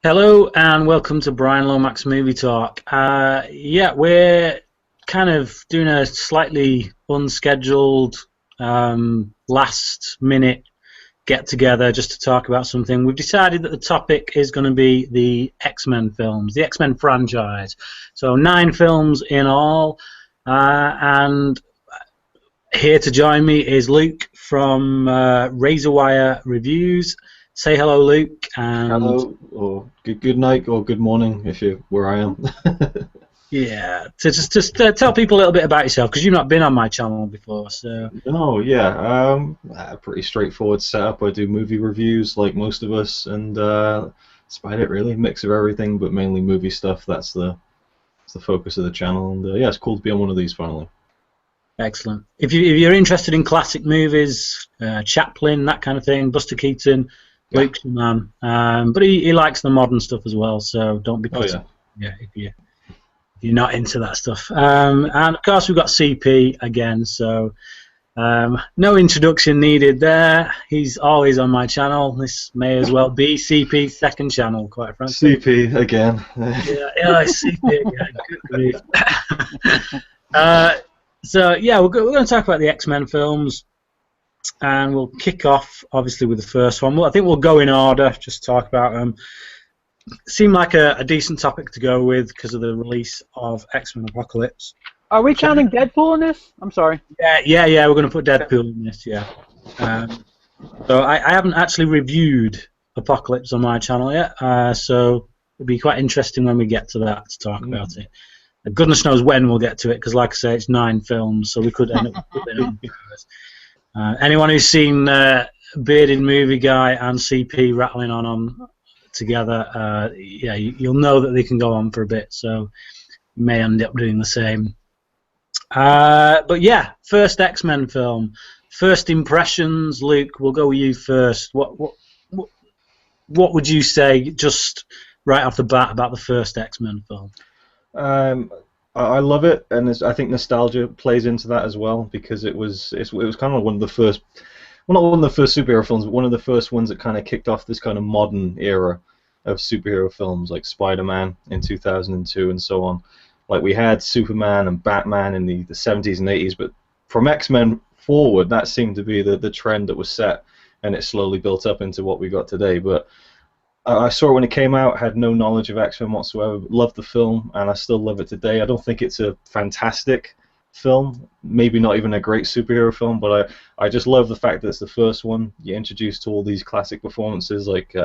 Hello and welcome to Bryan Lomax Movie Talk. We're kind of doing a slightly unscheduled, last minute get together just to talk about something. We've decided that the topic is going to be the X-Men films, the X-Men franchise. So 9 films in all, and here to join me is Luke from Razor Wire Reviews. Say hello, Luke. And Hello, or good night, or good morning if you're where I am. yeah, to just tell people a little bit about yourself because you've not been on my channel before. So Oh yeah, pretty straightforward setup. I do movie reviews like most of us, and that's about it really. Mix of everything, but mainly movie stuff. That's the focus of the channel, and yeah, it's cool to be on one of these finally. excellent. If you're interested in classic movies, Chaplin, that kind of thing, Buster Keaton, Yeah. Luke's the man. But he likes the modern stuff as well. So don't be Oh put. yeah. Yeah, if you're not into that stuff. And of course we've got CP again. So. No introduction needed there. He's always on my channel. This may as well be CP's second channel, quite frankly. CP again. Yeah, it's CP again. Good grief. We're going to talk about the X-Men films, and we'll kick off obviously with the first one. Well, I think we'll go in order, just talk about them. Seemed like a decent topic to go with because of the release of X-Men Apocalypse. Are we counting Deadpool in this? I'm sorry. Yeah. We're going to put Deadpool in this. Yeah. So I haven't actually reviewed Apocalypse on my channel yet. So it'll be quite interesting when we get to that to talk about it. Goodness knows when we'll get to it because, like I say, it's 9 films, so we could end up putting it on first. Anyone who's seen Bearded Movie Guy and CP rattling on together, you'll know that they can go on for a bit. So you may end up doing the same. But yeah, first X-Men film, first impressions. Luke, we'll go with you first. What would you say just right off the bat about the first X-Men film? I love it, and I think nostalgia plays into that as well because it was kind of one of the first, well, not one of the first superhero films, but one of the first ones that kind of kicked off this kind of modern era of superhero films like Spider-Man in 2002 and so on. Like we had Superman and Batman in the 70s and 80s, but from X-Men forward, that seemed to be the trend that was set, and it slowly built up into what we got today. But I saw it when it came out, had no knowledge of X-Men whatsoever, loved the film, and I still love it today. I don't think it's a fantastic film, maybe not even a great superhero film, but I just love the fact that it's the first one. You're introduced to all these classic performances like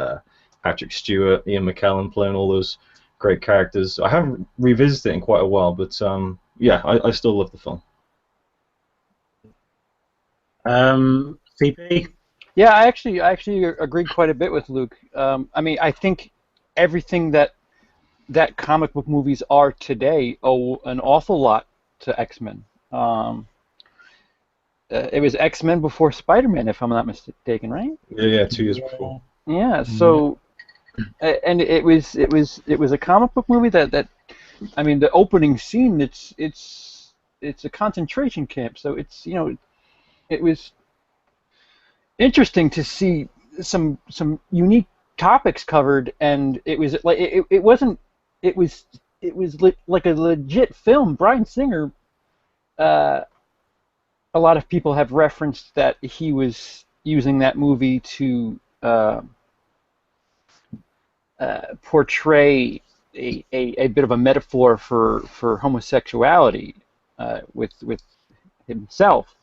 Patrick Stewart, Ian McKellen playing all those great characters. I haven't revisited it in quite a while, but yeah, I still love the film. CP? Yeah, I actually agreed quite a bit with Luke. I mean, I think everything that comic book movies are today owe an awful lot to X-Men. It was X-Men before Spider-Man, if I'm not mistaken, right? Yeah, 2 years before. Yeah. So, and it was a comic book movie that I mean, the opening scene, it's a concentration camp. So it's it was interesting to see some unique topics covered, and it was like it wasn't it was like a legit film. Bryan Singer, a lot of people have referenced that he was using that movie to portray a bit of a metaphor for homosexuality with himself.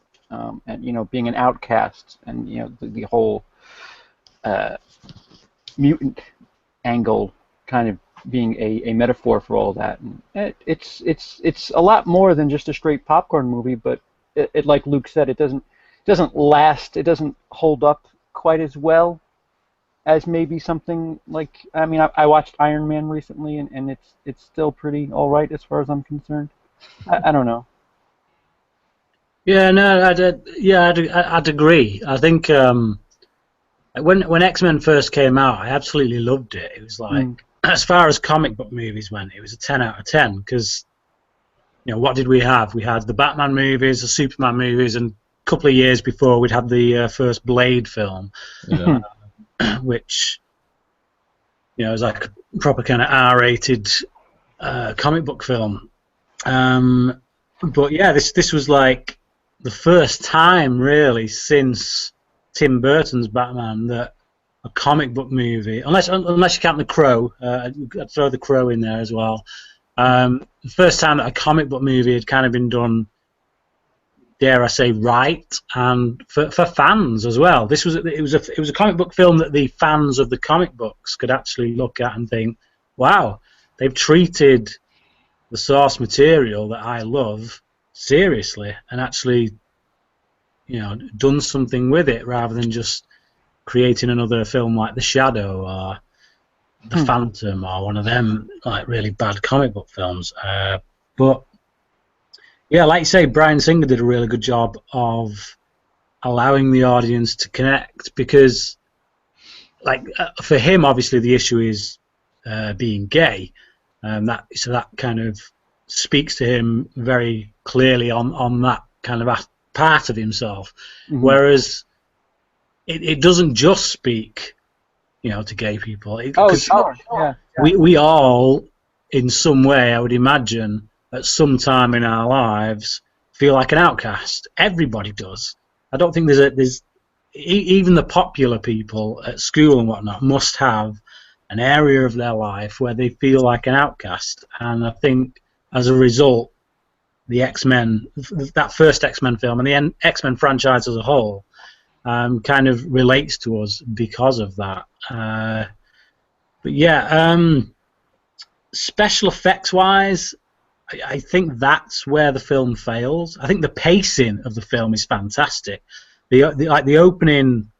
And being an outcast, and the whole mutant angle kind of being a metaphor for all that. And it's a lot more than just a straight popcorn movie, but it like Luke said, it doesn't last, it doesn't hold up quite as well as maybe something like, I mean, I watched Iron Man recently, and it's still pretty all right as far as I'm concerned. I don't know. Yeah, no, I'd agree. I think when X-Men first came out, I absolutely loved it. It was like, as far as comic book movies went, it was a 10 out of 10 because, what did we have? We had the Batman movies, the Superman movies, and a couple of years before we'd had the first Blade film, Yeah. which you know, it was like a proper kind of R-rated comic book film. But yeah, this was like the first time really since Tim Burton's Batman that a comic book movie, unless you count The Crow, I'd throw The Crow in there as well. The first time that a comic book movie had kind of been done, dare I say, right, and for fans as well. It was a comic book film that the fans of the comic books could actually look at and think, wow, they've treated the source material that I love seriously and actually, you know, done something with it rather than just creating another film like The Shadow or The Phantom or one of them like really bad comic book films. But yeah, like you say, Bryan Singer did a really good job of allowing the audience to connect because, like, for him, obviously the issue is being gay. So that kind of speaks to him very clearly on that kind of part of himself. Mm-hmm. Whereas it doesn't just speak, you know, to gay people. Sure. Yeah. We all, in some way, I would imagine, at some time in our lives, feel like an outcast. Everybody does. I don't think there's even the popular people at school and whatnot must have an area of their life where they feel like an outcast, and I think as a result, the X-Men, that first X-Men film, and the X-Men franchise as a whole, kind of relates to us because of that. But yeah, special effects wise, I think that's where the film fails. I think the pacing of the film is fantastic. The opening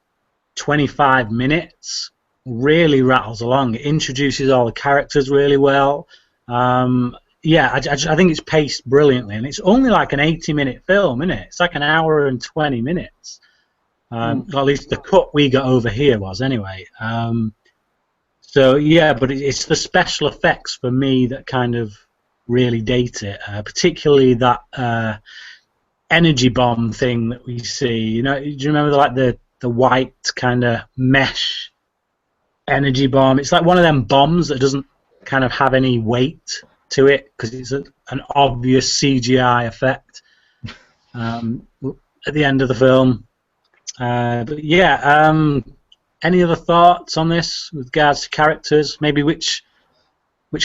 25 minutes really rattles along. It introduces all the characters really well. Yeah, I think it's paced brilliantly, and it's only like an 80-minute film, isn't it? It's like an hour and 20 minutes. At least the cut we got over here was, anyway. So yeah, but it's the special effects for me that kind of really date it, particularly that energy bomb thing that we see. You know, do you remember the white kind of mesh energy bomb? It's like one of them bombs that doesn't kind of have any weight to it because it's an obvious CGI effect at the end of the film. But yeah, any other thoughts on this with regards to characters? Maybe which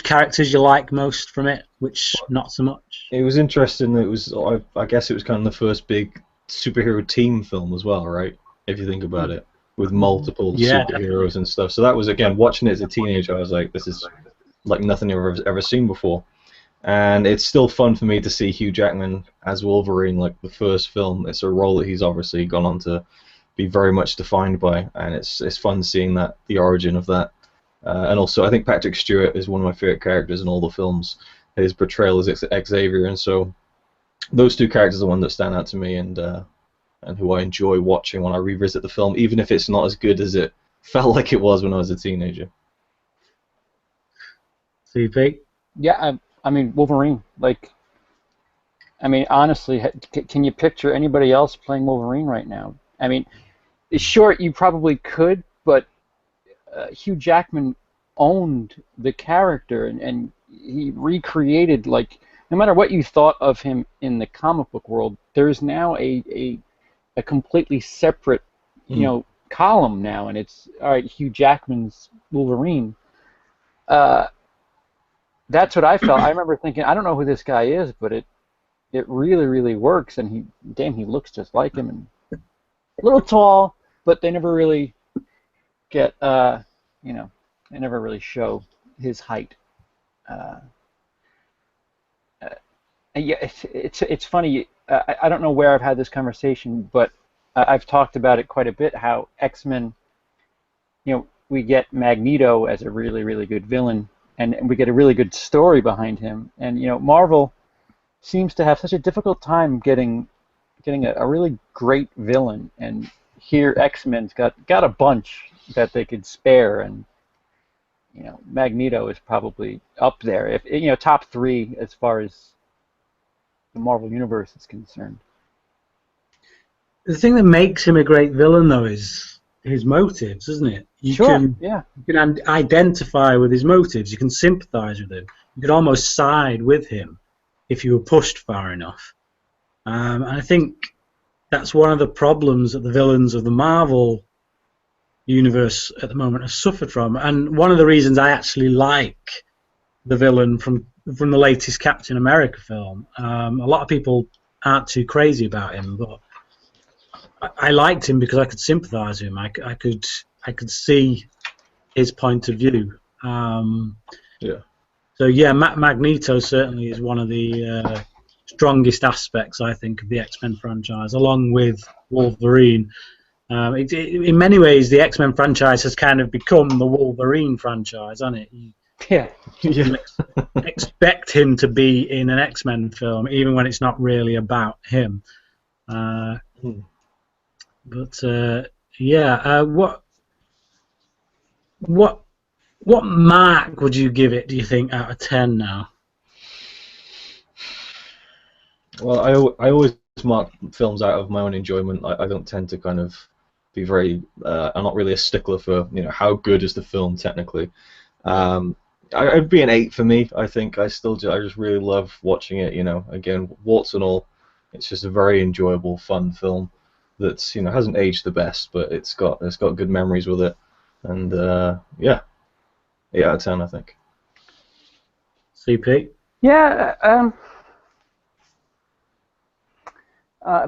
characters you like most from it, which not so much? It was interesting. It was, I guess, it was kind of the first big superhero team film as well, right? If you think about it, with multiple superheroes and stuff. So that was, again, watching it as a teenager, I was like, this is like nothing I've ever seen before. And it's still fun for me to see Hugh Jackman as Wolverine, like the first film. It's a role that he's obviously gone on to be very much defined by, and it's fun seeing that, the origin of that. And also, I think Patrick Stewart is one of my favorite characters in all the films. His portrayal as Xavier, and so those two characters are the ones that stand out to me, and who I enjoy watching when I revisit the film, even if it's not as good as it felt like it was when I was a teenager. CP? Yeah, I mean, Wolverine. Like, I mean, honestly, can you picture anybody else playing Wolverine right now? I mean, sure, you probably could, but Hugh Jackman owned the character, and he recreated, like, no matter what you thought of him in the comic book world, there's now a completely separate, you know, column now, and it's, all right, Hugh Jackman's Wolverine. That's what I felt. I remember thinking, I don't know who this guy is, but it really, really works, and he looks just like him, and a little tall, but they never really get, you know, they never really show his height. Yeah, it's funny. I don't know where I've had this conversation, but I've talked about it quite a bit. How X-Men, you know, we get Magneto as a really, really good villain, and we get a really good story behind him. And you know, Marvel seems to have such a difficult time getting a really great villain. And here, X-Men's got a bunch that they could spare, and you know, Magneto is probably up there, if you know, top 3 as far as the Marvel Universe is concerned. The thing that makes him a great villain, though, is his motives, isn't it? You Sure. can Yeah. you can identify with his motives. You can sympathise with him. You can almost side with him if you were pushed far enough. And I think that's one of the problems that the villains of the Marvel universe at the moment have suffered from. And one of the reasons I actually like the villain from the latest Captain America film. A lot of people aren't too crazy about him, but I liked him because I could sympathise with him. I could see his point of view. Yeah. So yeah, Magneto certainly is one of the strongest aspects, I think, of the X-Men franchise, along with Wolverine. In many ways, the X-Men franchise has kind of become the Wolverine franchise, hasn't it? Yeah. You expect him to be in an X-Men film, even when it's not really about him. But yeah, what mark would you give it, do you think, out of 10 now? Well, I always mark films out of my own enjoyment. I don't tend to kind of be very. I'm not really a stickler for how good is the film technically. It'd be an 8 for me. I think I just really love watching it. Again, warts and all, it's just a very enjoyable, fun film that's hasn't aged the best, but it's got good memories with it, and yeah, 8 out of 10, I think. CP? Yeah.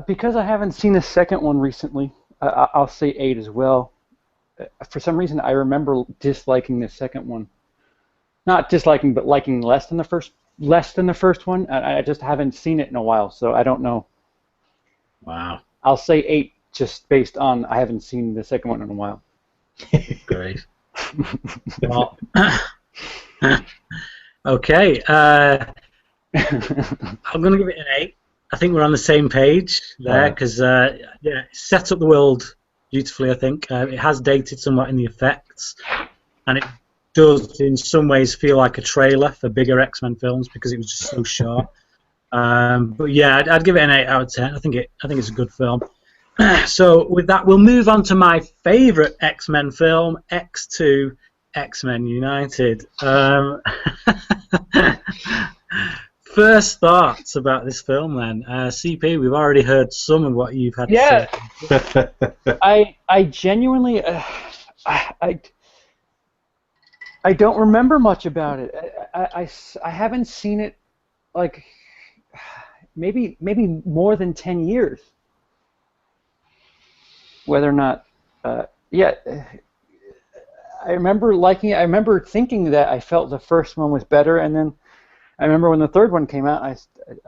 Because I haven't seen the second one recently, I'll say 8 as well. For some reason, I remember disliking the second one. Not disliking, but liking less than the first one. I just haven't seen it in a while, so I don't know. Wow. I'll say 8 just based on I haven't seen the second one in a while. Great. Well, okay. I'm going to give it an 8. I think we're on the same page there because yeah, it set up the world beautifully. I think it has dated somewhat in the effects, and it does in some ways feel like a trailer for bigger X-Men films because it was just so short. But yeah, I'd give it an 8 out of 10. I think it's a good film. So with that, we'll move on to my favourite X-Men film, X2, X-Men United. First thoughts about this film, then. CP, we've already heard some of what you've had to say. I genuinely, I don't remember much about it. I haven't seen it like maybe more than 10 years. Whether or not, yeah, I remember liking it. I remember thinking that I felt the first one was better, and then I remember when the third one came out, I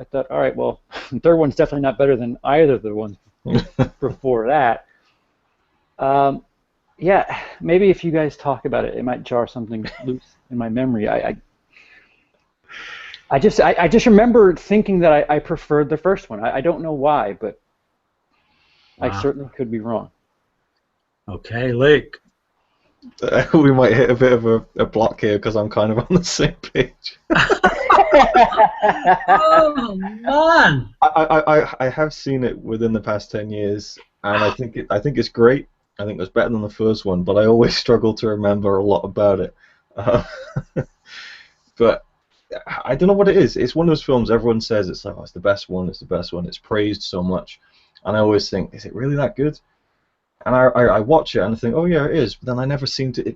thought, all right, well, the third one's definitely not better than either of the ones before that. Yeah, maybe if you guys talk about it, it might jar something loose in my memory. I just remember thinking that I preferred the first one. I don't know why, but wow. I certainly could be wrong. Okay, Luke. We might hit a bit of a block here because I'm kind of on the same page. Oh man! I have seen it within the past 10 years, and I think it's great. I think it's better than the first one, but I always struggle to remember a lot about it. But I don't know what it is. It's one of those films everyone says it's like, oh, it's the best one. It's the best one. It's praised so much, and I always think, is it really that good? And I watch it and I think, oh yeah, it is. But then I never seem to.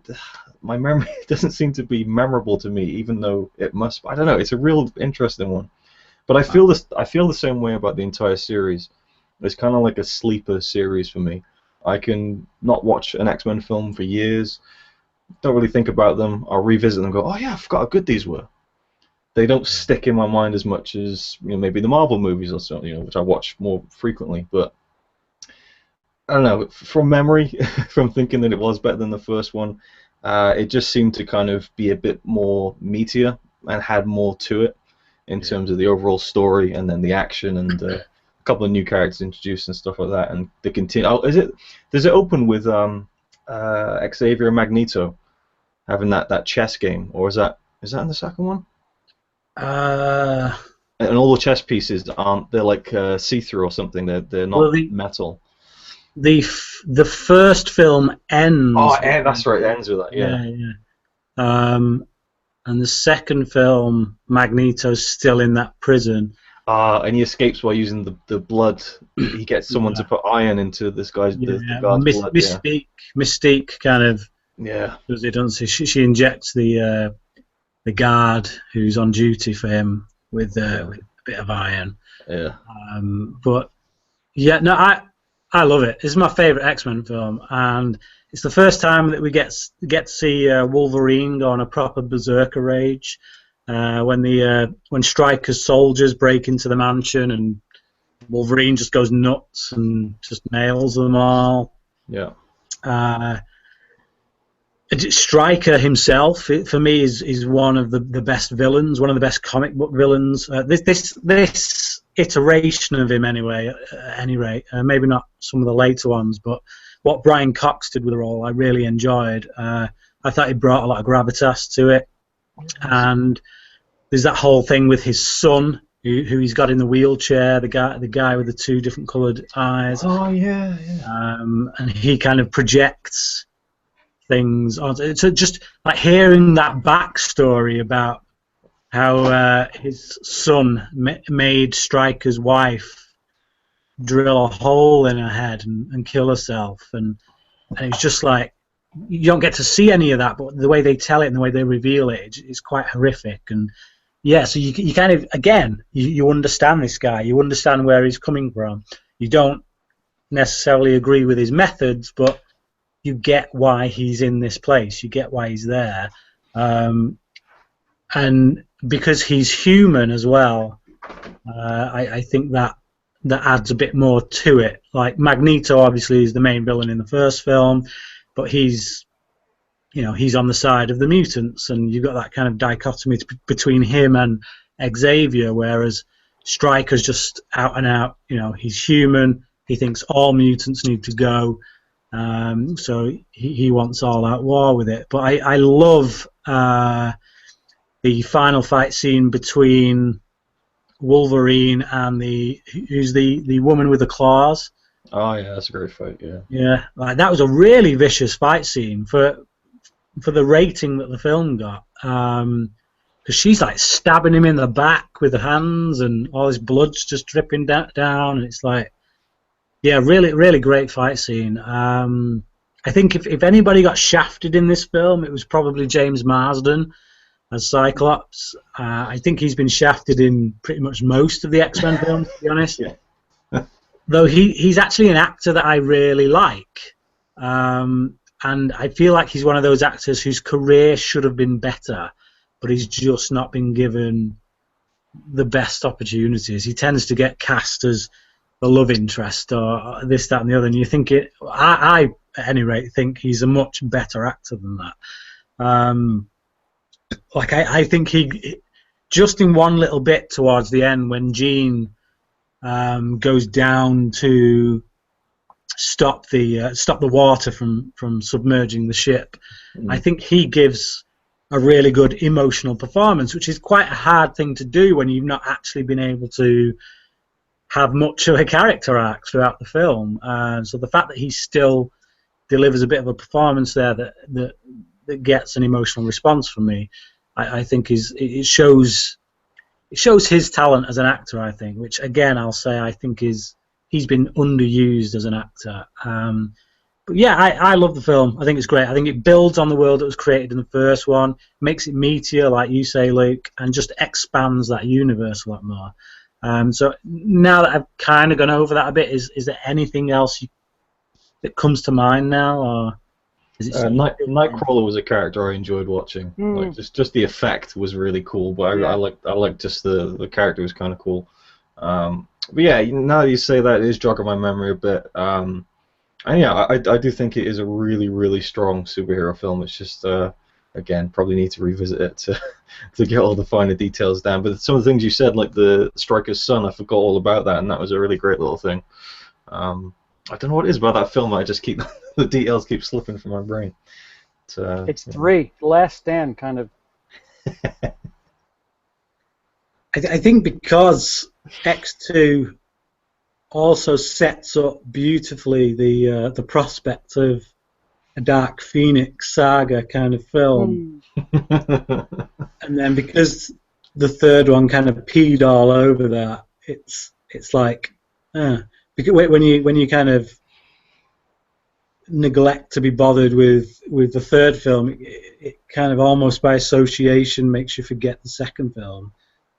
My memory doesn't seem to be memorable to me, even though it must. I don't know. It's a real interesting one. But I feel this. I feel the same way about the entire series. It's kind of like a sleeper series for me. I can not watch an X-Men film for years. Don't really think about them. I'll revisit them and go, oh yeah, I forgot how good these were. They don't stick in my mind as much as maybe the Marvel movies or something, which I watch more frequently. But I don't know, from memory, from thinking that it was better than the first one, it just seemed to kind of be a bit more meatier and had more to it in terms of the overall story and then the action and a couple of new characters introduced and stuff like that. And the continue. Oh, does it open with Xavier and Magneto having that chess game, or is that in the second one? And all the chess pieces they're like see-through or something. They're not metal. the first film ends. Oh, that's right. It ends with that. Yeah. Yeah. And the second film, Magneto's still in that prison. And he escapes by using the blood. He gets someone to put iron into this guy's the guard's blood. Mystique kind of does it, doesn't she? She injects the guard who's on duty for him with a bit of iron. Yeah. But yeah, no, I love it. This is my favourite X-Men film, and it's the first time that we get to see Wolverine go on a proper berserker rage. When Stryker's soldiers break into the mansion and Wolverine just goes nuts and just nails them all. Yeah. Stryker himself, for me, is one of the best villains, one of the best comic book villains. This iteration of him, anyway, at any rate, maybe not some of the later ones, but what Brian Cox did with the role, I really enjoyed. I thought he brought a lot of gravitas to it, and there's that whole thing with his son, who he's got in the wheelchair, the guy with the two different coloured eyes. Oh yeah. And he kind of projects things on. So just like hearing that backstory about how his son made Stryker's wife drill a hole in her head and kill herself, and it's just like you don't get to see any of that, but the way they tell it and the way they reveal it is quite horrific. And yeah, so you kind of, again, you understand this guy, you understand where he's coming from. You don't necessarily agree with his methods, but you get why he's in this place, you get why he's there, and because he's human as well, I think that adds a bit more to it. Like Magneto obviously is the main villain in the first film, but he's on the side of the mutants, and you've got that kind of dichotomy between him and Xavier, whereas Stryker's just out and out, he's human, he thinks all mutants need to go, so he wants all-out war with it. But I love the final fight scene between Wolverine and who's the woman with the claws. Oh yeah, that's a great fight. Yeah. Yeah, like that was a really vicious fight scene for the rating that the film got, because she's like stabbing him in the back with her hands, and all his blood's just dripping down, and it's like, yeah, really, really great fight scene. I think if anybody got shafted in this film, it was probably James Marsden as Cyclops. I think he's been shafted in pretty much most of the X-Men films, to be honest. Yeah. Though he's actually an actor that I really like. And I feel like he's one of those actors whose career should have been better, but he's just not been given the best opportunities. He tends to get cast as the love interest or this, that, and the other, and you think I at any rate, think he's a much better actor than that. I think he, just in one little bit towards the end when Jean goes down to stop the water from submerging the ship, I think he gives a really good emotional performance, which is quite a hard thing to do when you've not actually been able to have much of a character arc throughout the film. So the fact that he still delivers a bit of a performance there that gets an emotional response from me, I think it shows his talent as an actor, I think, which again I'll say I think he's been underused as an actor. But yeah, I love the film. I think it's great. I think it builds on the world that was created in the first one, makes it meatier, like you say, Luke, and just expands that universe a lot more. So now that I've kind of gone over that a bit, is there anything else that comes to mind now, or is it Nightcrawler was a character I enjoyed watching. Like just the effect was really cool, but I like just the character was kind of cool. But yeah, now that you say that, it is jogging my memory a bit. And yeah, I do think it is a really, really strong superhero film. It's just again, probably need to revisit it to get all the finer details down. But some of the things you said, like the Stryker's son, I forgot all about that, and that was a really great little thing. I don't know what it is about that film. I just keep the details keep slipping from my brain. It's 3, Last Stand, kind of. I think because X2 also sets up beautifully the prospect of a Dark Phoenix saga kind of film. And then because the third one kind of peed all over that, it's like because when you kind of neglect to be bothered with the third film, it kind of almost by association makes you forget the second film.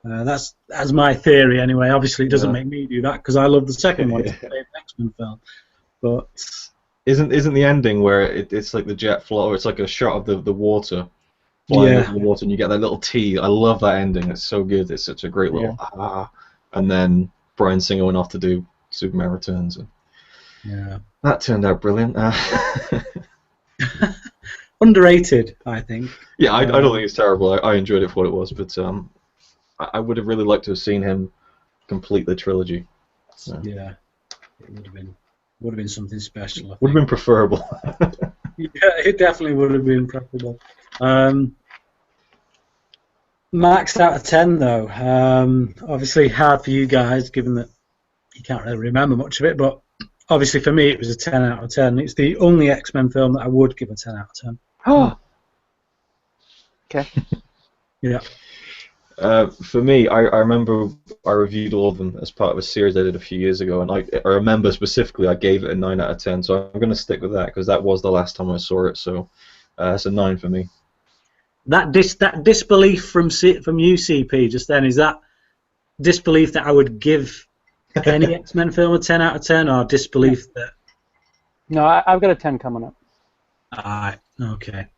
That's my theory anyway. Obviously, it doesn't make me do that because I love the second one. It's my favorite X-Men film. But isn't the ending where it's like the jet flow? It's like a shot of the water flying over the water, and you get that little T. I love that ending. It's so good. It's such a great little and then Bryan Singer went off to do Superman Returns. And that turned out brilliant. Underrated, I think. Yeah, I don't think it's terrible. I enjoyed it for what it was, but I would have really liked to have seen him complete the trilogy. So. Yeah, it would have been something special. Would have been preferable. Yeah, it definitely would have been preferable. Maxed out of 10 though. Obviously hard for you guys, given that you can't really remember much of it, but obviously for me it was a 10 out of 10. It's the only X-Men film that I would give a 10 out of 10. Oh. Okay. Yeah. For me, I remember I reviewed all of them as part of a series I did a few years ago, and I remember specifically I gave it a 9 out of 10, so I'm going to stick with that because that was the last time I saw it, so it's a 9 for me. That disbelief from you, CP, just then, is that disbelief that I would give any X-Men film a 10 out of 10, or disbelief that... No, I've got a 10 coming up. Alright, okay.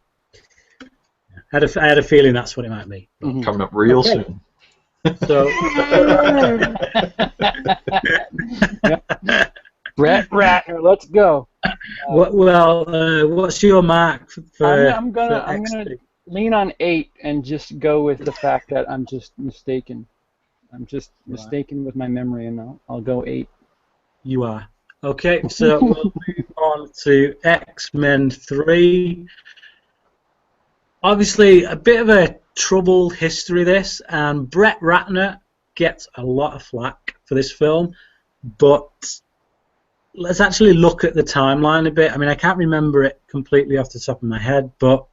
I had a feeling that's what it might be. Coming up real soon. So, Brett Ratner, let's go. What's your mark for? I'm gonna lean on 8 and just go with the fact that I'm just mistaken. I'm just mistaken with my memory, and I'll go 8. You are. Okay, so we'll move on to X-Men 3. Obviously, a bit of a troubled history, this, and Brett Ratner gets a lot of flack for this film, but let's actually look at the timeline a bit. I mean, I can't remember it completely off the top of my head, but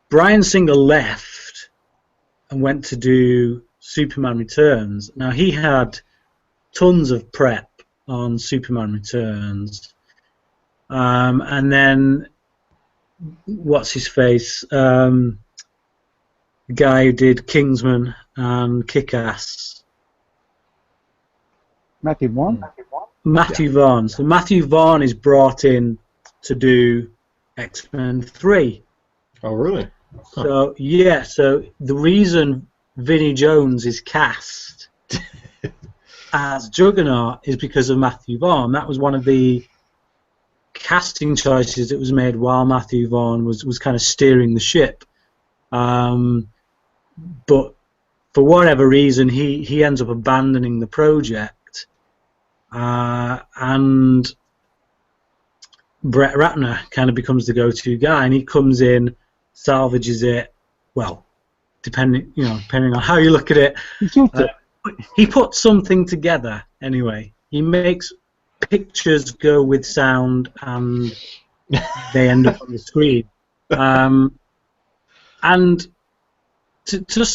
Bryan Singer left and went to do Superman Returns. Now, he had tons of prep on Superman Returns, and then what's his face? The guy who did Kingsman and Kick-Ass. Matthew Vaughn? Matthew Vaughn. So Matthew Vaughn is brought in to do X-Men 3. Oh, really? Huh. So, yeah, so the reason Vinnie Jones is cast as Juggernaut is because of Matthew Vaughn. That was one of the casting choices that was made while Matthew Vaughn was kind of steering the ship, but for whatever reason he ends up abandoning the project, and Brett Ratner kind of becomes the go-to guy, and he comes in, salvages it, well, depending on how you look at it. He puts something together anyway. He makes pictures go with sound, and they end up on the screen. And to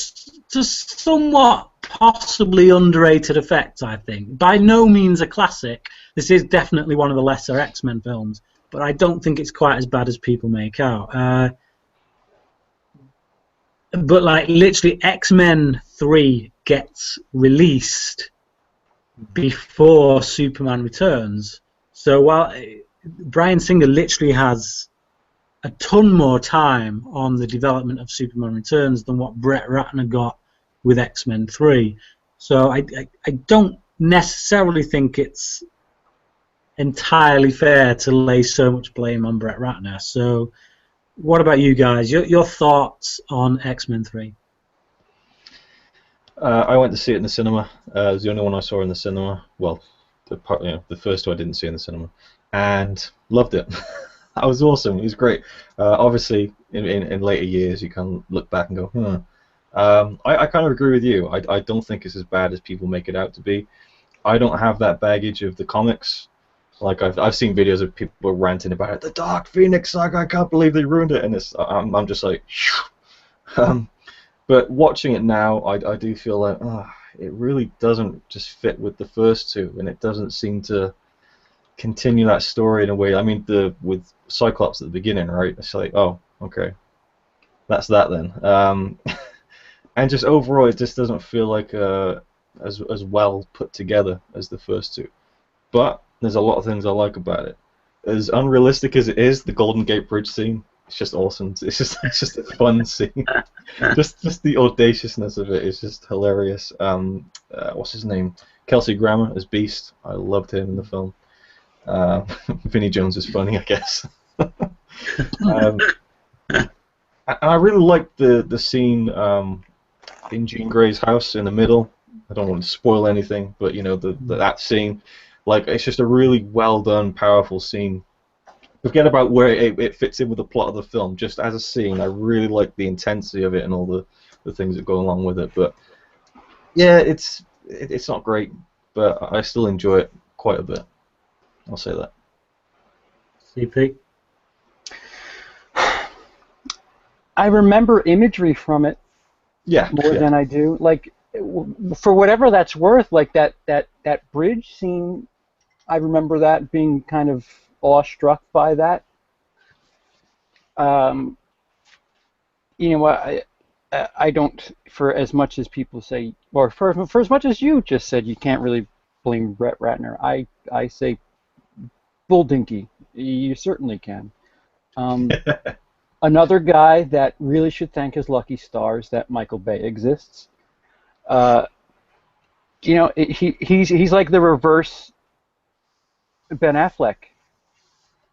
somewhat possibly underrated effect, I think. By no means a classic. This is definitely one of the lesser X-Men films, but I don't think it's quite as bad as people make out. But like literally, X-Men 3 gets released before Superman Returns. So while Bryan Singer literally has a ton more time on the development of Superman Returns than what Brett Ratner got with X-Men 3. So I don't necessarily think it's entirely fair to lay so much blame on Brett Ratner. So what about you guys? Your thoughts on X-Men 3? I went to see it in the cinema. It was the only one I saw in the cinema. Well, the first two I didn't see in the cinema, and loved it. That was awesome. It was great. Obviously, in later years, you can look back and go, I kind of agree with you. I don't think it's as bad as people make it out to be. I don't have that baggage of the comics. Like I've seen videos of people ranting about it. The Dark Phoenix saga, I can't believe they ruined it, and I'm just like, but watching it now, I do feel like it really doesn't just fit with the first two, and it doesn't seem to continue that story in a way. I mean, with Cyclops at the beginning, right? It's like, oh, okay, that's that then. And just overall, it just doesn't feel like as well put together as the first two. But there's a lot of things I like about it. As unrealistic as it is, the Golden Gate Bridge scene, it's just awesome. It's just a fun scene. just the audaciousness of it is just hilarious. What's his name? Kelsey Grammer as Beast. I loved him in the film. Vinnie Jones is funny, I guess. And I really liked the scene in Jean Grey's house in the middle. I don't want to spoil anything, but you know that scene. Like, it's just a really well done, powerful scene. Forget about where it fits in with the plot of the film. Just as a scene, I really like the intensity of it and all the things that go along with it. But yeah, it's not great, but I still enjoy it quite a bit. I'll say that. CP? I remember imagery from it. Yeah. More than I do. Like, for whatever that's worth, like that bridge scene, I remember that being kind of awestruck by that. You know what? I don't, for as much as people say, or for as much as you just said, you can't really blame Brett Ratner. I say, bull dinky. You certainly can. Another guy that really should thank his lucky stars that Michael Bay exists. You know, he's like the reverse Ben Affleck.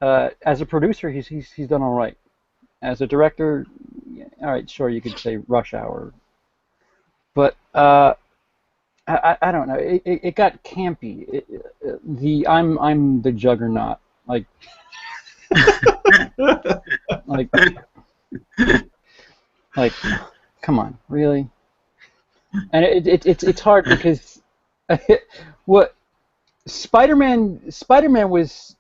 As a producer, he's done all right. As a director, yeah, all right, sure, you could say Rush Hour, but I don't know. It got campy. I'm the Juggernaut, like like come on, really? And it's hard because what Spider-Man was,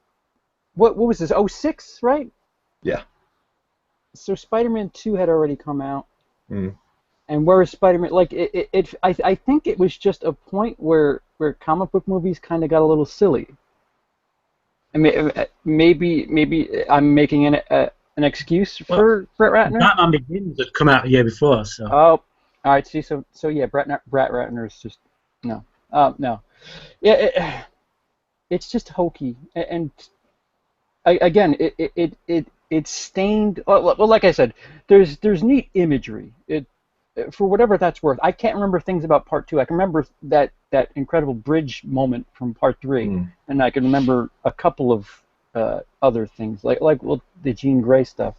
what was this, 06, right? Yeah. So Spider-Man 2 had already come out. Mm. And where is Spider-Man, like I think it was just a point where comic book movies kind of got a little silly. I mean, maybe I'm making an excuse for Brett Ratner. Batman Begins had come out a year before, so. Oh, all right. See, so yeah, Brett Ratner is just no. Yeah, it's just hokey, and again, it's stained. Well, like I said, there's neat imagery. For whatever that's worth. I can't remember things about Part 2. I can remember that incredible bridge moment from Part 3, and I can remember a couple of other things, like the Jean Grey stuff.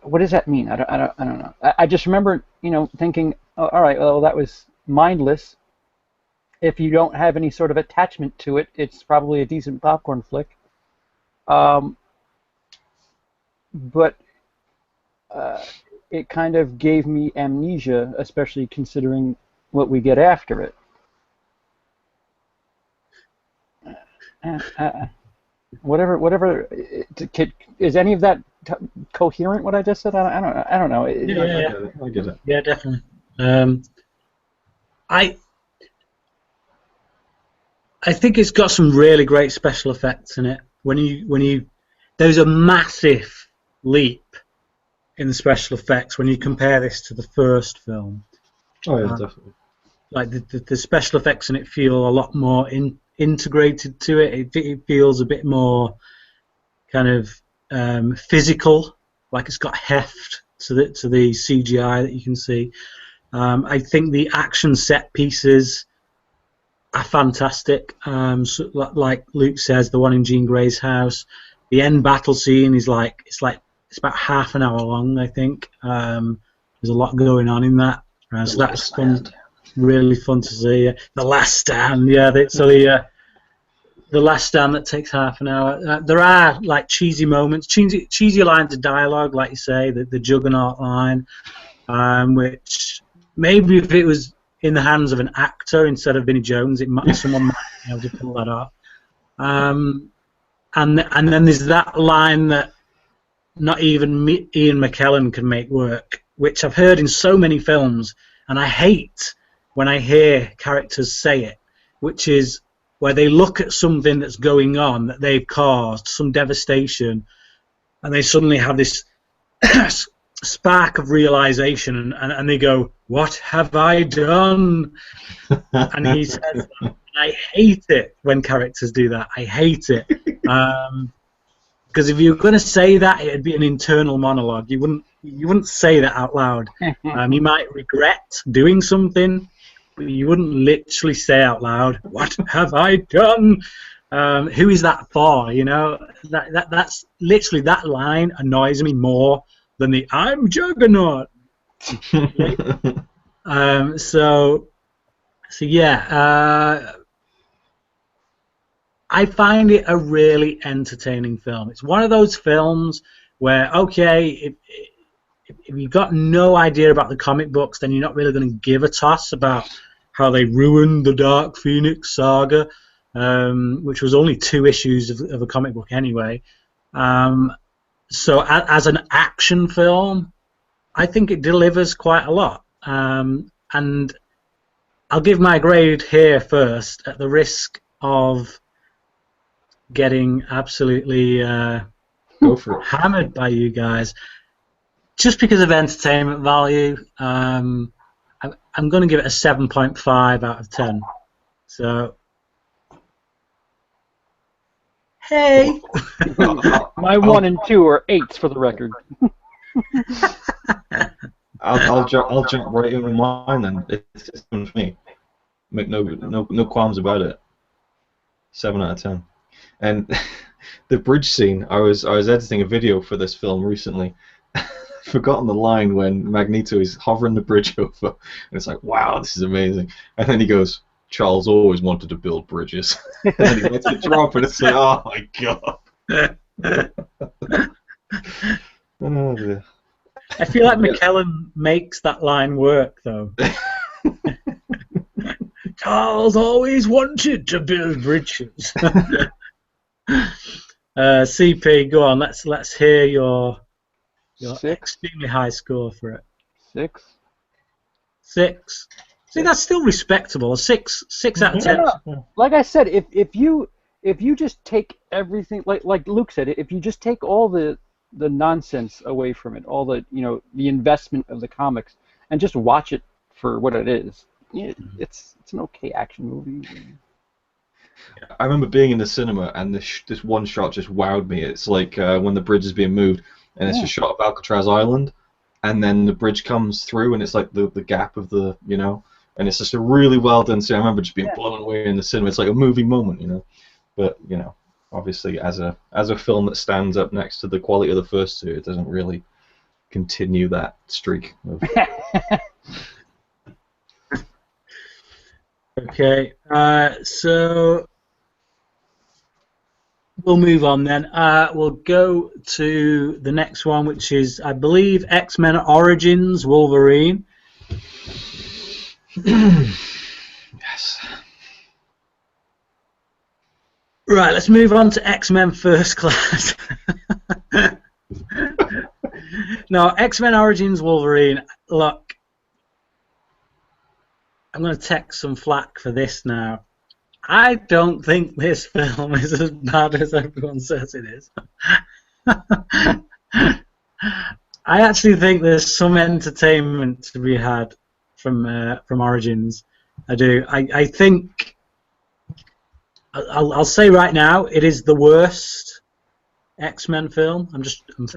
What does that mean? I don't know. I just remember, thinking, oh, all right, well, that was mindless. If you don't have any sort of attachment to it, it's probably a decent popcorn flick. But it kind of gave me amnesia, especially considering what we get after it. Whatever. Is any of that coherent? What I just said? I don't know. Yeah, I get it. Yeah, definitely. I think it's got some really great special effects in it. There's a massive leap in the special effects when you compare this to the first film. Oh yeah, definitely. Like the special effects in it feel a lot more integrated to it. It feels a bit more kind of physical, like it's got heft to the CGI that you can see. I think the action set pieces are fantastic. So, like Luke says, the one in Jean Grey's house, the end battle scene is it's about half an hour long, I think. There's a lot going on in that. So that's fun, really fun to see. The Last Stand, the Last Stand that takes half an hour. There are like cheesy moments, cheesy lines of dialogue, like you say, the Juggernaut line, which maybe if it was in the hands of an actor instead of Vinnie Jones, someone might be able to pull that off. And then there's that line that not even Ian McKellen can make work, which I've heard in so many films, and I hate when I hear characters say it, which is where they look at something that's going on that they've caused, some devastation, and they suddenly have this spark of realization, and they go, "What have I done?" And he says that. And I hate it when characters do that. I hate it. Because if you were going to say that, it'd be an internal monologue. You wouldn't say that out loud. You might regret doing something, but you wouldn't literally say out loud, "What have I done?" Who is that for? You know, that's literally, that line annoys me more than the "I'm Juggernaut." So yeah. I find it a really entertaining film. It's one of those films where, okay, if you've got no idea about the comic books, then you're not really going to give a toss about how they ruined the Dark Phoenix saga, which was only 2 issues of a comic book anyway. So as an action film, I think it delivers quite a lot. And I'll give my grade here first, at the risk of getting absolutely Go for it. hammered by you guys. Just because of entertainment value, I'm going to give it a 7.5 out of 10. So, hey! My 1 and 2 are 8s for the record. I'll jump right in with mine then. It's for me. Make no qualms about it. 7 out of 10. And the bridge scene, I was editing a video for this film recently. Forgotten the line when Magneto is hovering the bridge over, and it's like, wow, this is amazing. And then he goes, "Charles always wanted to build bridges." And then he lets it drop, and it's like, oh my god. Oh, dear. I feel like McKellen makes that line work, though. Charles always wanted to build bridges. CP, go on. Let's hear your 6. extremely high score for it. 6. 6. See, that's still respectable. 6 out of 10. No. Like I said, if you just take everything, like Luke said, if you just take all the nonsense away from it, all the the investment of the comics, and just watch it for what it is, it's an okay action movie. I remember being in the cinema, and this one shot just wowed me. It's like when the bridge is being moved, and it's a shot of Alcatraz Island, and then the bridge comes through, and it's like the gap of the, and it's just a really well done scene. I remember just being blown away in the cinema. It's like a movie moment, But obviously, as a film that stands up next to the quality of the first 2, it doesn't really continue that streak. Okay, so we'll move on then. We'll go to the next one, which is, I believe, X-Men Origins Wolverine. Yes. Right, let's move on to X-Men First Class. No, X-Men Origins Wolverine. Look, I'm going to take some flack for this now. I don't think this film is as bad as everyone says it is. I actually think there's some entertainment to be had from Origins. I do. I think I'll say right now it is the worst X-Men film.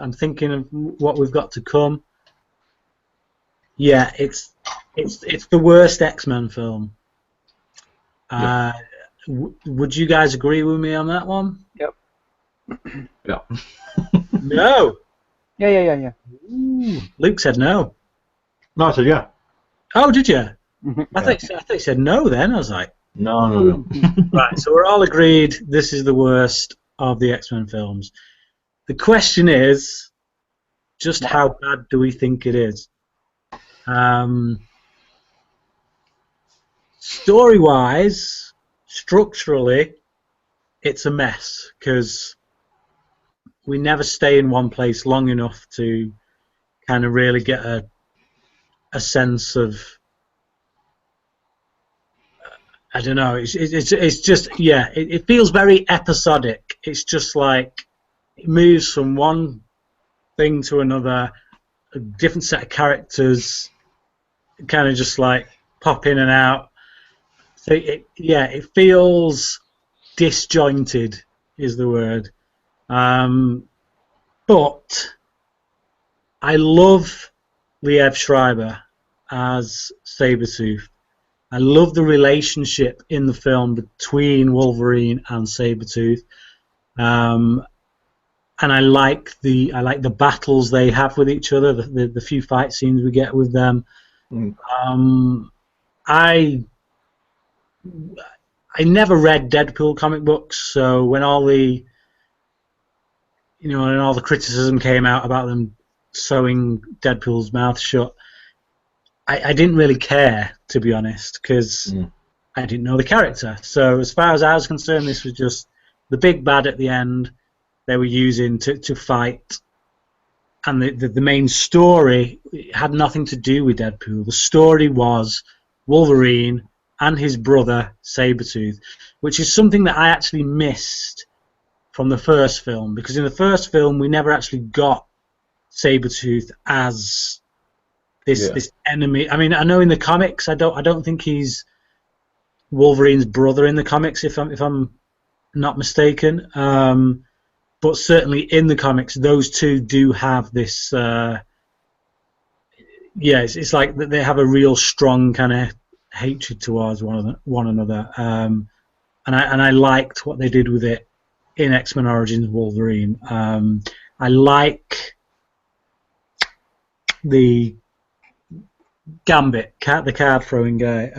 I'm thinking of what we've got to come. Yeah, it's the worst X-Men film. Would you guys agree with me on that one? Yep. Yeah. No. Yeah. Ooh, Luke said no. No, I said yeah. Oh, did you? I thought you said no then. I was like, No. right, so we're all agreed this is the worst of the X-Men films. The question is, just how bad do we think it is? Story-wise, structurally, it's a mess because we never stay in one place long enough to kind of really get a sense of, I don't know. It's just, yeah. It feels very episodic. It's just like it moves from one thing to another, a different set of characters, kind of just like pop in and out. So it feels disjointed is the word. But I love Liev Schreiber as Sabretooth. I love the relationship in the film between Wolverine and Sabretooth. And I like the battles they have with each other, the few fight scenes we get with them. I never read Deadpool comic books, so when all the criticism came out about them sewing Deadpool's mouth shut, I didn't really care, to be honest, because I didn't know the character. So as far as I was concerned, this was just the big bad at the end they were using to fight, and the main story had nothing to do with Deadpool. The story was Wolverine and his brother Sabretooth, which is something that I actually missed from the first film, because in the first film we never actually got Sabretooth as this enemy. I mean, I know in the comics I don't think he's Wolverine's brother in the comics, if I'm not mistaken. But certainly in the comics, those two do have this. It's like they have a real strong kind of hatred towards one another. And I liked what they did with it in X-Men Origins Wolverine. I like the Gambit, the card throwing guy.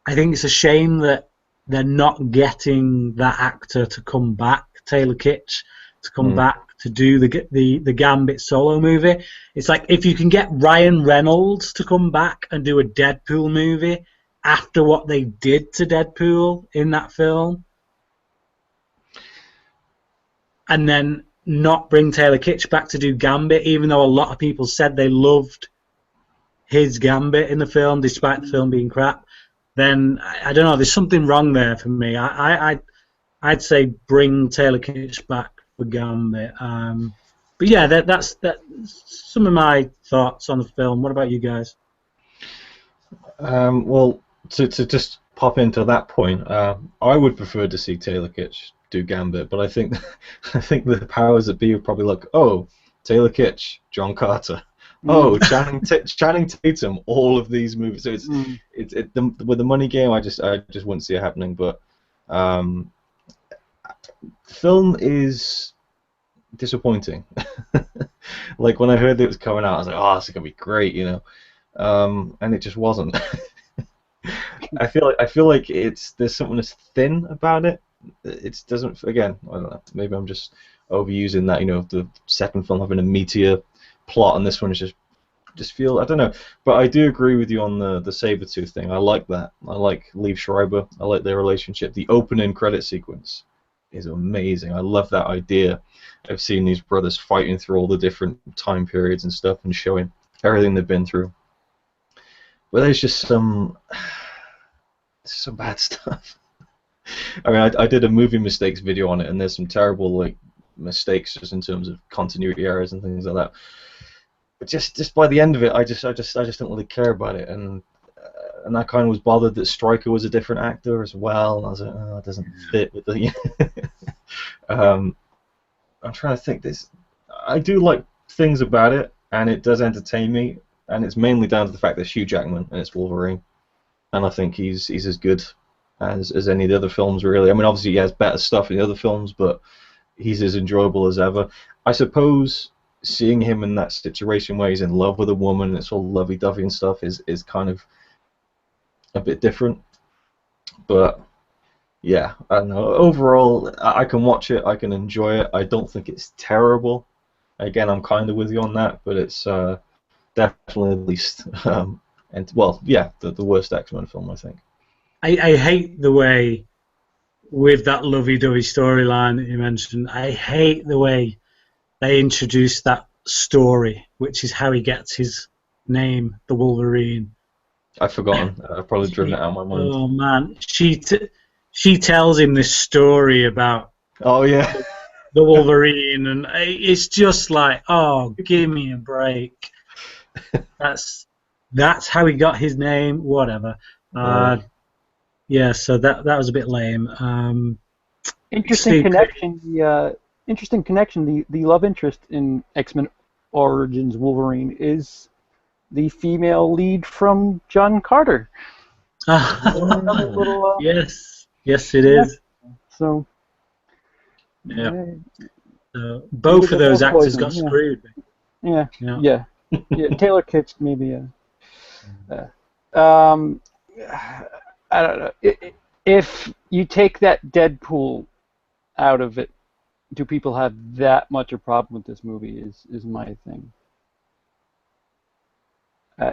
I think it's a shame that they're not getting that actor to come back, Taylor Kitsch, to come back to do the Gambit solo movie. It's like if you can get Ryan Reynolds to come back and do a Deadpool movie after what they did to Deadpool in that film, and then not bring Taylor Kitsch back to do Gambit, even though a lot of people said they loved his Gambit in the film, despite the film being crap, then I don't know. There's something wrong there for me. I'd say bring Taylor Kitsch back for Gambit. But yeah, that's some of my thoughts on the film. What about you guys? Well, to just pop into that point, I would prefer to see Taylor Kitsch do Gambit, but I think the powers that be would probably look, oh, Taylor Kitsch, John Carter. Oh, Channing Tatum, all of these movies. So with the money game, I just wouldn't see it happening. But the film is disappointing. Like when I heard that it was coming out, I was like, oh, this is gonna be great, you know. And it just wasn't. I feel like there's something that's thin about it. It doesn't. Again, I don't know. Maybe I'm just overusing that. You know, the second film having a meteor plot, and this one is just feel, I don't know, but I do agree with you on the Sabretooth thing. I like that. I like Liev Schreiber. I like their relationship. The opening credit sequence is amazing. I love that idea of seeing these brothers fighting through all the different time periods and stuff and showing everything they've been through. But there's just some bad stuff. I mean, I did a movie mistakes video on it, and there's some terrible mistakes just in terms of continuity errors and things like that. But just by the end of it, I just don't really care about it, and I kind of was bothered that Stryker was a different actor as well. And I was like, oh, it doesn't fit with the. I'm trying to think. I do like things about it, and it does entertain me, and it's mainly down to the fact that it's Hugh Jackman and it's Wolverine, and I think he's as good as any of the other films, really. I mean, obviously he has better stuff in the other films, but he's as enjoyable as ever. I suppose seeing him in that situation where he's in love with a woman and it's all lovey-dovey and stuff is kind of a bit different. But yeah, I don't know. Overall, I can watch it, I can enjoy it. I don't think it's terrible. Again, I'm kind of with you on that, but it's definitely at least And well, yeah, the worst X-Men film, I think. I hate the way, with that lovey-dovey storyline that you mentioned, I hate the way they introduced that story, which is how he gets his name, the Wolverine. I've forgotten. I've probably driven it out of my mind. Oh man, she tells him this story about Oh yeah. the Wolverine, and it's just like, oh, give me a break. That's how he got his name. Whatever. Yeah, so that was a bit lame. Interesting connection. Interesting connection. The love interest in X-Men Origins Wolverine is the female lead from John Carter. Yes, it is. So, yeah. Both of those actors got screwed. Yeah. Taylor Kitsch, maybe. I don't know. If you take that Deadpool out of it, do people have that much a problem with this movie? Is my thing.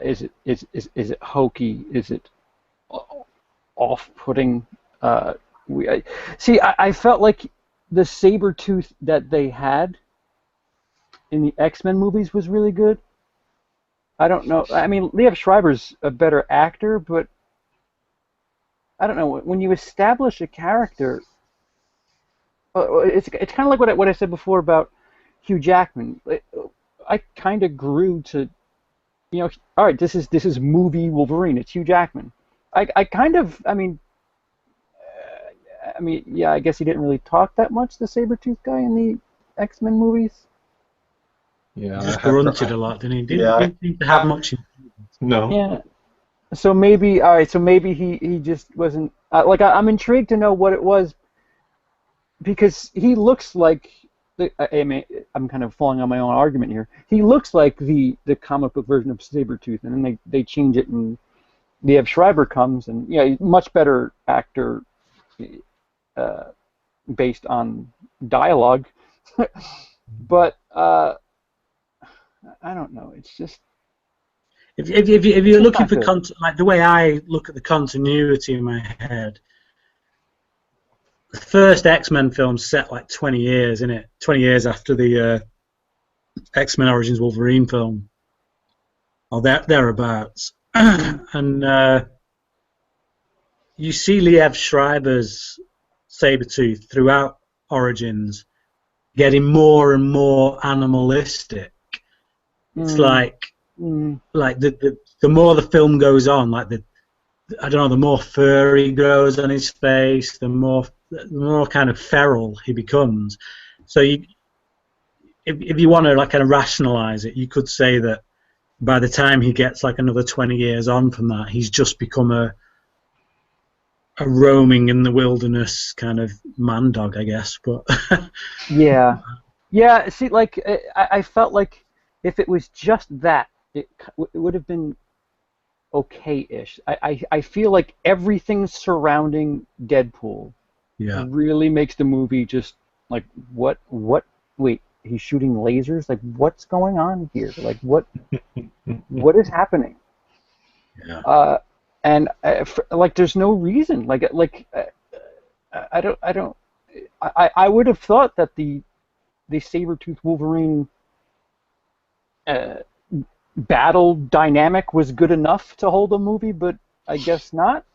Is it hokey? Is it off-putting? I felt like the Sabretooth that they had in the X-Men movies was really good. I don't know. I mean, Liev Schreiber's a better actor, but I don't know. When you establish a character, it's kind of like what I said before about Hugh Jackman. I kind of grew to, all right, this is movie Wolverine. It's Hugh Jackman. I guess he didn't really talk that much, the Sabretooth guy in the X-Men movies. Yeah, he just grunted a lot, didn't he? Didn't seem to have much. No. Yeah. So maybe, he just wasn't I'm intrigued to know what it was, because he looks like I'm kind of falling on my own argument here. He looks like the comic book version of Sabretooth, and then they change it, and Liev Schreiber comes, and he's a much better actor based on dialogue. But I don't know. It's just. If you're looking for like the way I look at the continuity in my head, the first X-Men film set like 20 years, in it, 20 years after the X-Men Origins Wolverine film, or thereabouts, and you see Liev Schreiber's Sabretooth throughout Origins getting more and more animalistic. It's like the more the film goes on, like the more fur he grows on his face, the more kind of feral he becomes. So if you want to like kind of rationalize it, you could say that by the time he gets like another 20 years on from that, he's just become a roaming in the wilderness kind of man dog, I guess. But yeah. See, like I felt like if it was just that, it would have been okay-ish. I feel like everything surrounding Deadpool really makes the movie just like what wait, he's shooting lasers? Like, what's going on here? Like, what is happening? Yeah. And there's no reason. I would have thought that the Sabretooth Wolverine battle dynamic was good enough to hold a movie, but I guess not.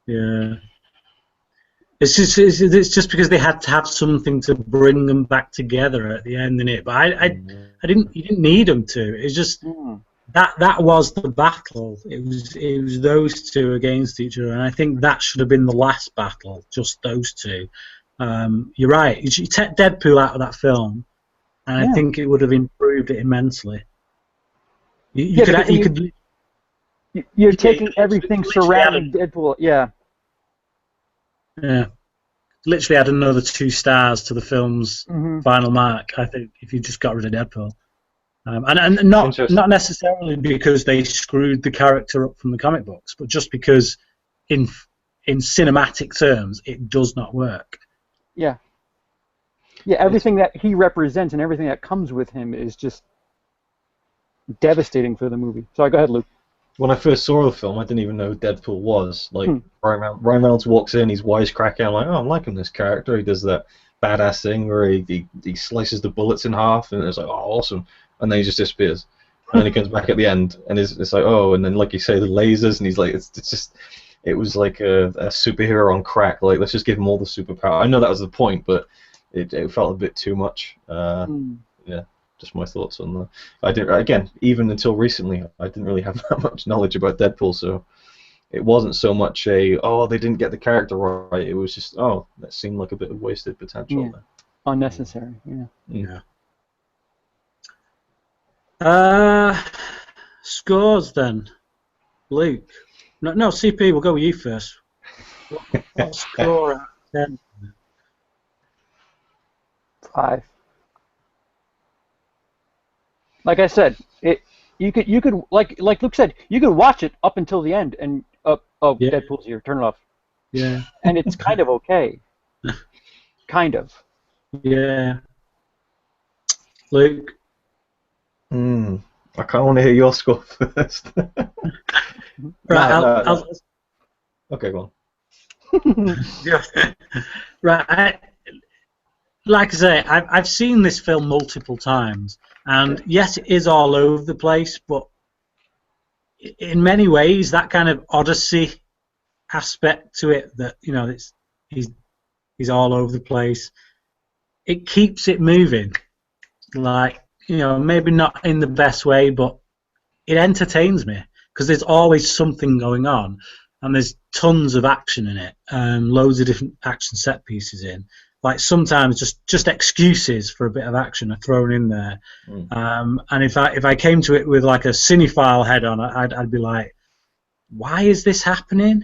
Yeah. It's just because they had to have something to bring them back together at the end, innit? But you didn't need them to. It's just that was the battle. It was those two against each other, and I think that should have been the last battle, just those two. You're right. You take Deadpool out of that film, and I think it would have improved it immensely. You're taking everything surrounding Deadpool. Yeah. Yeah. Literally add another 2 stars to the film's final mark, I think, if you just got rid of Deadpool. And not necessarily because they screwed the character up from the comic books, but just because in cinematic terms it does not work. Yeah. Yeah, everything that he represents and everything that comes with him is just devastating for the movie. Sorry, go ahead, Luke. when I first saw the film, I didn't even know who Deadpool was. Like, Ryan Reynolds walks in, he's wisecracking. I'm like, oh, I'm liking this character. He does that badass thing where he slices the bullets in half, and it's like, oh, awesome. And then he just disappears. And then he comes back at the end, and it's like, oh, and then, like you say, the lasers, and he's like, it's just, it was like a superhero on crack. Like, let's just give him all the superpower. I know that was the point, but it felt a bit too much. Yeah. Just my thoughts on that. I didn't. Again, even until recently, I didn't really have that much knowledge about Deadpool, so it wasn't so much they didn't get the character right. It was just, that seemed like a bit of wasted potential. Yeah. Unnecessary. Yeah. Scores then, Luke. No, CP. We'll go with you first. What score out of 10? 5. Like I said, you could like Luke said, you could watch it up until the end and Deadpool's here, turn it off. Yeah. And it's kind of okay. Kind of. Yeah. Luke. I kind of want to hear your score first. Right. Okay, go on. Right. Like I say, I've seen this film multiple times, and yes, it is all over the place, but in many ways, that kind of Odyssey aspect to it, that he's all over the place, it keeps it moving. Like, maybe not in the best way, but it entertains me because there's always something going on, and there's tons of action in it, loads of different action set pieces in. Like, sometimes just excuses for a bit of action are thrown in there, and if I came to it with like a cinephile head on, I'd be like, why is this happening?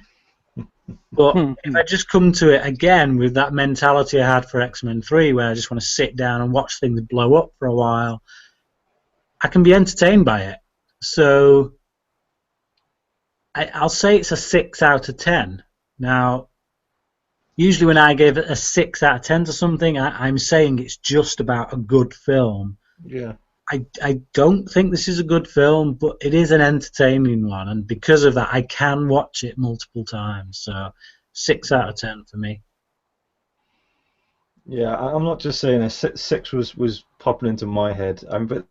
But if I just come to it again with that mentality I had for X-Men 3, where I just want to sit down and watch things blow up for a while, I can be entertained by it. So I'll say it's a 6 out of 10. Now, usually when I give it a 6 out of 10 to something, I'm saying it's just about a good film. Yeah. I don't think this is a good film, but it is an entertaining one, and because of that, I can watch it multiple times. So 6 out of 10 for me. Yeah, I'm not just saying a 6 was popping into my head. But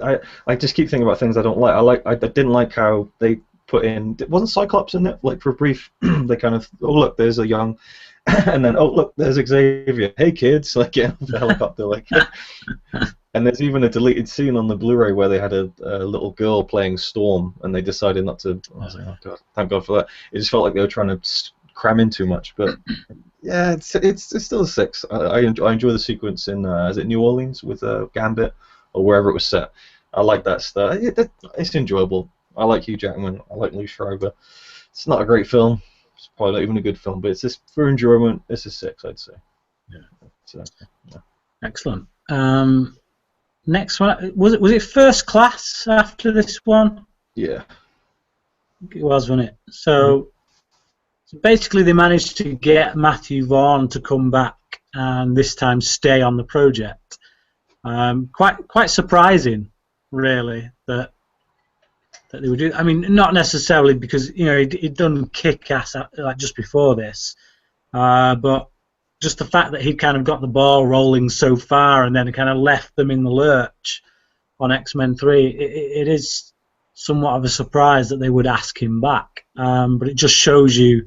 I just keep thinking about things I don't like. I didn't like how they put in. Wasn't Cyclops in it? Like, for a brief, they kind of, oh look, there's a young. And then, oh look, there's Xavier. Hey kids, like, get off the helicopter, like. And there's even a deleted scene on the Blu-ray where they had a little girl playing Storm, and they decided not to. I was like, oh god, thank God for that. It just felt like they were trying to cram in too much, but yeah, it's still a 6. I enjoy the sequence in is it New Orleans with Gambit or wherever it was set. I like that stuff. It's enjoyable. I like Hugh Jackman. I like Lee Schreiber. It's not a great film. It's probably not even a good film, but it's just for enjoyment. It's a 6, I'd say. Yeah. So, yeah. Excellent. Next one, was it First Class after this one? Yeah. It was, wasn't it? So basically they managed to get Matthew Vaughn to come back and this time stay on the project. Quite surprising, really, that they would do. I mean, not necessarily because he'd done Kick-Ass like just before this, but just the fact that he'd kind of got the ball rolling so far and then kind of left them in the lurch on X-Men 3, it is somewhat of a surprise that they would ask him back. But it just shows you,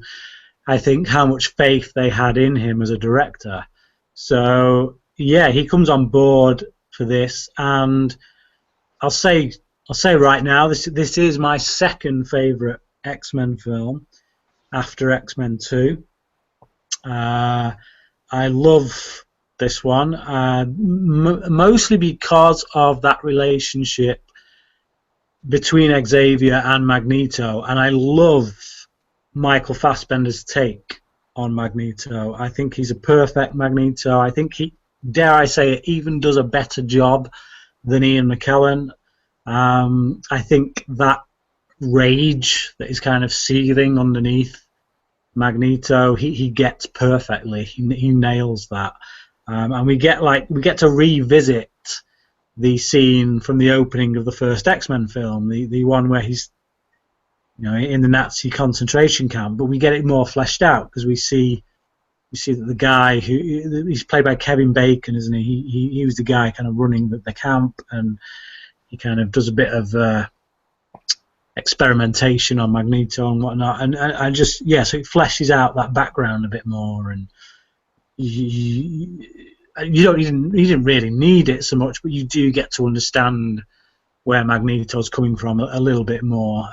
I think, how much faith they had in him as a director. So yeah, he comes on board for this, and I'll say right now, this is my second favourite X-Men film after X-Men 2. I love this one, mostly because of that relationship between Xavier and Magneto, and I love Michael Fassbender's take on Magneto. I think he's a perfect Magneto. I think he, dare I say it, even does a better job than Ian McKellen. I think that rage that is kind of seething underneath Magneto, he gets perfectly. He nails that, and we get to revisit the scene from the opening of the first X-Men film, the one where he's in the Nazi concentration camp, but we get it more fleshed out because we see that the guy he's played by Kevin Bacon, isn't he? He was the guy kind of running the camp, and he kind of does a bit of experimentation on Magneto and whatnot, and so it fleshes out that background a bit more, and you didn't really need it so much, but you do get to understand where Magneto's coming from a little bit more.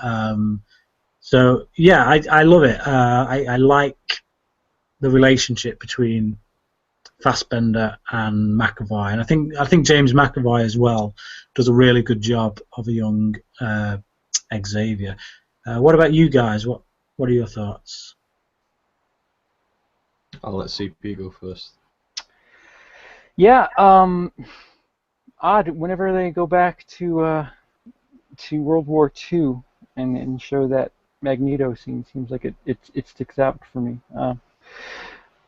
So yeah, I love it. I like the relationship between Fassbender and McAvoy, and I think James McAvoy as well does a really good job of a young Xavier. What about you guys? What are your thoughts? I'll let CP go first. Yeah, odd. Whenever they go back to World War II and show that Magneto scene, seems like it sticks out for me.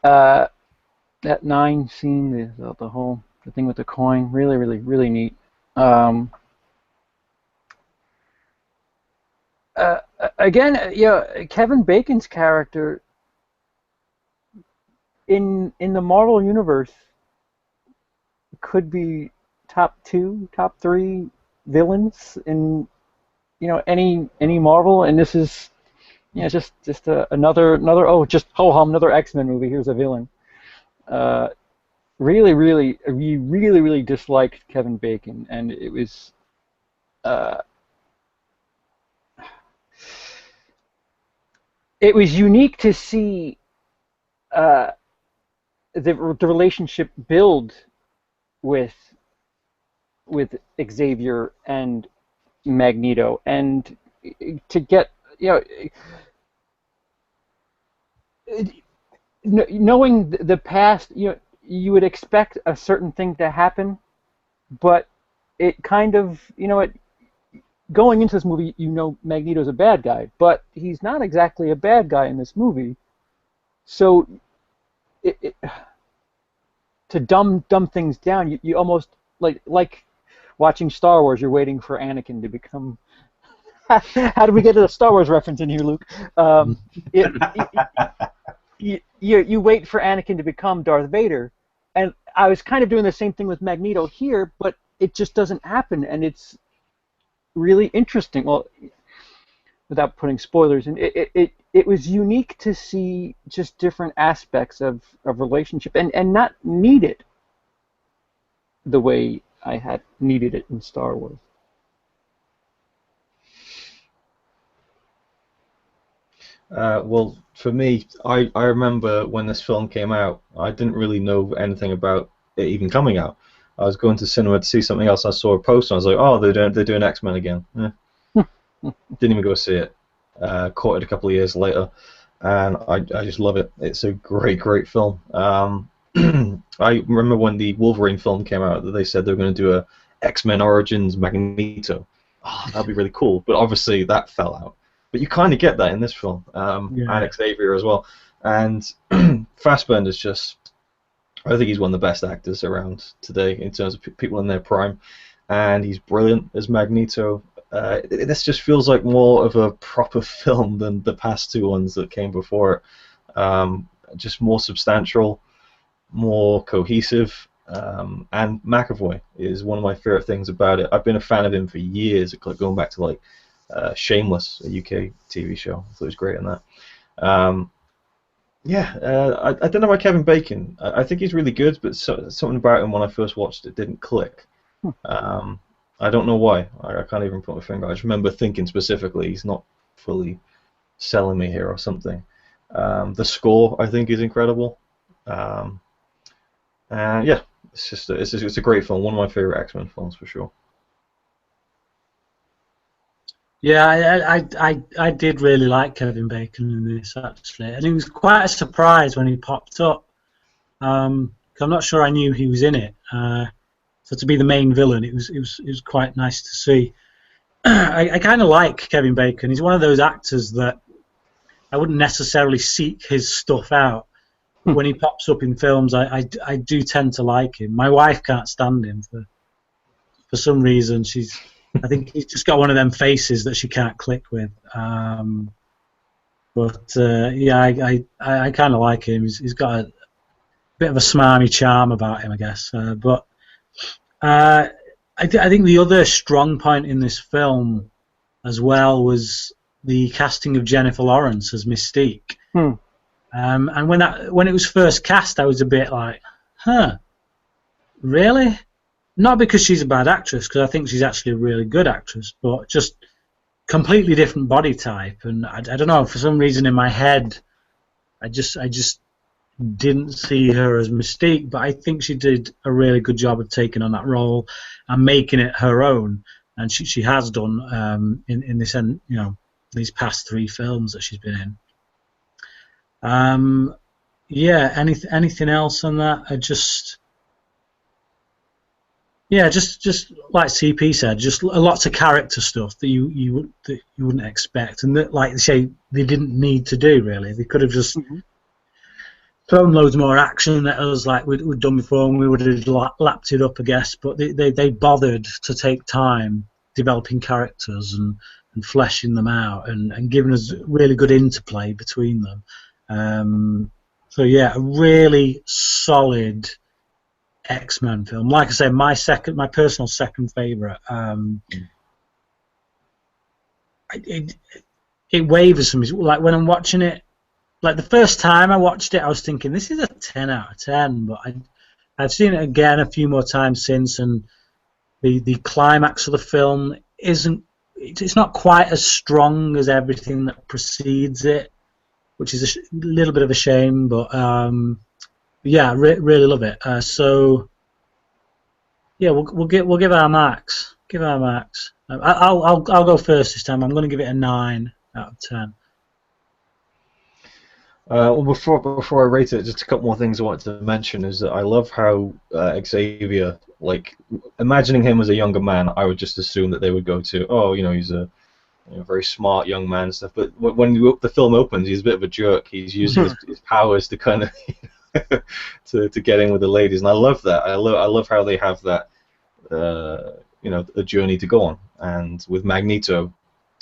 That 9 scene, the thing with the coin, really neat. Again, Kevin Bacon's character in the Marvel universe could be top 2, top 3 villains in any Marvel, and this is just another X-Men movie. Here's a villain. Really disliked Kevin Bacon, and it was unique to see the relationship build with Xavier and Magneto, and to get knowing the past, you would expect a certain thing to happen, but it kind of going into this movie, Magneto's a bad guy, but he's not exactly a bad guy in this movie. So to dumb things down, you almost like watching Star Wars. You're waiting for Anakin to become. How did we get to the Star Wars reference in here, Luke? You wait for Anakin to become Darth Vader, and I was kind of doing the same thing with Magneto here, but it just doesn't happen, and it's really interesting. Well, without putting spoilers in, it was unique to see just different aspects of relationship and not need it the way I had needed it in Star Wars. Well, for me, I remember when this film came out, I didn't really know anything about it even coming out. I was going to cinema to see something else. I saw a poster. And I was like, oh, they're doing X-Men again. Didn't even go see it. Caught it a couple of years later, and I just love it. It's a great film. I remember when the Wolverine film came out that they said they were going to do a X-Men Origins Magneto. Oh, that'd be really cool. But obviously that fell out. But you kind of get that in this film, and Xavier as well. And Fassbender's just, I think he's one of the best actors around today in terms of people in their prime, and he's brilliant as Magneto. This just feels like more of a proper film than the past 2 ones that came before it. Just more substantial, more cohesive, and McAvoy is one of my favorite things about it. I've been a fan of him for years, going back to Shameless, a UK TV show. I thought it was great in that. I don't know about Kevin Bacon. I think he's really good, but something about him when I first watched it didn't click. I don't know why. I can't even put my finger. I just remember thinking specifically, he's not fully selling me here or something. The score, I think, is incredible. It's a great film. One of my favorite X-Men films for sure. Yeah, I did really like Kevin Bacon in this, actually, and it was quite a surprise when he popped up. 'Cause I'm not sure I knew he was in it. So to be the main villain, it was quite nice to see. I kind of like Kevin Bacon. He's one of those actors that I wouldn't necessarily seek his stuff out. But when he pops up in films, I do tend to like him. My wife can't stand him for some reason. She's I think he's just got one of them faces that she can't click with. Yeah, I kind of like him. He's got a bit of a smarmy charm about him, I guess. I think the other strong point in this film as well was the casting of Jennifer Lawrence as Mystique. And when it was first cast, I was a bit like, huh, really? Not because she's a bad actress, because I think she's actually a really good actress, but just completely different body type. And I don't know, for some reason in my head, I just didn't see her as Mystique, but I think she did a really good job of taking on that role and making it her own. And she has done in this, these past 3 films that she's been in. Yeah, anything else on that? Just like CP said, just lots of character stuff that you wouldn't expect, and that, like they say, they didn't need to do really. They could have just thrown loads more action at us like we'd done before, and we would have lapped it up, I guess. But they bothered to take time developing characters and fleshing them out and giving us really good interplay between them. So yeah, a really solid X-Men film. Like I said, my personal second favorite. It wavers for me. Like when I'm watching it, like the first time I watched it, I was thinking this is a 10 out of 10. But I've seen it again a few more times since, and the climax of the film it's not quite as strong as everything that precedes it, which is a little bit of a shame. But yeah, really love it. So yeah, we'll give our marks. Give our marks. I'll go first this time. I'm going to give it a 9 out of 10. Well, before I rate it, just a couple more things I wanted to mention is that I love how Xavier, like, imagining him as a younger man, I would just assume that they would go to, oh, he's a very smart young man and stuff. But when the film opens, he's a bit of a jerk. He's using his powers to kind of to get in with the ladies, and I love that. I love how they have that, a journey to go on. And with Magneto,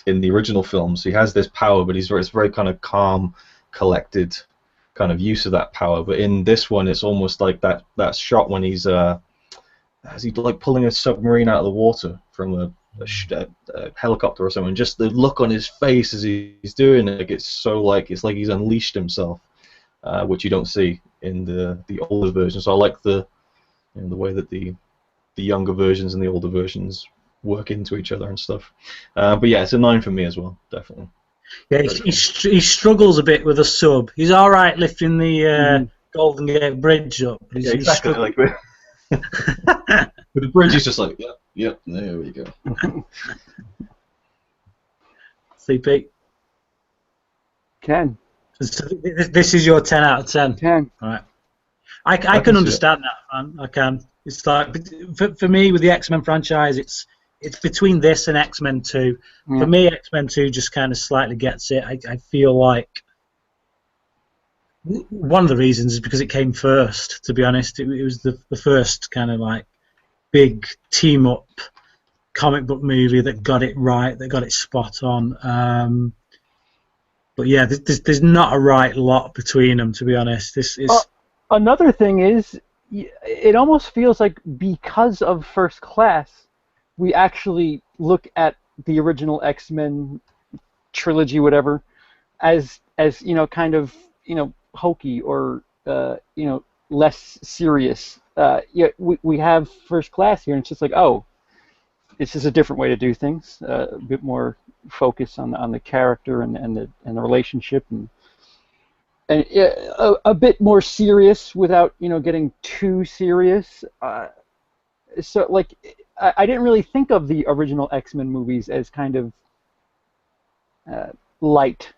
in the original films, he has this power, but it's very kind of calm, collected kind of use of that power. But in this one, it's almost like that shot when he's like pulling a submarine out of the water from a helicopter or something. Just the look on his face as he's doing it, it's like he's unleashed himself, which you don't see in the older versions. So I like the way that the younger versions and the older versions work into each other and stuff. But yeah, it's a 9 for me as well, definitely. Yeah, he struggles a bit with a sub. He's all right lifting the Golden Gate Bridge up. But yeah, exactly. Like with the bridge, he's just like, yep, there we go. CP. 10. This is your 10 out of 10. 10. All right. I can understand that, man. I can. It's like for me with the X-Men franchise, it's between this and X-Men 2. Yeah. For me, X-Men 2 just kind of slightly gets it. I feel like one of the reasons is because it came first, to be honest. It was the first kind of like big team-up comic book movie that got it right, that got it spot on. But yeah, there's not a right lot between them, to be honest. This is another thing is, it almost feels like because of First Class, we actually look at the original X-Men trilogy, whatever, as kind of hokey or less serious. Yeah, we have First Class here, and it's just like, oh, it's just a different way to do things, a bit more focus on the character and the relationship, and a bit more serious without getting too serious. So like, I didn't really think of the original X-Men movies as kind of light.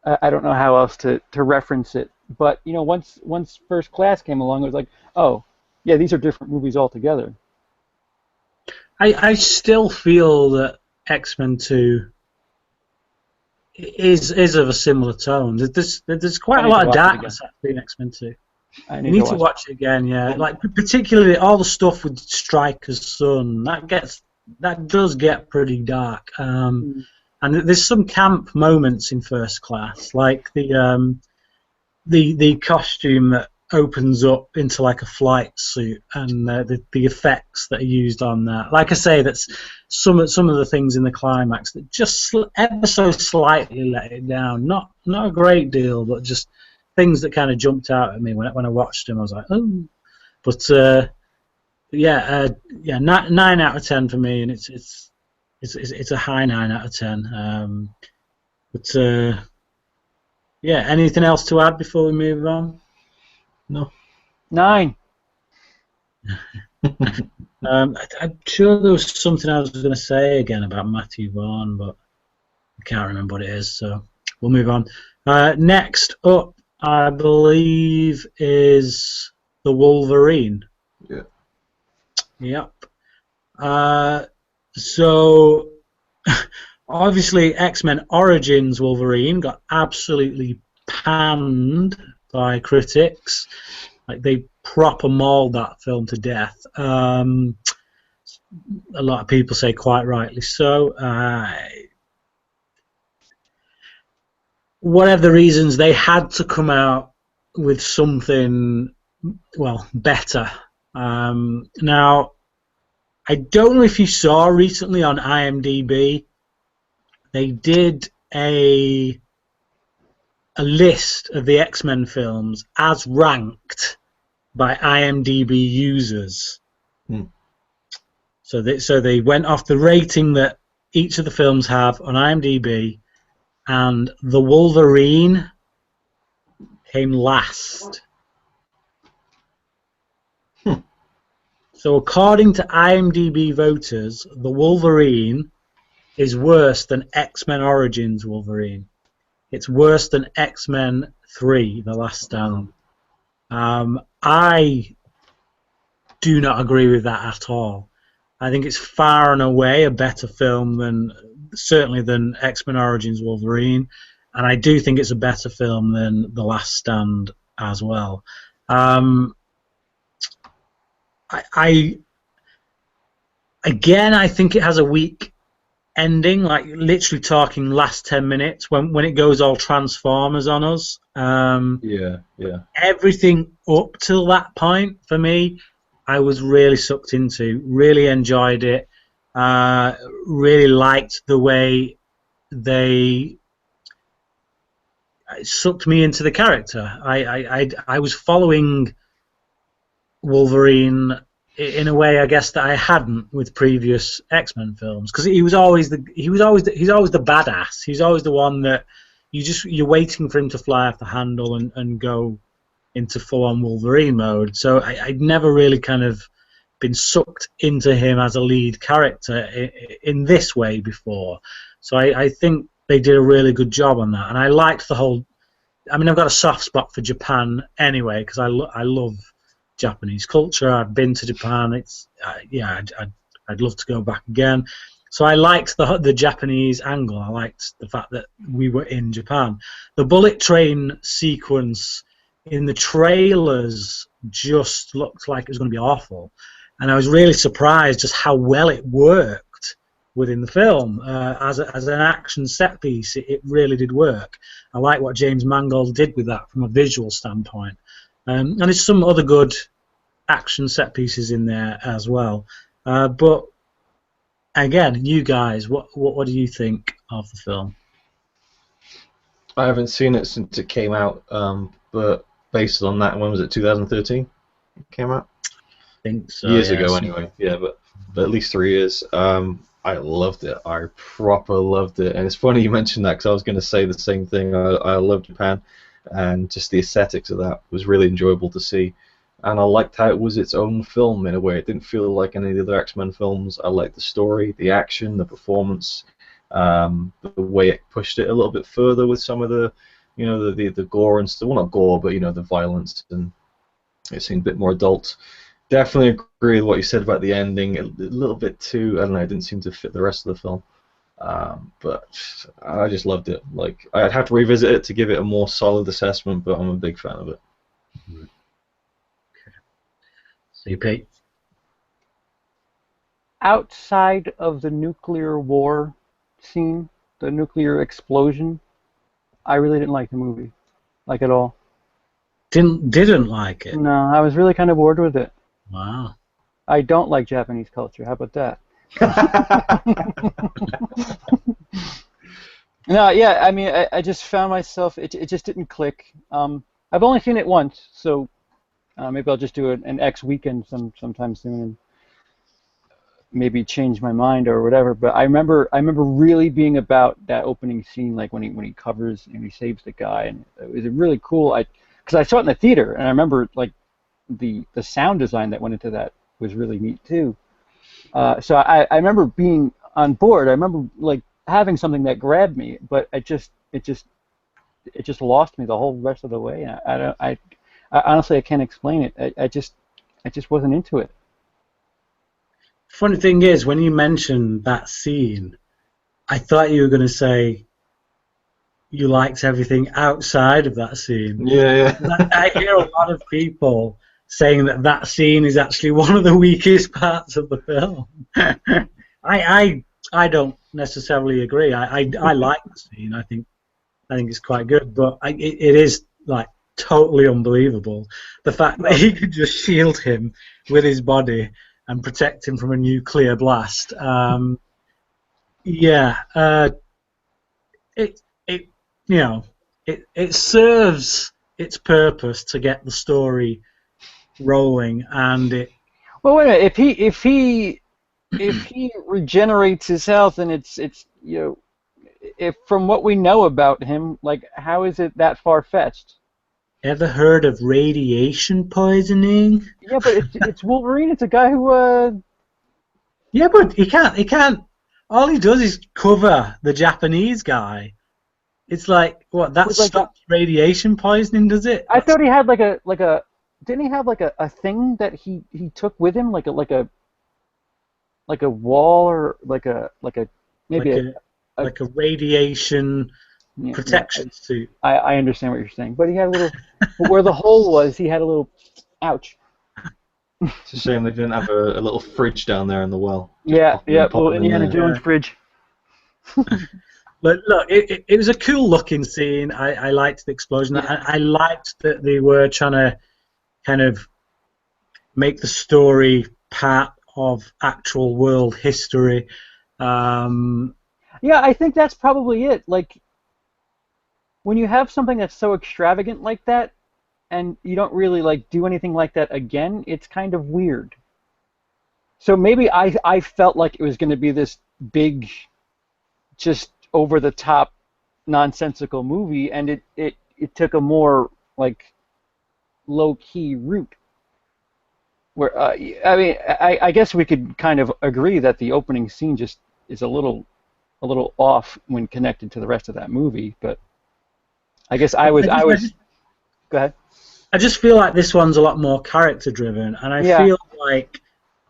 I don't know how else to reference it, but once First Class came along, it was like, oh, yeah, these are different movies altogether. I still feel that X-Men 2 is of a similar tone. There's quite a lot of darkness in X-Men 2. You need to watch it again, yeah. Like particularly all the stuff with Stryker's son, that gets that does get pretty dark. And there's some camp moments in First Class, like the costume that opens up into like a flight suit, and the effects that are used on that. Like I say, that's some of the things in the climax that just ever so slightly let it down. Not a great deal, but just things that kind of jumped out at me when I watched them. I was like, oh, but yeah, 9 out of 10 for me, and it's a high 9 out of 10. But yeah, anything else to add before we move on? No. 9. I'm sure there was something I was going to say again about Matthew Vaughn, but I can't remember what it is, so we'll move on. Next up, I believe, is the Wolverine. Yeah. Yep. So, obviously, X-Men Origins Wolverine got absolutely panned by critics. Like, they proper mauled that film to death. A lot of people say quite rightly so. Whatever the reasons, they had to come out with something, well, better. Now, I don't know if you saw recently on IMDb, they did a list of the X-Men films as ranked by IMDb users. So they went off the rating that each of the films have on IMDb, and the Wolverine came last. So according to IMDb voters, the Wolverine is worse than X-Men Origins Wolverine. It's worse than X-Men 3, The Last Stand. I do not agree with that at all. I think it's far and away a better film certainly than X-Men Origins Wolverine, and I do think it's a better film than The Last Stand as well. I think it has a weak ending, like literally talking last 10 minutes when it goes all Transformers on us. Yeah. Everything up till that point for me, I was really sucked into, really enjoyed it, really liked the way they sucked me into the character. I was following Wolverine in a way, I guess, that I hadn't with previous X-Men films, because he's always the badass. He's always the one that you're waiting for him to fly off the handle and go into full-on Wolverine mode. So I'd never really kind of been sucked into him as a lead character in this way before. So I think they did a really good job on that, and I liked the whole. I mean, I've got a soft spot for Japan anyway, because I love Japanese culture. I've been to Japan. It's I'd love to go back again. So I liked the Japanese angle. I liked the fact that we were in Japan. The bullet train sequence in the trailers just looked like it was going to be awful, and I was really surprised just how well it worked within the film. As an action set piece, it really did work. I like what James Mangold did with that from a visual standpoint. And there's some other good action set pieces in there as well. But again, you guys, what do you think of the film? I haven't seen it since it came out, but based on that, when was it? 2013 it came out? I think so. Years ago, anyway. Yeah, but at least 3 years. I loved it. I proper loved it. And it's funny you mentioned that, because I was going to say the same thing. I love Japan, and just the aesthetics of that was really enjoyable to see. And I liked how it was its own film in a way. It didn't feel like any of the other X-Men films. I liked the story, the action, the performance, the way it pushed it a little bit further with some of the, the gore and stuff. Well, not gore, but the violence, and it seemed a bit more adult. Definitely agree with what you said about the ending. A little bit too, I don't know, it didn't seem to fit the rest of the film. But I just loved it. Like, I'd have to revisit it to give it a more solid assessment, but I'm a big fan of it. CP? outside of the nuclear war scene, the nuclear explosion, I really didn't like the movie, like at all. Didn't like it. No, I was really kind of bored with it. Wow. I don't like Japanese culture. How about that? No, yeah, I mean, I just found myself, it just didn't click. I've only seen it once, so maybe I'll just do an X weekend sometime soon and maybe change my mind or whatever. But I remember really being about that opening scene, like when he covers and he saves the guy, and it was really cool. Because I saw it in the theater, and I remember like the sound design that went into that was really neat too. So I remember being on board. I remember like having something that grabbed me, but it just lost me the whole rest of the way. I honestly I can't explain it. I just wasn't into it. Funny thing is, when you mentioned that scene, I thought you were going to say you liked everything outside of that scene. Yeah. I hear a lot of people saying that scene is actually one of the weakest parts of the film. I don't necessarily agree. I like the scene. I think it's quite good, but it is like totally unbelievable the fact that he could just shield him with his body and protect him from a nuclear blast. It serves its purpose to get the story rolling, and it. Well, wait a minute. If he regenerates his health, and it's if from what we know about him, like how is it that far-fetched? Ever heard of radiation poisoning? Yeah, but it's Wolverine. It's a guy who. Yeah, but he can't. All he does is cover the Japanese guy. It's like what that stops radiation poisoning, does it? I thought he had like a. Didn't he have like a thing that he took with him, like a wall or like a maybe like a radiation protection suit. I understand what you're saying, but he had a little where the hole was. He had a little ouch. It's a shame they didn't have a little fridge down there in the well. Yeah, little Indiana Jones fridge. But look, it was a cool looking scene. I liked the explosion. Yeah. I liked that they were trying to kind of make the story part of actual world history. Yeah, I think that's probably it. Like, when you have something that's so extravagant like that, and you don't really like do anything like that again, it's kind of weird. So maybe I felt like it was going to be this big, just over the top, nonsensical movie, and it took a more like low key route. Where I mean, I guess we could kind of agree that the opening scene just is a little off when connected to the rest of that movie, but I guess I was. Go ahead. I just feel like this one's a lot more character driven, and I feel like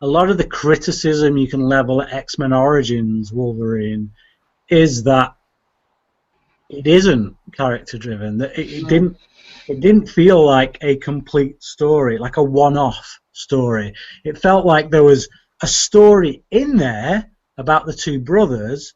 a lot of the criticism you can level at X-Men Origins Wolverine is that it isn't character driven. That it didn't feel like a complete story, like a one-off story. It felt like there was a story in there about the two brothers,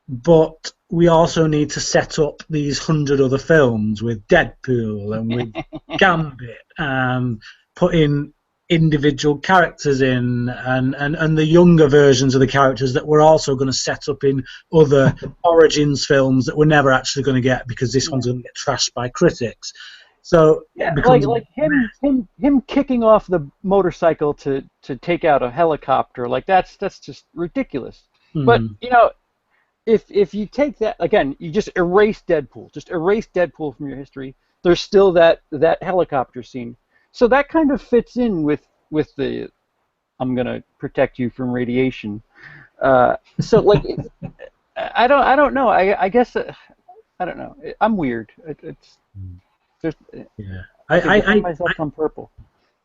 but we also need to set up these 100 other films with Deadpool and with Gambit, and put in individual characters in, and the younger versions of the characters that we're also going to set up in other Origins films that we're never actually going to get because this one's going to get trashed by critics. So yeah, like him kicking off the motorcycle to take out a helicopter, like that's just ridiculous. Mm-hmm. But you know, if you take that again, you just erase Deadpool from your history. There's still that helicopter scene. So that kind of fits in with the I'm gonna protect you from radiation. So like, I don't know. I guess I don't know. I'm weird. It's just I myself on purple.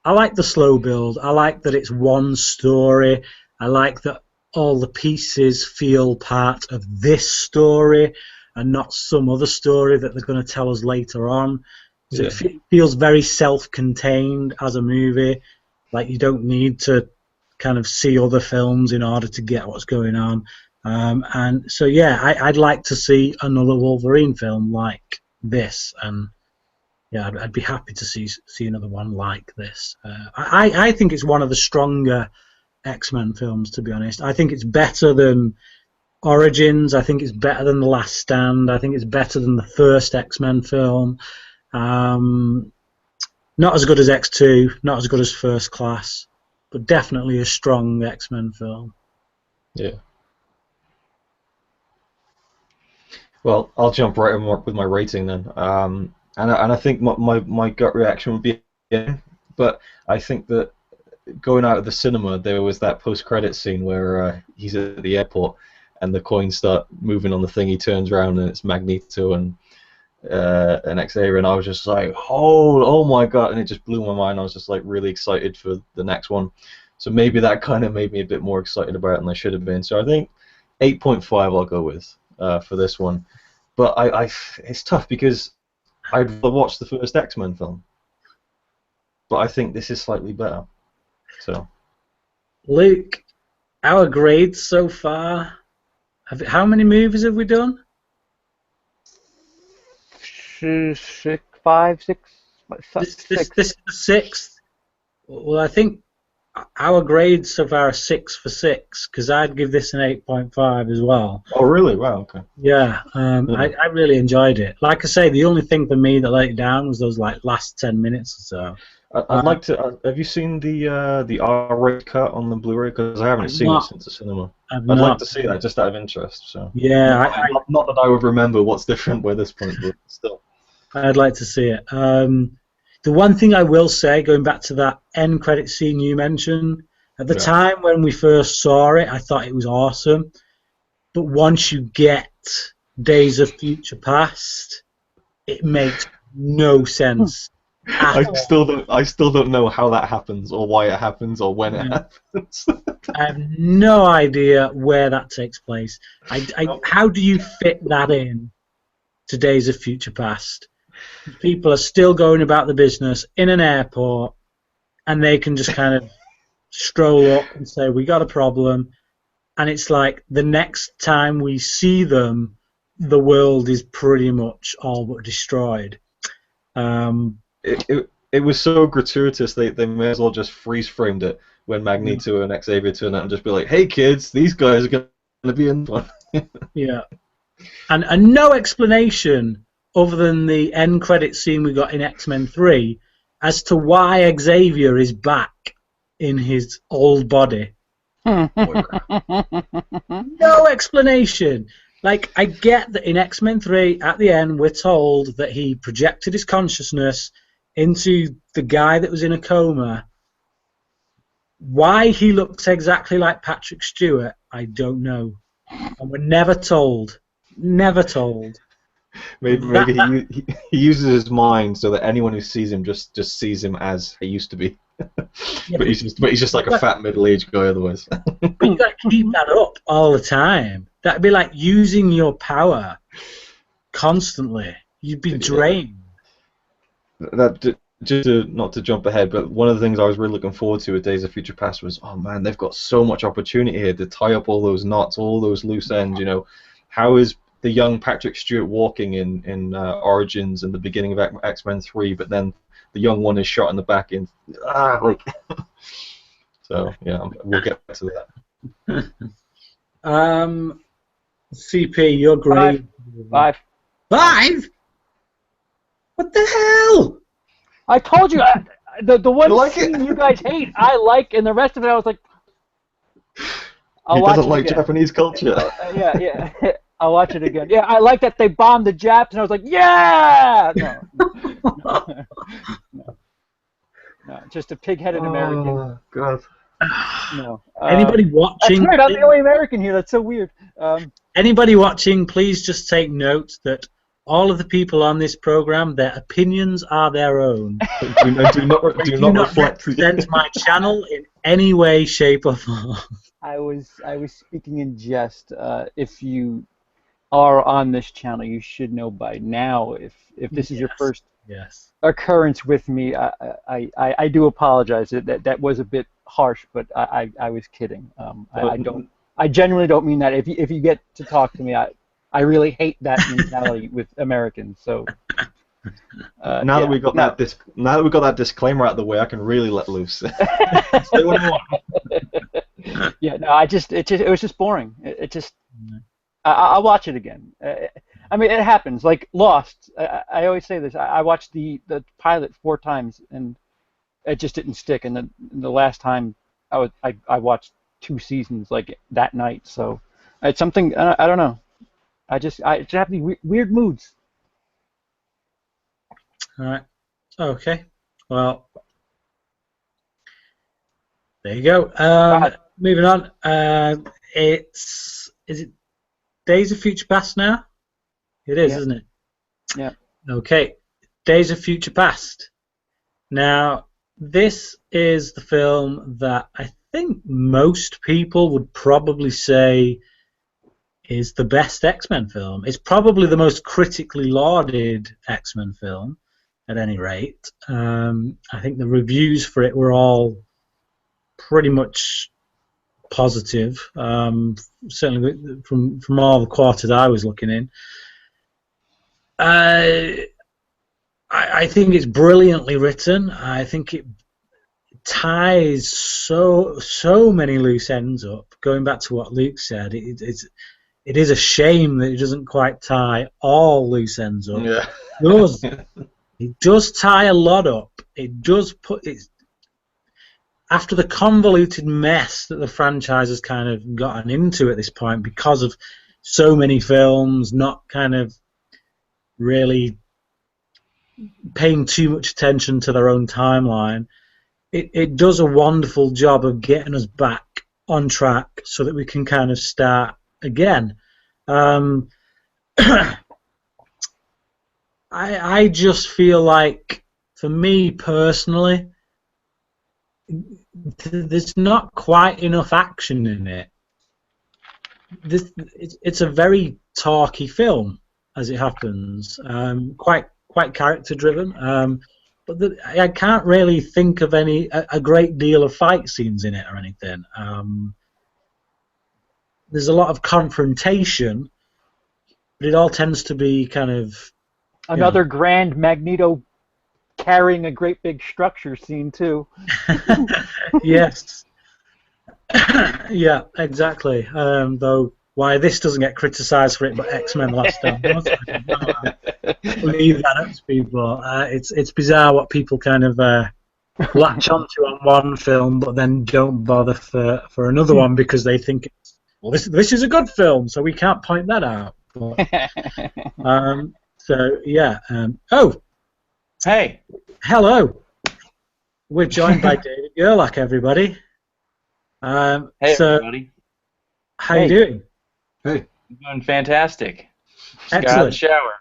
I like the slow build. I like that it's one story. I like that all the pieces feel part of this story and not some other story that they're going to tell us later on. So it feels very self-contained as a movie. Like you don't need to kind of see other films in order to get what's going on. And so, yeah, I'd like to see another Wolverine film like this, and yeah, I'd be happy to see another one like this. I think it's one of the stronger X-Men films, to be honest. I think it's better than Origins. I think it's better than The Last Stand. I think it's better than the first X-Men film. Not as good as X2, not as good as First Class, but definitely a strong X-Men film. Yeah. Well, I'll jump right in with my rating then. And I think my gut reaction would be yeah, but I think that going out of the cinema, there was that post-credit scene where he's at the airport and the coins start moving on the thing. He turns around and it's Magneto and Xavier, and I was just like, oh my god, and it just blew my mind. I was just like really excited for the next one. So maybe that kind of made me a bit more excited about it than I should have been. So I think 8.5 I'll go with for this one. But it's tough because I'd watched the first X-Men film, but I think this is slightly better. So, Luke, our grades so far. How many movies have we done? 5, 6. This is the sixth. Well, I think our grades so far are 6 for 6, because I'd give this an 8.5 as well. Oh, really? Wow, okay. Yeah, I really enjoyed it. Like I say, the only thing for me that let it down was those last 10 minutes or so. I'd like to. Have you seen the R-rated cut on the Blu-ray? Because I haven't seen it since the cinema. I'd like to see that just out of interest. So yeah, not that I would remember what's different by this point, but still. I'd like to see it. The one thing I will say, going back to that end credit scene you mentioned, at the time when we first saw it, I thought it was awesome. But once you get Days of Future Past, it makes no sense. I still don't know how that happens, or why it happens, or when it happens. I have no idea where that takes place. How do you fit that in to Days of Future Past? People are still going about the business in an airport, and they can just kind of stroll up and say, we got a problem, and it's like the next time we see them, the world is pretty much all but destroyed. It was so gratuitous, they may as well just freeze-framed it when Magneto and Xavier turn out and just be like, hey kids, these guys are going to be in one. Yeah. And no explanation other than the end credit scene we got in X-Men 3 as to why Xavier is back in his old body. No explanation. Like, I get that in X-Men 3, at the end, we're told that he projected his consciousness into the guy that was in a coma. Why he looks exactly like Patrick Stewart, I don't know. And we're never told. Never told. Maybe he uses his mind so that anyone who sees him just sees him as he used to be. Yeah, but he's just like a fat middle-aged guy otherwise. But you got to keep that up all the time. That'd be like using your power constantly. You'd be drained. Not to jump ahead, but one of the things I was really looking forward to with Days of Future Past was, oh man, they've got so much opportunity here to tie up all those knots, all those loose ends. You know, how is the young Patrick Stewart walking in Origins and the beginning of X-Men 3, but then the young one is shot in the back in so yeah, we'll get back to that. CP, your grade? 5. 5? What the hell? I told you the one like scene you guys hate, I like, and the rest of it I was like, he doesn't like Japanese culture. Yeah. I'll watch it again. Yeah, I like that they bombed the Japs, and I was like, yeah! No, just a pig-headed American. Oh, God. No. Anybody watching? That's weird, I'm the only American here, that's so weird. Anybody watching, please just take note that all of the people on this program, their opinions are their own. do not reflect represent my channel in any way, shape, or form. I was speaking in jest. If you are on this channel, you should know by now. If this is your first occurrence with me, I do apologize. That was a bit harsh, but I was kidding. I genuinely don't mean that. If you get to talk to me, I really hate that mentality with Americans. So now that we got that disclaimer out of the way, I can really let loose. Say what I want. Yeah, no, it was just boring. I'll watch it again. I mean, it happens. Like Lost, I always say this. I watched the pilot 4 times, and it just didn't stick. And the last time I watched 2 seasons like that night. So it's something I don't know. I just have these weird moods. All right. Okay. Well, there you go. Moving on. Is it Days of Future Past now? It is, isn't it? Yeah. Okay. Days of Future Past. Now, this is the film that I think most people would probably say is the best X-Men film. It's probably the most critically lauded X-Men film, at any rate. I think the reviews for it were all pretty much positive, certainly from all the quarters I was looking in. I think it's brilliantly written. I think it ties so many loose ends up. Going back to what Luke said, it is a shame that it doesn't quite tie all loose ends up. Yeah. It does tie a lot up. It does put it after the convoluted mess that the franchise has kind of gotten into at this point because of so many films not kind of really paying too much attention to their own timeline. It does a wonderful job of getting us back on track so that we can kind of start again. I just feel like, for me personally, there's not quite enough action in it. It's a very talky film, as it happens, quite character driven. But I can't really think of a great deal of fight scenes in it or anything. There's a lot of confrontation, but it all tends to be kind of another grand Magneto carrying a great big structure scene too. Yes. Yeah, exactly. Though why this doesn't get criticised for it, but X-Men last time. Leave that up to people. It's bizarre what people kind of latch onto on one film, but then don't bother for another one because they think this is a good film, so we can't point that out. But, so yeah. Hey. Hello. We're joined by David Gerlach, everybody. Hey, everybody. How you doing? Hey. I'm doing fantastic. Just Excellent. got out of the shower.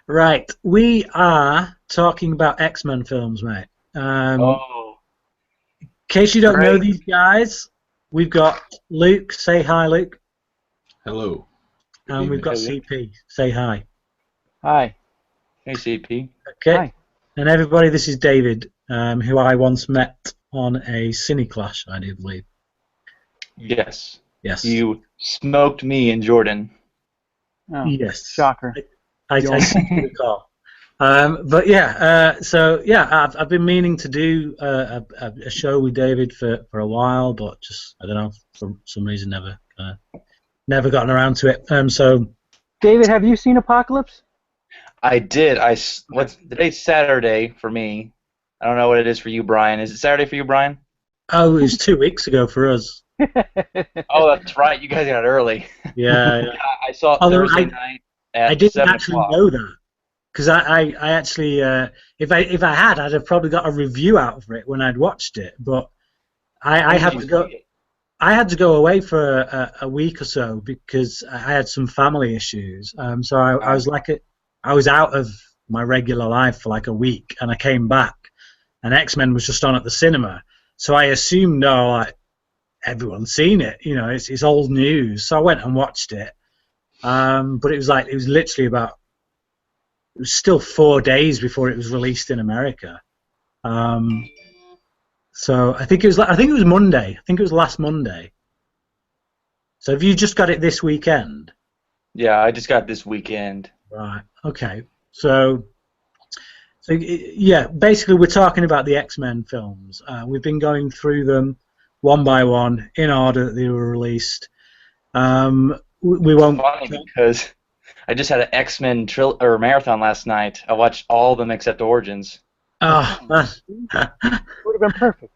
Right. We are talking about X-Men films, mate. In case you don't know these guys, we've got Luke. Say hi, Luke. Hello. And we've got CP. Say hi. Hi. Hey, CP. Okay. Hi. And everybody, this is David, who I once met on a Cineclash, I do believe. Yes. Yes. You smoked me and Jordan. Oh, yes. Shocker. I seem to recall. But yeah, I've been meaning to do a show with David for a while, but just I don't know, for some reason never gotten around to it. So David, have you seen Apocalypse? I did. Today's Saturday for me. I don't know what it is for you, Brian. Is it Saturday for you, Brian? Oh, it was 2 weeks ago for us. Oh, that's right. You guys got it early. Yeah. I saw it Thursday night at I didn't 7 actually o'clock. know that because I actually if I had, I'd have probably got a review out for it when I'd watched it. But I had to go. I had to go away for a week or so because I had some family issues. So I was out of my regular life for like a week, and I came back, and X-Men was just on at the cinema. So I assumed, everyone's seen it. You know, it's old news. So I went and watched it. But it was literally it was still 4 days before it was released in America. So I think it was Monday. I think it was last Monday. So have you just got it this weekend? Yeah, I just got this weekend. Right. Okay. So yeah, basically we're talking about the X-Men films. We've been going through them one by one in order that they were released. We won't. It's funny because I just had an X-Men marathon last night. I watched all of them except Origins. Oh, Would have been perfect.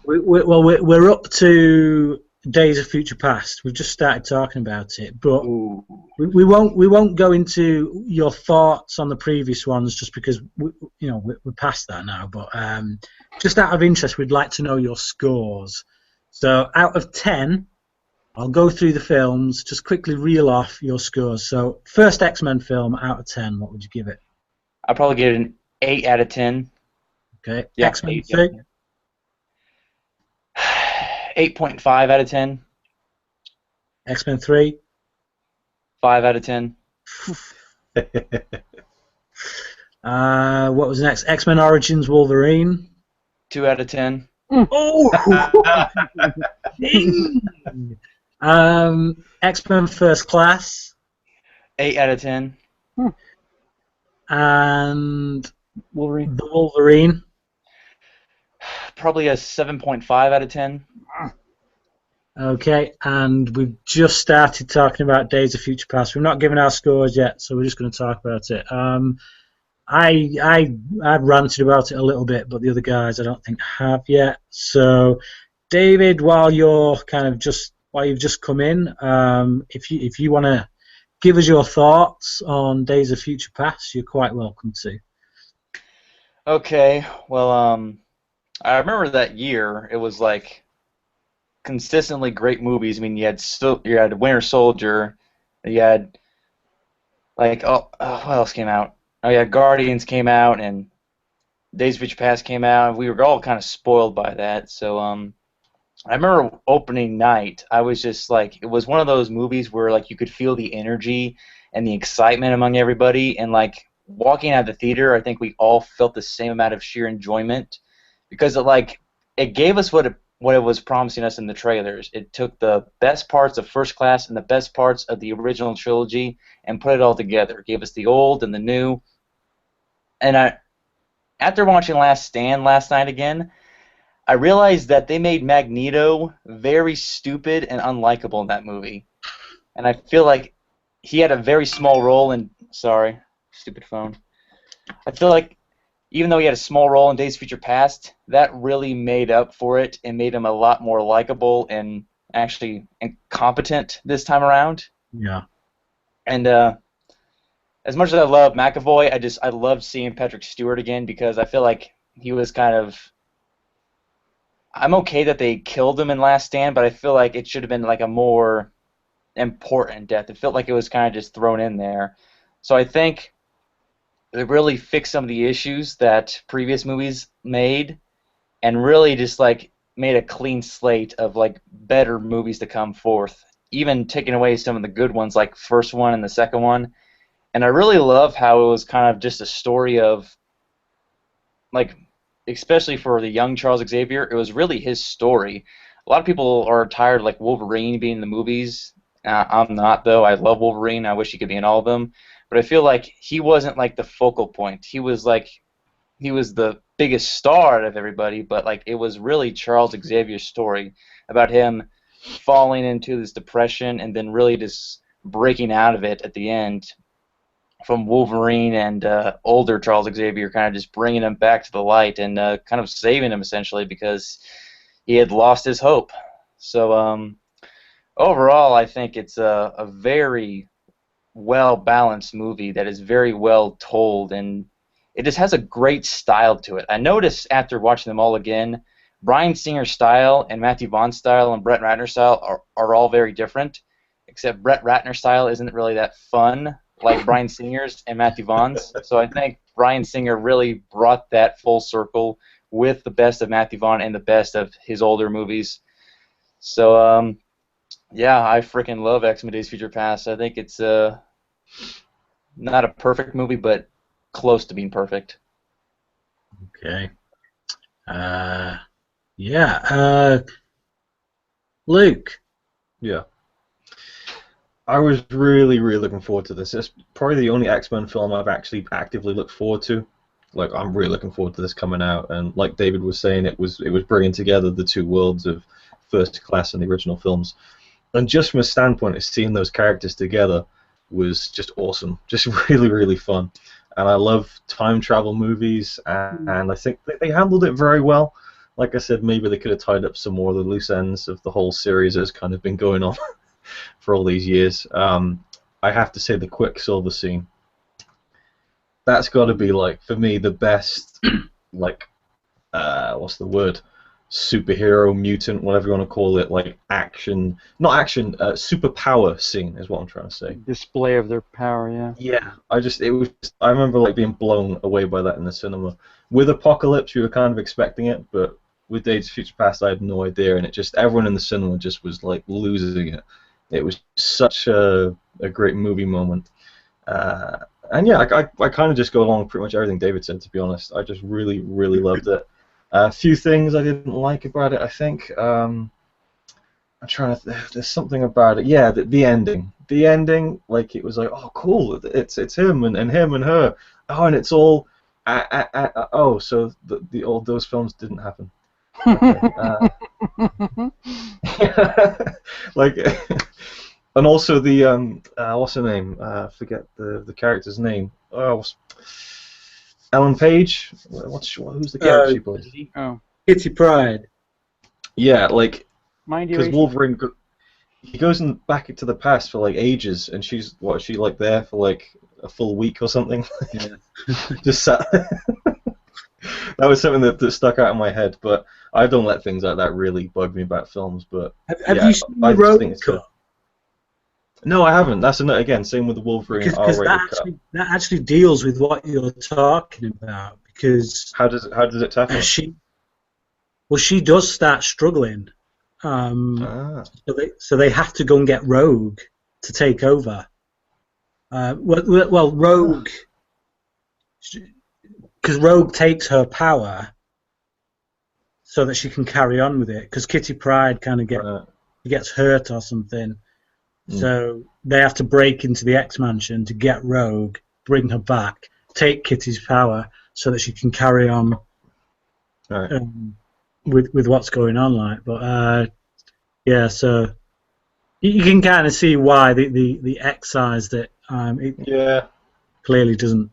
we're up to Days of Future Past. We've just started talking about it, but Ooh. we won't go into your thoughts on the previous ones just because we're past that now. But just out of interest, we'd like to know your scores. So out of 10, I'll go through the films. Just quickly reel off your scores. So first X-Men film out of 10, what would you give it? I'll probably give it an 8 out of 10. Okay. Yeah, X-Men 8, 2. 8.5 out of 10. X-Men 3. 5 out of 10. What was next? X-Men Origins Wolverine. 2 out of 10. Oh! Ding! X-Men First Class. 8 out of 10. And Wolverine. the Wolverine. Probably a 7.5 out of 10. Okay, and we've just started talking about Days of Future Past. We've not given our scores yet, so we're just going to talk about it. I've ranted about it a little bit, but the other guys I don't think have yet. So, David, while you've just come in, if you want to give us your thoughts on Days of Future Past, you're quite welcome to. Okay, well, I remember that year. It was like consistently great movies. I mean, you had Winter Soldier, you had like what else came out? Oh yeah, Guardians came out, and Days of Future Past came out. We were all kind of spoiled by that. So I remember opening night. I was just like, it was one of those movies where like you could feel the energy and the excitement among everybody, and like walking out of the theater, I think we all felt the same amount of sheer enjoyment because it gave us what it was promising us in the trailers. It took the best parts of First Class and the best parts of the original trilogy and put it all together. It gave us the old and the new. And after watching Last Stand last night again, I realized that they made Magneto very stupid and unlikable in that movie. And I feel like he had a very small role in... Sorry, stupid phone. I feel like even though he had a small role in Days of Future Past, that really made up for it and made him a lot more likable and actually competent this time around. Yeah. And as much as I love McAvoy, I loved seeing Patrick Stewart again because I feel like he was kind of... I'm okay that they killed him in Last Stand, but I feel like it should have been like a more important death. It felt like it was kind of just thrown in there. So I think they really fixed some of the issues that previous movies made and really just like made a clean slate of like better movies to come forth, even taking away some of the good ones like first one and the second one. And I really love how it was kind of just a story of like, especially for the young Charles Xavier, it was really his story. A lot of people are tired of like Wolverine being in the movies. I'm not, though. I love Wolverine. I wish he could be in all of them. But I feel like he wasn't like the focal point. He was the biggest star out of everybody, but like it was really Charles Xavier's story about him falling into this depression and then really just breaking out of it at the end from Wolverine and older Charles Xavier kind of just bringing him back to the light and kind of saving him essentially because he had lost his hope. So overall, I think it's a very well-balanced movie that is very well told, and it just has a great style to it. I noticed after watching them all again, Bryan Singer's style and Matthew Vaughn's style and Brett Ratner's style are all very different, except Brett Ratner's style isn't really that fun like Bryan Singer's and Matthew Vaughn's. So I think Bryan Singer really brought that full circle with the best of Matthew Vaughn and the best of his older movies. So, yeah, I freaking love X-Men Days of Future Past. I think it's not a perfect movie, but close to being perfect. Okay. Yeah. Luke. Yeah. I was really, really looking forward to this. It's probably the only X-Men film I've actually actively looked forward to. Like, I'm really looking forward to this coming out. And like David was saying, it was bringing together the two worlds of First Class and the original films. And just from a standpoint of seeing those characters together was just awesome. Just really, really fun. And I love time travel movies, and I think they handled it very well. Like I said, maybe they could have tied up some more of the loose ends of the whole series that's kind of been going on for all these years. I have to say the Quicksilver scene. That's got to be, like, for me, the best, like, what's the word? Superhero, mutant, whatever you want to call it, like action, not action, superpower scene is what I'm trying to say. Display of their power, yeah. Yeah, I remember like being blown away by that in the cinema. With Apocalypse, we were kind of expecting it, but with Days of Future Past, I had no idea, and it just, everyone in the cinema just was like losing it. It was such a great movie moment. And yeah, I kind of just go along with pretty much everything David said, to be honest. I just really, really loved it. A few things I didn't like about it, I think. I'm trying to. There's something about it. Yeah, the ending. The ending, like it was like, oh, cool. It's him and him and her. Oh, and it's all. Oh, so all those films didn't happen. Okay. Like, and also the what's her name? Forget the character's name. Oh. Ellen Page? Who's the character she plays? Oh. Kitty Pryde. Yeah, like, Mind because you, Wolverine, he goes back into the past for like ages, and she's like there for like a full week or something. Yeah. Just sat. That was something that stuck out in my head, but I don't let things like that really bug me about films. But Have yeah, you seen I the just road think it's cut? good. No, I haven't. That's again, same with the Wolverine Because R-rated cut. that actually deals with what you're talking about. Because How does it tackle it? she does start struggling. Ah. So they have to go and get Rogue to take over. Well, Rogue, because Rogue takes her power so that she can carry on with it. Because Kitty Pryde kind of gets hurt or something. So they have to break into the X-Mansion to get Rogue, bring her back, take Kitty's power so that she can carry on with what's going on. Like, but yeah, so you can kind of see why the excise that it clearly doesn't.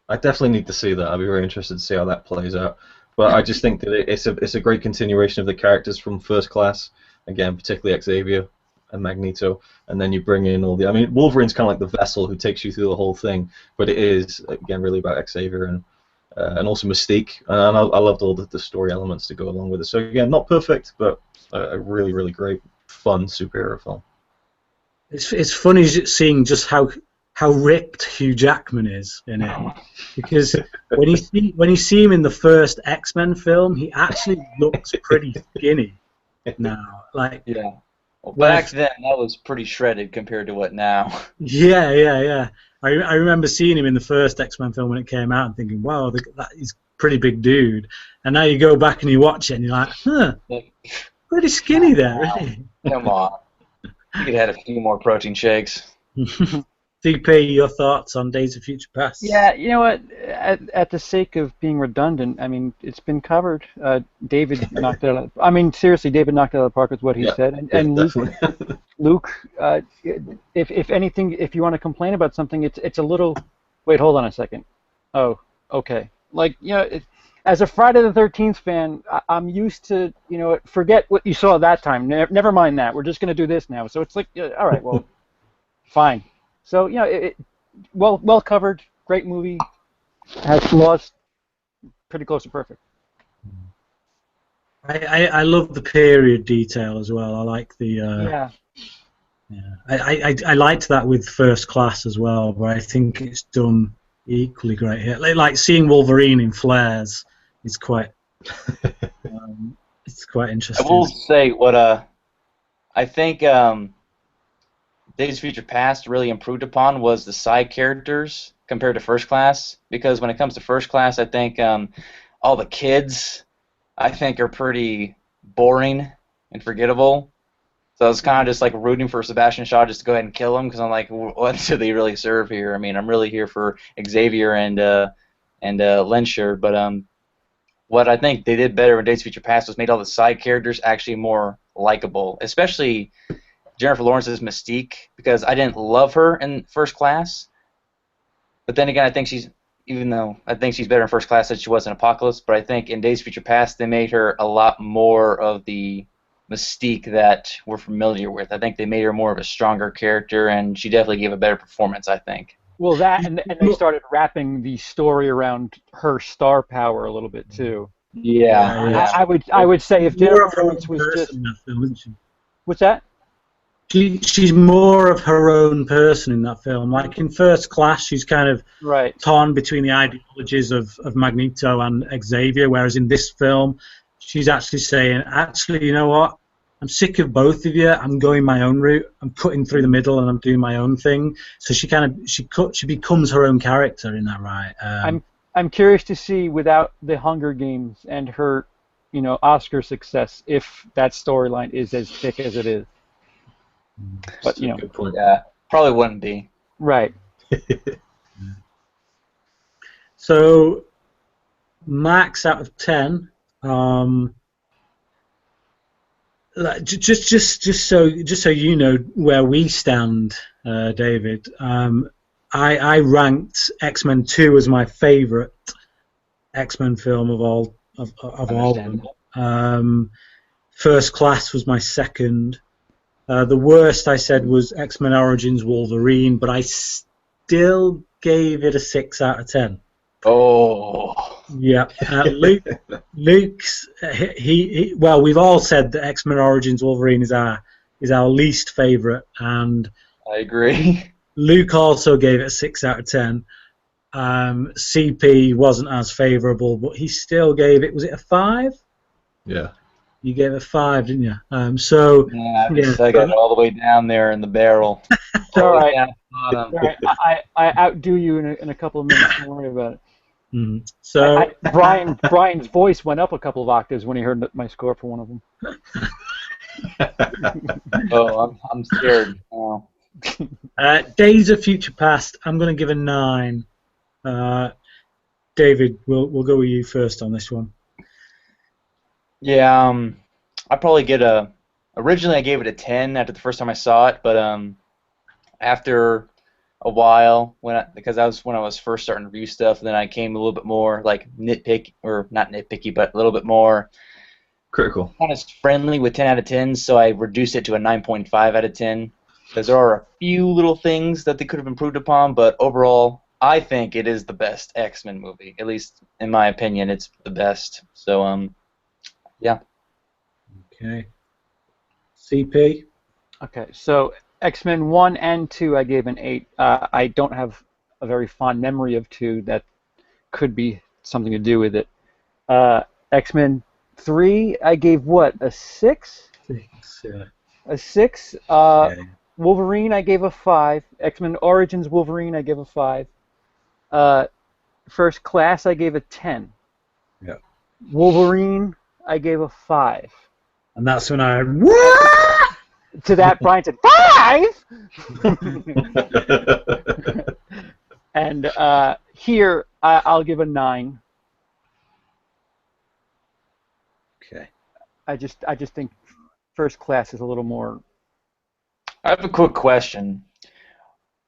I definitely need to see that. I'd be very interested to see how that plays out. But I just think that it's a great continuation of the characters from First Class. Again, particularly Xavier and Magneto, and then you bring in all the. I mean, Wolverine's kind of like the vessel who takes you through the whole thing, but it is again really about Xavier and also Mystique, and I loved all the story elements to go along with it. So again, not perfect, but a really, really great, fun superhero film. It's funny seeing just how ripped Hugh Jackman is in it, because when you see him in the first X-Men film, he actually looks pretty skinny now. Like, yeah. Well, back then, that was pretty shredded compared to what now. Yeah. I remember seeing him in the first X-Men film when it came out and thinking, wow, that is a pretty big dude. And now you go back and you watch it and you're like, huh, pretty skinny there, isn't he? Come on. You could have had a few more protein shakes. DP, your thoughts on Days of Future Past? Yeah, you know what? At the sake of being redundant, I mean, it's been covered. David knocked it out. I mean, seriously, David knocked it out of the park with what he said. And Luke, if anything, if you want to complain about something, it's a little. Wait, hold on a second. Oh, okay. Like, you know, as a Friday the 13th fan, I'm used to, you know, forget what you saw that time. Never mind that. We're just going to do this now. So it's like, all right, well, fine. So, you know, well covered, great movie, has flaws, pretty close to perfect. I love the period detail as well. I like the I liked that with First Class as well, but I think it's done equally great here. Like seeing Wolverine in flares is quite it's quite interesting. I will say what I think Days of Future Past really improved upon was the side characters compared to First Class. Because when it comes to First Class, I think all the kids, I think, are pretty boring and forgettable. So I was kind of just like rooting for Sebastian Shaw just to go ahead and kill him because I'm like, what do they really serve here? I mean, I'm really here for Xavier and Lensher, but what I think they did better in Days of Future Past was made all the side characters actually more likable, especially Jennifer Lawrence's Mystique, because I didn't love her in First Class, but then again, I think even though I think she's better in First Class than she was in Apocalypse, but I think in Days of Future Past they made her a lot more of the Mystique that we're familiar with. I think they made her more of a stronger character, and she definitely gave a better performance, I think. Well, that and they started wrapping the story around her star power a little bit too. Yeah. I would say if more Jennifer of her own Lawrence was person just in that film, isn't she? what's that? She's more of her own person in that film. Like in First Class, she's kind of Right. torn between the ideologies of Magneto and Xavier, whereas in this film, she's actually saying, actually, you know what? I'm sick of both of you. I'm going my own route. I'm cutting through the middle, and I'm doing my own thing. So she becomes her own character in that, right? I'm curious to see without the Hunger Games and her, Oscar success, if that storyline is as thick as it is. But Good point. Yeah, probably wouldn't be. Right. So, max out of 10. Just so you know where we stand, David. I ranked X-Men 2 as my favourite X-Men film of all of them. First Class was my second. The worst I said was X-Men Origins Wolverine, but I still gave it a 6 out of 10. Oh. Yeah. Luke's well, we've all said that X-Men Origins Wolverine is our least favourite, and I agree. Luke also gave it a 6 out of 10. CP wasn't as favourable, but he still gave it. Was it a 5? Yeah. You gave it a 5, didn't you? So Yeah, I got it all the way down there in the barrel. It's all right. All right. I outdo you in a couple of minutes. Don't worry about it. Mm. So Brian's voice went up a couple of octaves when he heard my score for one of them. Oh, I'm scared. Oh. Days of Future Past, I'm going to give a 9. David, we'll go with you first on this one. Yeah, I probably get originally I gave it a 10 after the first time I saw it, but after a while, because that was when I was first starting to review stuff, and then I came a little bit more like not nitpicky, but a little bit more critical, kind of friendly with 10 out of 10, so I reduced it to a 9.5 out of 10, because there are a few little things that they could have improved upon, but overall, I think it is the best X-Men movie. At least in my opinion, it's the best. So, yeah. Okay. CP? Okay, so X-Men 1 and 2 I gave an 8. I don't have a very fond memory of 2. That could be something to do with it. X-Men 3 I gave what? A 6? 6, yeah. A 6? Yeah. Wolverine I gave a 5. X-Men Origins Wolverine I gave a 5. First Class I gave a 10. Yeah. Wolverine I gave a 5. And that's when I what? To that, Brian said 5. And here I'll give a 9. Okay. I just think First Class is a little more. I have a quick question.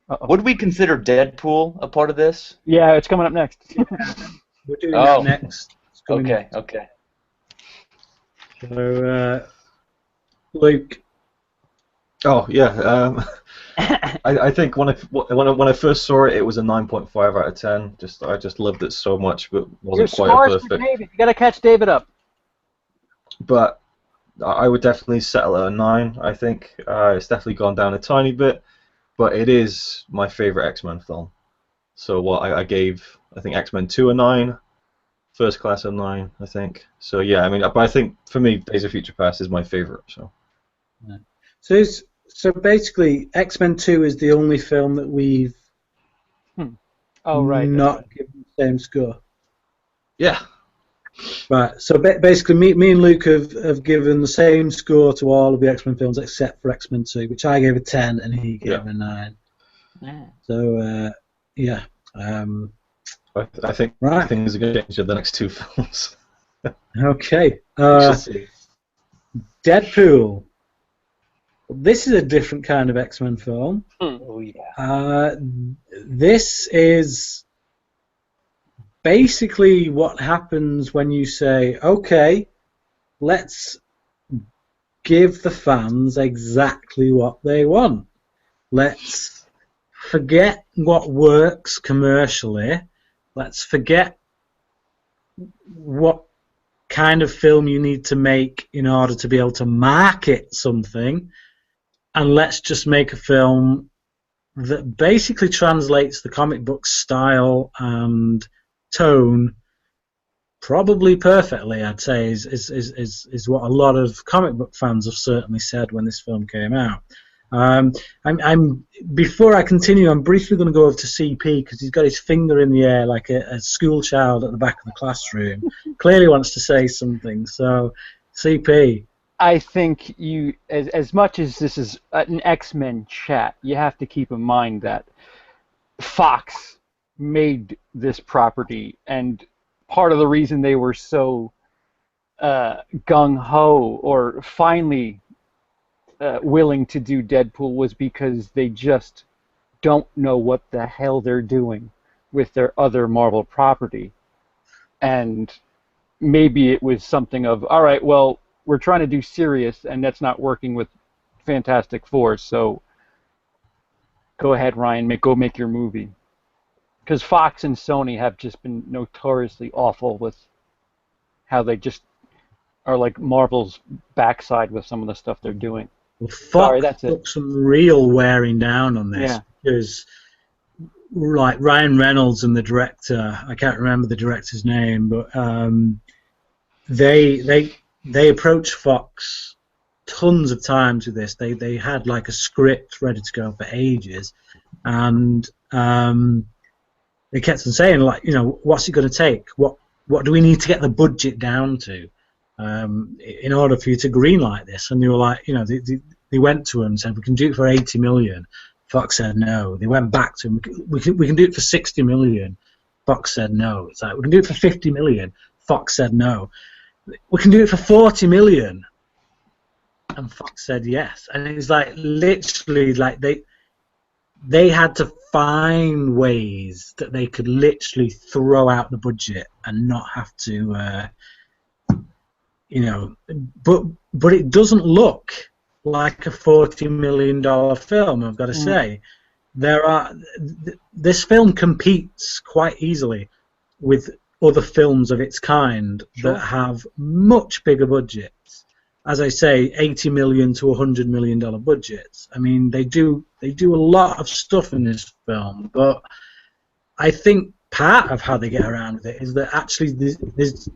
Uh-oh. Would we consider Deadpool a part of this? Yeah, it's coming up next. We're doing that next. Okay. So, Luke. Oh yeah. I think when I first saw it, it was a 9.5 out of 10. I just loved it so much, but wasn't Your quite scores perfect. for David. You gotta catch David up. But I would definitely settle at a 9. I think it's definitely gone down a tiny bit, but it is my favorite X-Men film. So I gave, I think, X-Men 2 a 9, First Class a 9, I think. So yeah, I mean, but I think for me, Days of Future Past is my favorite. So. So So basically, X-Men 2 is the only film that we've Oh, right. not given the same score. Yeah. Right. So basically, me and Luke have given the same score to all of the X-Men films except for X-Men 2, which I gave a 10 and he gave a 9. So yeah. I think things are going to change in the next 2 films. Okay. We shall see. Deadpool. This is a different kind of X-Men film. Oh yeah. This is basically what happens when you say, okay, let's give the fans exactly what they want. Let's forget what works commercially. Let's forget what kind of film you need to make in order to be able to market something, and let's just make a film that basically translates the comic book style and tone probably perfectly. I'd say is what a lot of comic book fans have certainly said when this film came out. Before I continue, I'm briefly going to go over to CP because he's got his finger in the air like a school child at the back of the classroom. Clearly wants to say something. So, CP. I think you, as much as this is an X-Men chat, you have to keep in mind that Fox made this property, and part of the reason they were so gung-ho or finally willing to do Deadpool was because they just don't know what the hell they're doing with their other Marvel property. And maybe it was something of, all right, well, we're trying to do serious, and that's not working with Fantastic Four, so go ahead, Ryan, go make your movie. Because Fox and Sony have just been notoriously awful with how they just are like Marvel's backside with some of the stuff they're doing. Well, Fox took some real wearing down on this because, like Ryan Reynolds and the director, I can't remember the director's name, but they approached Fox tons of times with this. They had like a script ready to go for ages, and they kept on saying, like, you know, what's it going to take? What do we need to get the budget down to in order for you to greenlight this? And they were like, you know, they went to him and said, we can do it for 80 million. Fox said no. They went back to him. We can do it for 60 million. Fox said no. It's like, we can do it for 50 million. Fox said no. We can do it for 40 million. And Fox said yes. And it was like literally like they had to find ways that they could literally throw out the budget and not have to, you know. But it doesn't look like a $40 million film, I've got to say. This film competes quite easily with other films of its kind that have much bigger budgets. As I say, $80 million to $100 million budgets. I mean, they do a lot of stuff in this film, but I think part of how they get around with it is that actually there's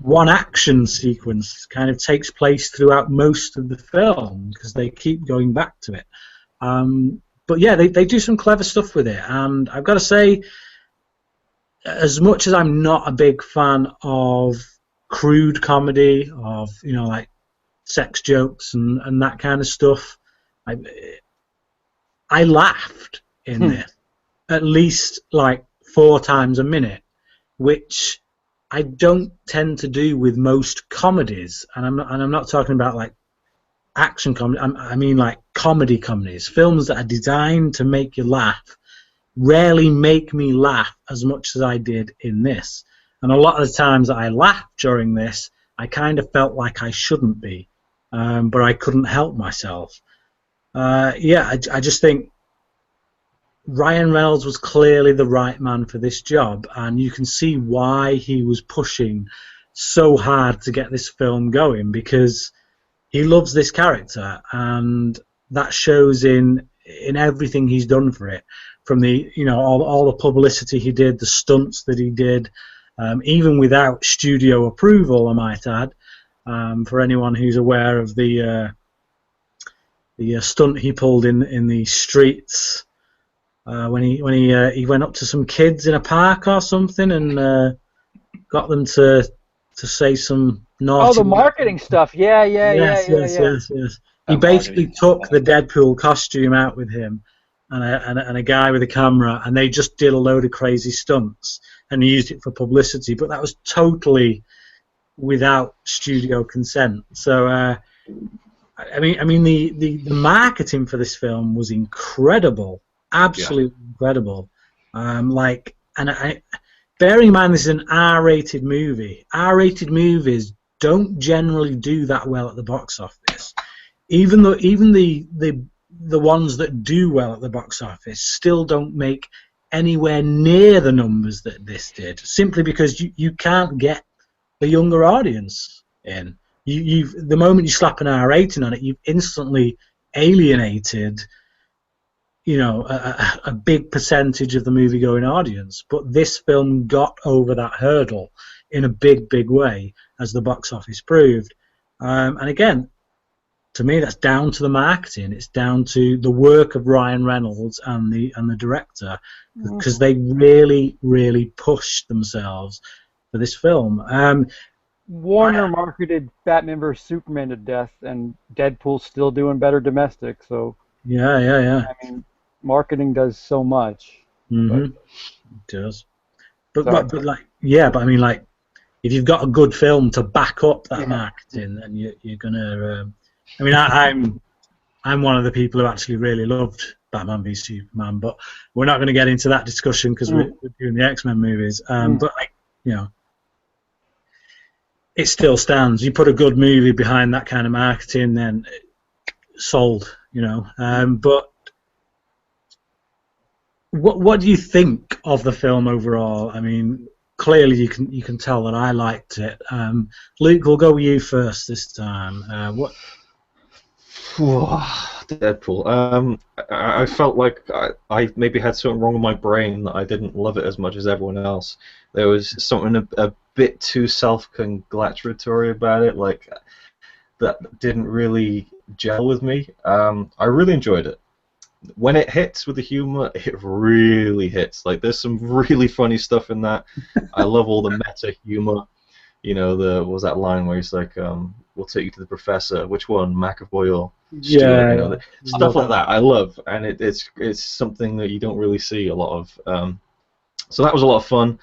one action sequence kind of takes place throughout most of the film because they keep going back to it. But yeah, they do some clever stuff with it, and I've got to say, as much as I'm not a big fan of crude comedy, of, you know, like sex jokes and that kind of stuff, I laughed in this at least like 4 times a minute, which I don't tend to do with most comedies, and I'm not talking about like action comedy. I mean like comedies, films that are designed to make you laugh. Rarely make me laugh as much as I did in this, and a lot of the times that I laughed during this, I kind of felt like I shouldn't be, but I couldn't help myself. I just think Ryan Reynolds was clearly the right man for this job, and you can see why he was pushing so hard to get this film going, because he loves this character, and that shows in everything he's done for it. From the, you know, all the publicity he did, the stunts that he did, even without studio approval, I might add. For anyone who's aware of the the stunt he pulled in the streets when he went up to some kids in a park or something and got them to say some naughty. Oh, the marketing stuff. Yeah. Yes. He basically took the Deadpool costume out with him and a guy with a camera, and they just did a load of crazy stunts and used it for publicity. But that was totally without studio consent. So, I mean, the marketing for this film was incredible, absolutely incredible. Bearing in mind this is an R-rated movie. R-rated movies don't generally do that well at the box office. Even the ones that do well at the box office still don't make anywhere near the numbers that this did. Simply because you can't get the younger audience in. The moment you slap an R rating on it, you've instantly alienated, a big percentage of the movie-going audience. But this film got over that hurdle in a big, big way, as the box office proved. And again, to me, that's down to the marketing. It's down to the work of Ryan Reynolds and the director, because they really, really pushed themselves for this film. Warner marketed Batman vs Superman to death, and Deadpool's still doing better domestic. So yeah. I mean, marketing does so much. It does. But I mean, like, if you've got a good film to back up that marketing, then you're gonna. I mean, I'm one of the people who actually really loved Batman v Superman, but we're not going to get into that discussion because we're doing the X-Men movies. But it still stands. You put a good movie behind that kind of marketing, then sold. But what do you think of the film overall? I mean, clearly you can tell that I liked it. Luke, we'll go with you first this time. What? Deadpool. I felt like I maybe had something wrong with my brain, that I didn't love it as much as everyone else. There was something a bit too self-congratulatory about it, like that didn't really gel with me. I really enjoyed it. When it hits with the humor, it really hits. Like, there's some really funny stuff in that. I love all the meta humor. What was that line where he's like, "We'll take you to the professor." Which one, McAvoy or Stewart? Stuff like that. I love, and it's something that you don't really see a lot of. So that was a lot of fun,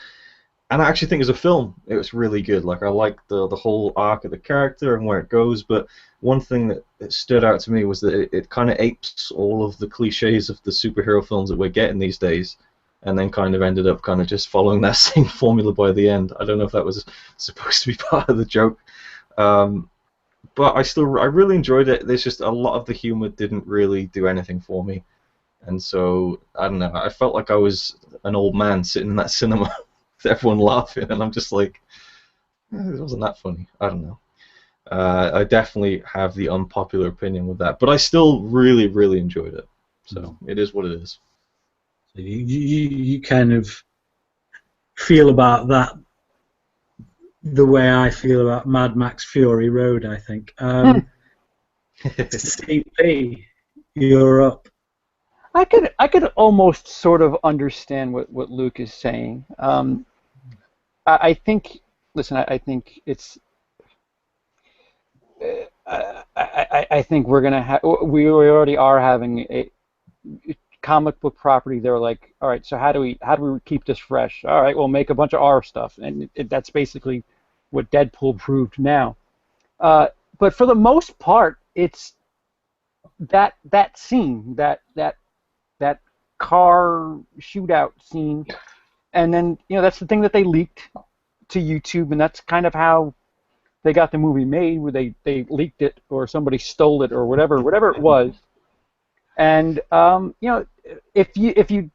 and I actually think as a film, it was really good. Like, I liked the whole arc of the character and where it goes. But one thing that stood out to me was that it kind of apes all of the cliches of the superhero films that we're getting these days, and then kind of ended up kind of just following that same formula by the end. I don't know if that was supposed to be part of the joke. But I really enjoyed it. There's just a lot of the humor didn't really do anything for me. And so, I don't know, I felt like I was an old man sitting in that cinema with everyone laughing, and I'm just like, it wasn't that funny. I don't know. I definitely have the unpopular opinion with that, but I still really, really enjoyed it. So, it is what it is. So you kind of feel about that the way I feel about Mad Max Fury Road, I think. CP, you're up. I could almost sort of understand what Luke is saying. I think. Listen, I think it's. I think we're gonna have. We already are having a comic book property. They're like, all right, so how do we keep this fresh? All right, we'll make a bunch of R stuff, and that's basically what Deadpool proved now. But for the most part, it's that scene, that car shootout scene, and then that's the thing that they leaked to YouTube, and that's kind of how they got the movie made, where they leaked it or somebody stole it or whatever it was. And if you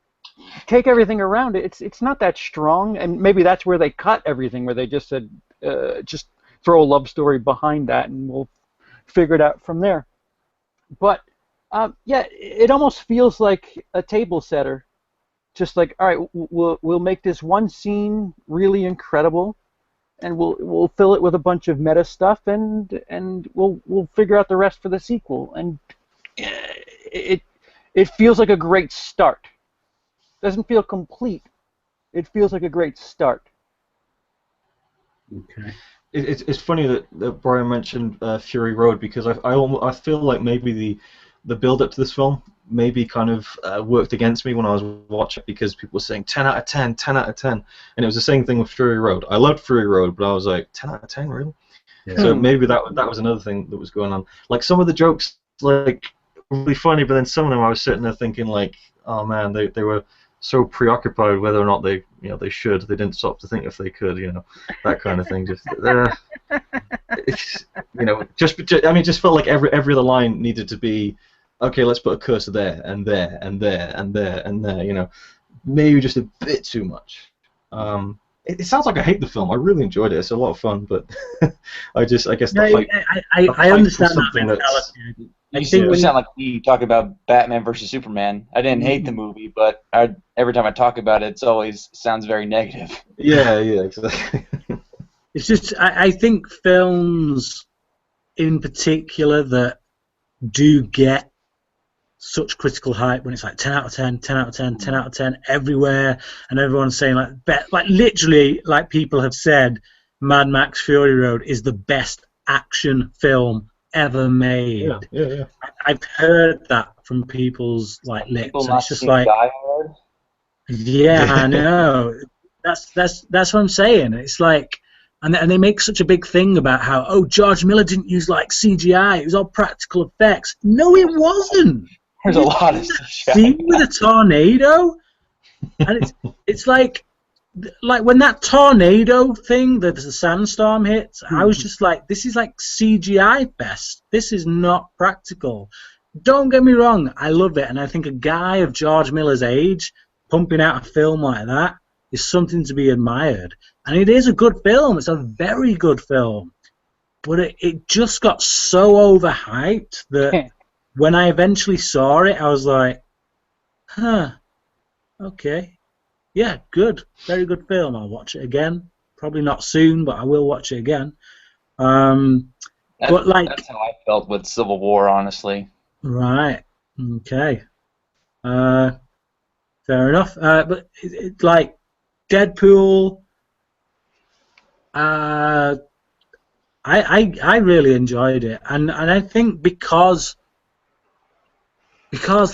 take everything around it, it's not that strong, and maybe that's where they cut everything, where they just said just throw a love story behind that, and we'll figure it out from there. But yeah, it almost feels like a table setter, just like, all right, we'll make this one scene really incredible, and we'll fill it with a bunch of meta stuff, and we'll figure out the rest for the sequel. And it feels like a great start. Doesn't feel complete. It feels like a great start. Okay. It's funny that Brian mentioned Fury Road, because I feel like maybe the build up to this film maybe kind of worked against me when I was watching it, because people were saying 10 out of 10, 10 out of 10, and it was the same thing with Fury Road. I loved Fury Road, but I was like, 10 out of 10, really? Yeah. So maybe that was another thing that was going on. Like, some of the jokes, like, were really funny, but then some of them I was sitting there thinking, like, oh man, they were so preoccupied whether or not they should. They didn't stop to think if they could, that kind of thing. Just just felt like every other line needed to be, okay, let's put a cursor there and there and there and there and there. Maybe just a bit too much. It sounds like I hate the film. I really enjoyed it. It's a lot of fun, but I guess I understand that mentality. You sound like we talk about Batman versus Superman. I didn't hate the movie, but every time I talk about it, it always sounds very negative. Yeah, exactly. It's just I think films in particular that do get such critical hype when it's like 10 out of 10, 10 out of 10, 10 out of 10 everywhere, and everyone's saying like literally, like, people have said Mad Max Fury Road is the best action film ever made. Yeah. I've heard that from people's lips, People and not it's just seen like, Die Hard? yeah, I know. That's what I'm saying. It's like, and they make such a big thing about how, George Miller didn't use like CGI; it was all practical effects. No, it wasn't. There's a lot of CGI. Scene with a tornado, and it's like when that tornado thing, the sandstorm hits, I was just like, this is like CGI best. This is not practical. Don't get me wrong, I love it, and I think a guy of George Miller's age pumping out a film like that is something to be admired. And it is a good film. It's a very good film. But it just got so overhyped that when I eventually saw it, I was like, okay. Yeah, good. Very good film. I'll watch it again. Probably not soon, but I will watch it again. But that's how I felt with Civil War, honestly. Right. Okay. Fair enough. But it's like Deadpool. I really enjoyed it, and I think because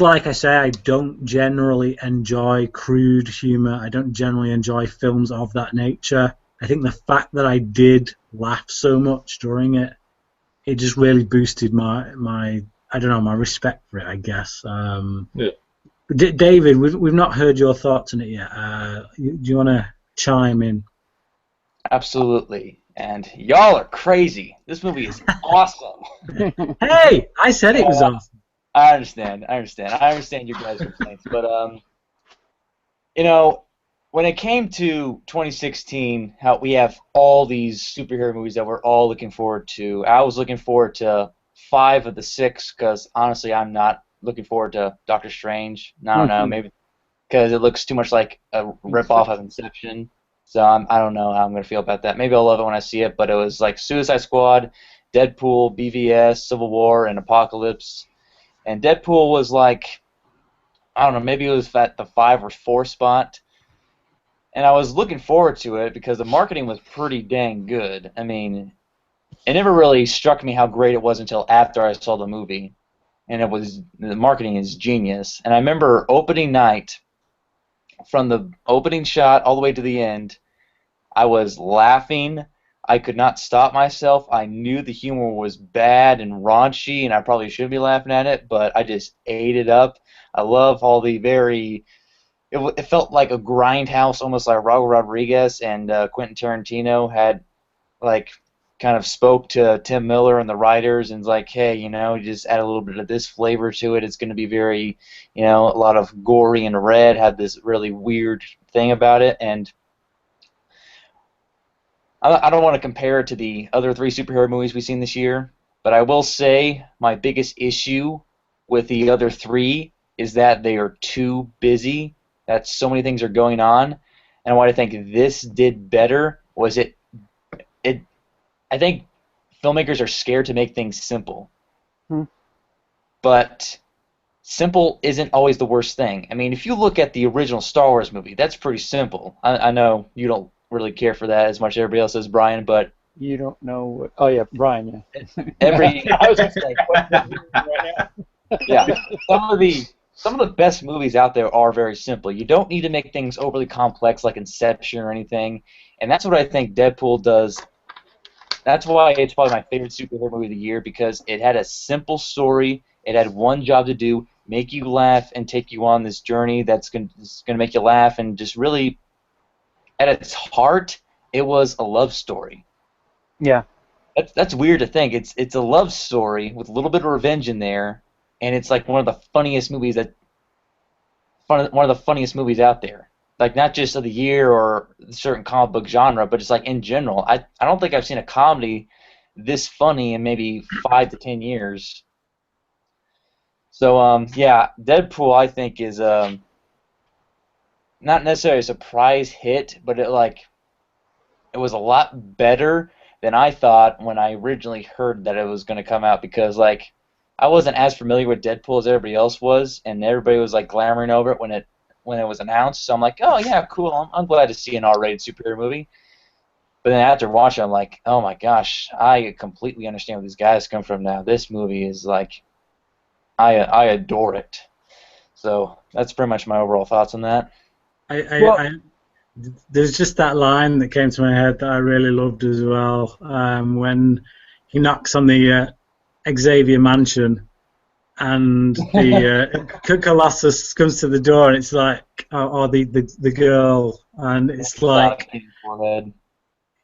like I say, I don't generally enjoy crude humor. I don't generally enjoy films of that nature. I think the fact that I did laugh so much during it, it just really boosted my respect for it, I guess. Yeah. David, we've not heard your thoughts on it yet. Do you want to chime in? Absolutely. And y'all are crazy. This movie is awesome. Hey, I said it was awesome. I understand your guys' complaints, but when it came to 2016, how we have all these superhero movies that we're all looking forward to. I was looking forward to 5 of the 6 because honestly, I'm not looking forward to Doctor Strange. I don't know, maybe because it looks too much like a ripoff of Inception. So I don't know how I'm gonna feel about that. Maybe I'll love it when I see it. But it was like Suicide Squad, Deadpool, BVS, Civil War, and Apocalypse. And Deadpool was like, I don't know, maybe it was at the 5 or 4 spot. And I was looking forward to it because the marketing was pretty dang good. I mean, it never really struck me how great it was until after I saw the movie. And the marketing is genius. And I remember opening night, from the opening shot all the way to the end, I was laughing. I could not stop myself. I knew the humor was bad and raunchy, and I probably shouldn't be laughing at it, but I just ate it up. I love all the it felt like a grindhouse, almost like Raul Rodriguez and Quentin Tarantino had, like, kind of spoke to Tim Miller and the writers and was like, hey, just add a little bit of this flavor to it. It's going to be very, a lot of gory and red, had this really weird thing about it. And I don't want to compare it to the other 3 superhero movies we've seen this year, but I will say my biggest issue with the other 3 is that they are too busy, that so many things are going on. And what I think this did better was I think filmmakers are scared to make things simple. But but simple isn't always the worst thing. I mean, if you look at the original Star Wars movie, that's pretty simple. I know you don't really care for that as much as everybody else does, Brian, but You don't know what... Oh, yeah, Brian, yeah. I was going to say, right now. yeah, some of the best movies out there are very simple. You don't need to make things overly complex like Inception or anything, and that's what I think Deadpool does. That's why it's probably my favorite superhero movie of the year, because it had a simple story. It had one job to do: make you laugh and take you on this journey that's going to make you laugh, and just really, at its heart, it was a love story. Yeah. That's weird to think. It's a love story with a little bit of revenge in there, and it's like one of the funniest movies out there. Like, not just of the year or a certain comic book genre, but just like in general. I don't think I've seen a comedy this funny in maybe 5 to 10 years. So yeah, Deadpool I think is not necessarily a surprise hit, but it was a lot better than I thought when I originally heard that it was going to come out, because like I wasn't as familiar with Deadpool as everybody else was, and everybody was like clamoring over it when it was announced. So I'm like, oh yeah, cool. I'm glad to see an R-rated superhero movie. But then after watching, I'm like, oh my gosh, I completely understand where these guys come from now. This movie is like, I adore it. So that's pretty much my overall thoughts on that. There's just that line that came to my head that I really loved as well, when he knocks on the Xavier mansion, and the Colossus comes to the door, and it's like, the girl, and it's like,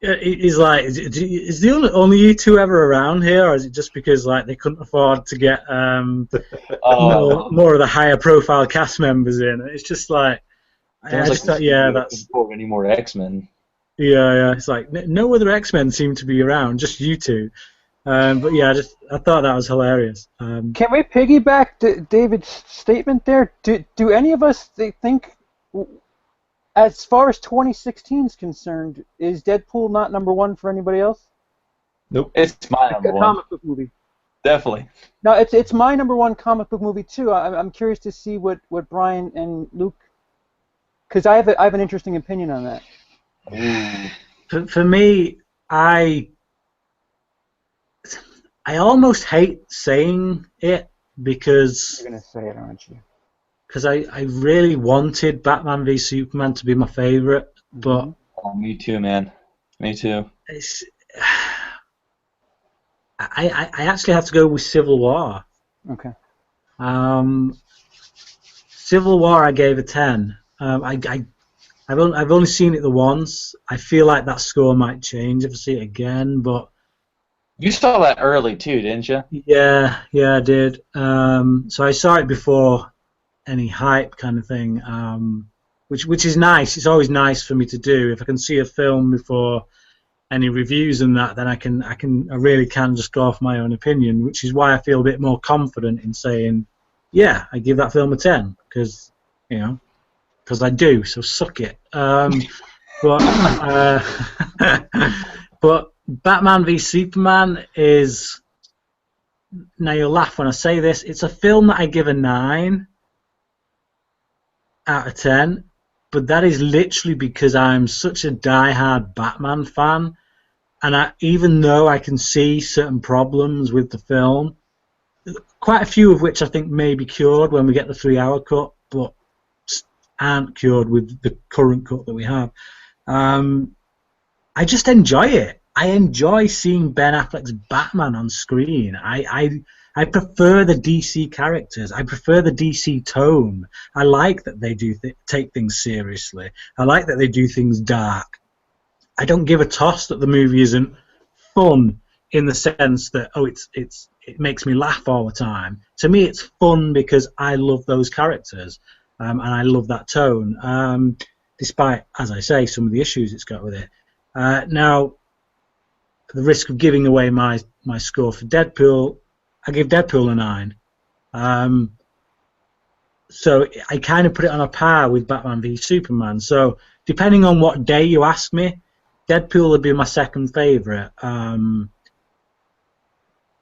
he's like, is the only you two ever around here, or is it just because like they couldn't afford to get more of the higher profile cast members in? It's just like, I just thought, yeah, that's any more X-Men. Yeah. It's like no other X-Men seem to be around, just you two. But yeah, I thought that was hilarious. Can we piggyback David's statement there? Do any of us think, as far as 2016 is concerned, is Deadpool not number one for anybody else? Nope. It's my number one. Comic book movie. Definitely. No, it's my number one comic book movie too. I'm curious to see what Brian and Luke, because I have an interesting opinion on that. For me, I almost hate saying it, because You're gonna say it, aren't you? Because I really wanted Batman v Superman to be my favorite, but me too, man. Me too. I actually have to go with Civil War. Okay. Civil War I gave a 10. I've only seen it the once. I feel like that score might change if I see it again, but you saw that early too, didn't you? Yeah, I did. So I saw it before any hype kind of thing, which is nice. It's always nice for me to do. If I can see a film before any reviews and that, then I really can just go off my own opinion, which is why I feel a bit more confident in saying, yeah, I give that film a 10, because I do. So suck it. But Batman v Superman is, now you'll laugh when I say this, it's a film that I give a 9 out of 10, but that is literally because I'm such a die-hard Batman fan, and even though I can see certain problems with the film, quite a few of which I think may be cured when we get the 3-hour cut, but aren't cured with the current cut that we have, I just enjoy it. I enjoy seeing Ben Affleck's Batman on screen. I prefer the DC characters. I prefer the DC tone. I like that they do take things seriously. I like that they do things dark. I don't give a toss that the movie isn't fun in the sense that it makes me laugh all the time. To me, it's fun because I love those characters, and I love that tone. Despite, as I say, some of the issues it's got with it. Now, at the risk of giving away my score for Deadpool, I give Deadpool a 9. So I kind of put it on a par with Batman v Superman. So depending on what day you ask me, Deadpool would be my second favourite.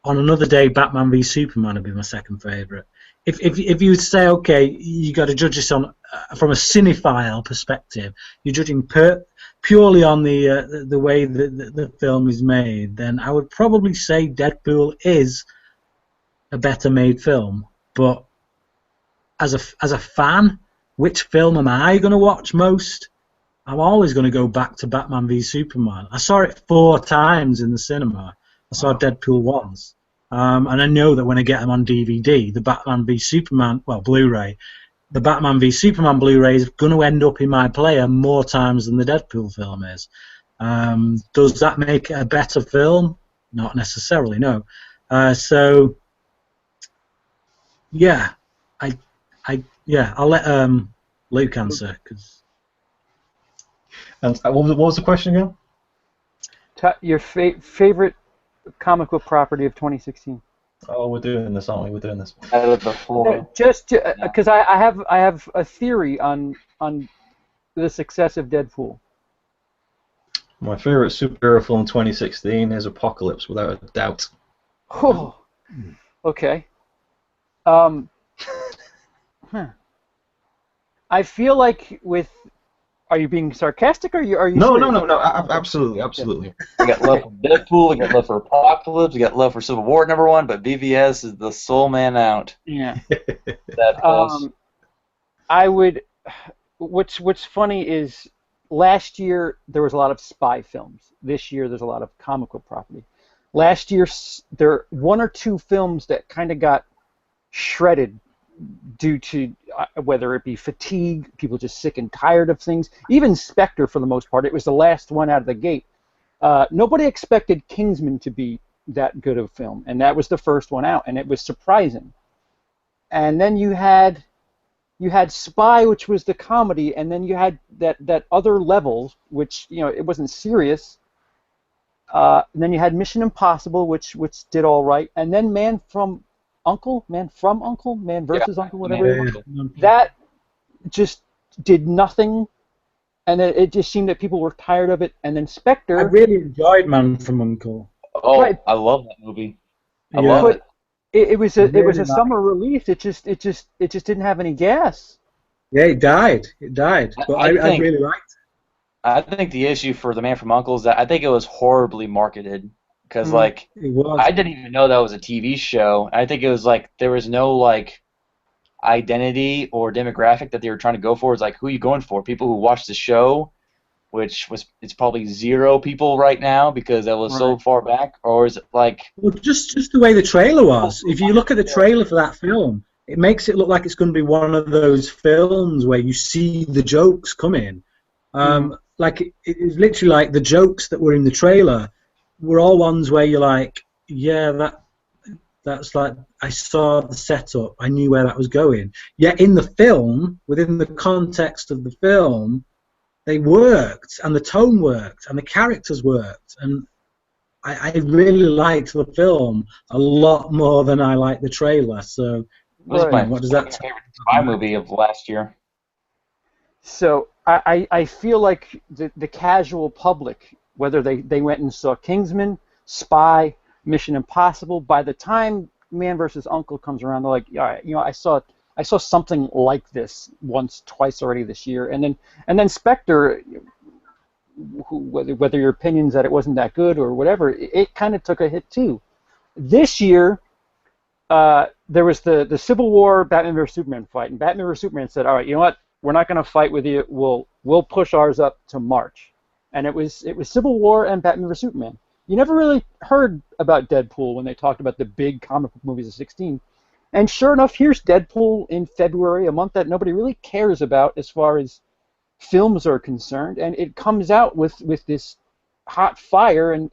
on another day, Batman v Superman would be my second favourite. If you would say, okay, you got to judge this on from a cinephile perspective, you're judging purely on the way the film is made, then I would probably say Deadpool is a better made film. But as a fan, which film am I going to watch most? I'm always going to go back to Batman v Superman. I saw it 4 times in the cinema. I saw Deadpool once. And I know that when I get them on DVD, the Batman v Superman, well, Blu-ray, the Batman v Superman Blu-ray is going to end up in my player more times than the Deadpool film is. Does that make it a better film? Not necessarily, no. So, yeah, I'll let Luke answer. And what was the question again? Your favorite comic book property of 2016. Oh, we're doing this, aren't we? We're doing this. Out of the 4. Just because I have a theory on the success of Deadpool. My favorite superhero film 2016 is Apocalypse, without a doubt. Oh, okay. I feel like with. Are you being sarcastic, or are you? No, serious? absolutely. We got love for Deadpool, we got love for Apocalypse, we got love for Civil War #1, but BVS is the sole man out. Yeah. That I would. What's funny is last year there was a lot of spy films. This year there's a lot of comic book property. Last year there were 1 or 2 films that kind of got shredded due to whether it be fatigue, people just sick and tired of things. Even Spectre, for the most part, it was the last one out of the gate. Nobody expected Kingsman to be that good of a film, and that was the first one out, and it was surprising. And then you had Spy, which was the comedy, and then you had that other level, which it wasn't serious. And then you had Mission Impossible, which did all right, and then Man versus Uncle, whatever. Yeah. That just did nothing, and it just seemed that people were tired of it. And then Spectre. I really enjoyed Man from Uncle. Oh, Right. I love that movie. I Yeah. love it. It was a Really nice. summer release. It just didn't have any gas. Yeah, it died. But I really liked it. I think the issue for The Man from U.N.C.L.E. is that I think it was horribly marketed. Because, It was. I didn't even know that was a TV show. I think it was, there was no, identity or demographic that they were trying to go for. It's who are you going for? People who watch the show, it's probably 0 people right now because that was so far back? Or is it, Well, just the way the trailer was. If you look at the trailer for that film, it makes it look like it's going to be one of those films where you see the jokes coming. It's literally like the jokes that were in the trailer were all ones where you're like, yeah, that's like, I saw the setup, I knew where that was going. Yet in the film, within the context of the film, they worked, and the tone worked, and the characters worked, and I really liked the film a lot more than I liked the trailer. So, what does that? Favorite spy movie of last year. So I feel like the casual public, whether they went and saw Kingsman, Spy, Mission Impossible, by the time Man vs. Uncle comes around, they're like, yeah, I saw something like this twice already this year, and then Spectre, whether your opinion's that it wasn't that good or whatever, it kind of took a hit too. This year, there was the Civil War Batman vs. Superman fight, and Batman vs. Superman said, all right, you know what, we're not going to fight with you. We'll push ours up to March. And it was Civil War and Batman vs. Superman. You never really heard about Deadpool when they talked about the big comic book movies of 16. And sure enough, here's Deadpool in February, a month that nobody really cares about as far as films are concerned. And it comes out with this hot fire, and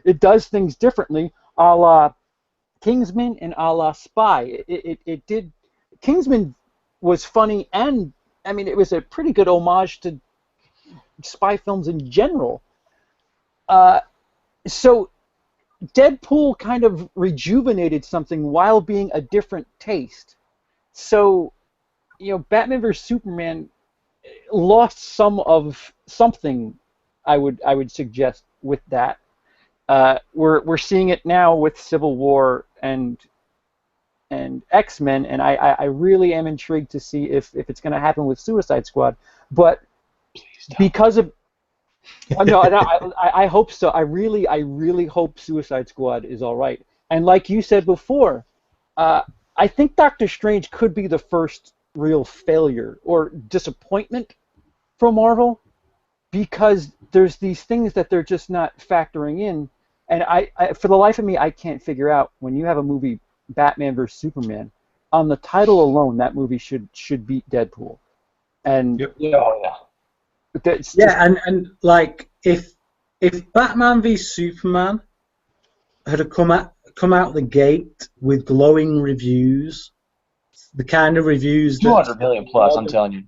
it does things differently, a la Kingsman and a la Spy. It did. Kingsman was funny, and I mean, it was a pretty good homage to spy films in general. So Deadpool kind of rejuvenated something while being a different taste. So, Batman vs. Superman lost some of something, I would suggest, with that. we're seeing it now with Civil War and X-Men, and I really am intrigued to see if it's going to happen with Suicide Squad. But because of no, I hope so. I really hope Suicide Squad is all right. And like you said before, I think Doctor Strange could be the first real failure or disappointment from Marvel, because there's these things that they're just not factoring in. And I for the life of me, I can't figure out, when you have a movie, Batman vs Superman, on the title alone, that movie should beat Deadpool. And and like if Batman v Superman had come out the gate with glowing reviews, the kind of reviews 200 million plus, I'm telling you.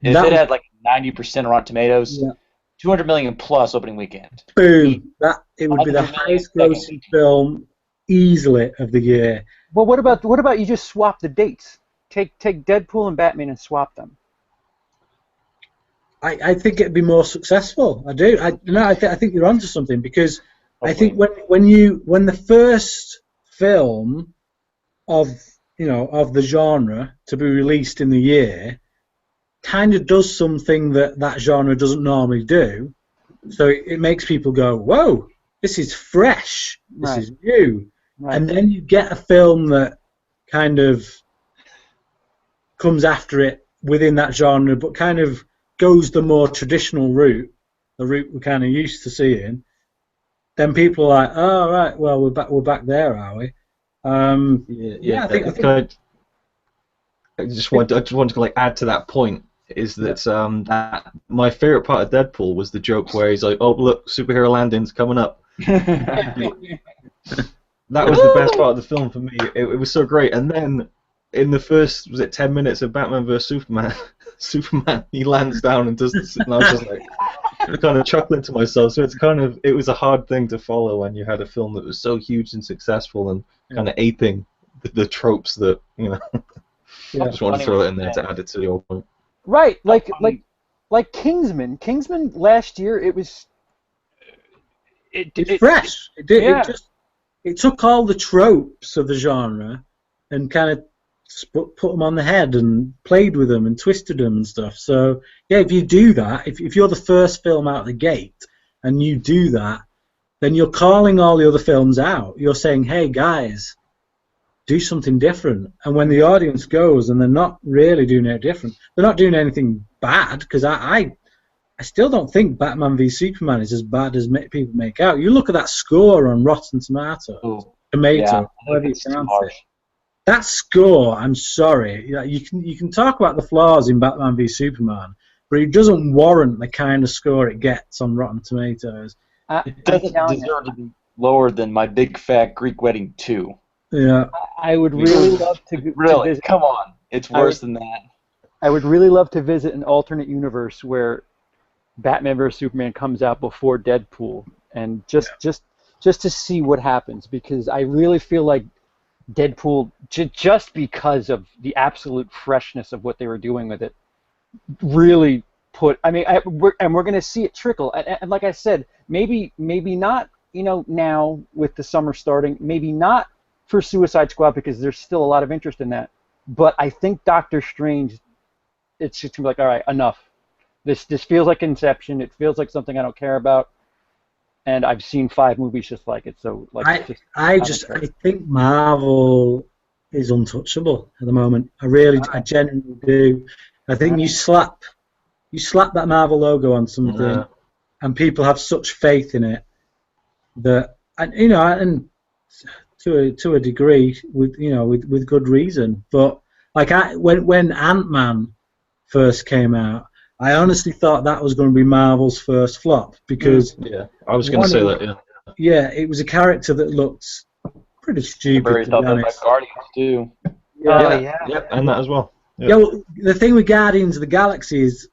If it had like 90% Rotten Tomatoes, 200 million plus opening weekend. Boom! It would be the highest grossing film easily of the year. Well, what about you just swap the dates? Take Deadpool and Batman and swap them. I think it'd be more successful. I do. I think you're onto something, because I think when the first film of the genre to be released in the year kind of does something that genre doesn't normally do, so it makes people go, whoa, this is fresh, this is new. Right. And then you get a film that kind of comes after it within that genre, but kind of goes the more traditional route, the route we're kind of used to seeing. Then people are like, oh right, well we're back there, are we? I think I just want to like add to that point, is that that my favorite part of Deadpool was the joke where he's like, oh look, superhero landing's coming up. That was the best part of the film for me. It was so great. And then in the first, 10 minutes of Batman vs Superman, he lands down and does this, and I was just like kind of chuckling to myself. So it was a hard thing to follow when you had a film that was so huge and successful and kind of aping the tropes that I just wanted to throw it in there to add it to the old point. Right, like Kingsman. Kingsman last year, it's fresh. It did. Yeah. It took all the tropes of the genre and kind of put them on the head and played with them and twisted them and stuff. So yeah, if you do that, if you're the first film out of the gate and you do that, then you're calling all the other films out. You're saying, hey guys, do something different. And when the audience goes and they're not really doing it different, they're not doing anything bad, because I still don't think Batman v Superman is as bad as people make out. You look at that score on Rotten Tomatoes, that score, I'm sorry, you can talk about the flaws in Batman v Superman, but it doesn't warrant the kind of score it gets on Rotten Tomatoes. It doesn't deserve to be lower than My Big Fat Greek Wedding 2. Yeah. I would really love to really visit. Come on, it's worse than that. I would really love to visit an alternate universe where Batman vs Superman comes out before Deadpool, and just to see what happens, because I really feel like Deadpool, just because of the absolute freshness of what they were doing with it, really put. I mean, we're going to see it trickle, and like I said, maybe not. Now with the summer starting, maybe not for Suicide Squad, because there's still a lot of interest in that. But I think Doctor Strange, it's just gonna be like, all right, enough. This feels like Inception. It feels like something I don't care about, and I've seen 5 movies just like it. So like, I think Marvel is untouchable at the moment. I genuinely do. I think you slap that Marvel logo on something, and people have such faith in it that, and to a degree with good reason. But like when Ant-Man first came out, I honestly thought that was going to be Marvel's first flop, because I was going to say that. Yeah, it was a character that looked pretty stupid. To be honest. Guardians too. And that as well. Yeah, well, the thing with Guardians of the Galaxy is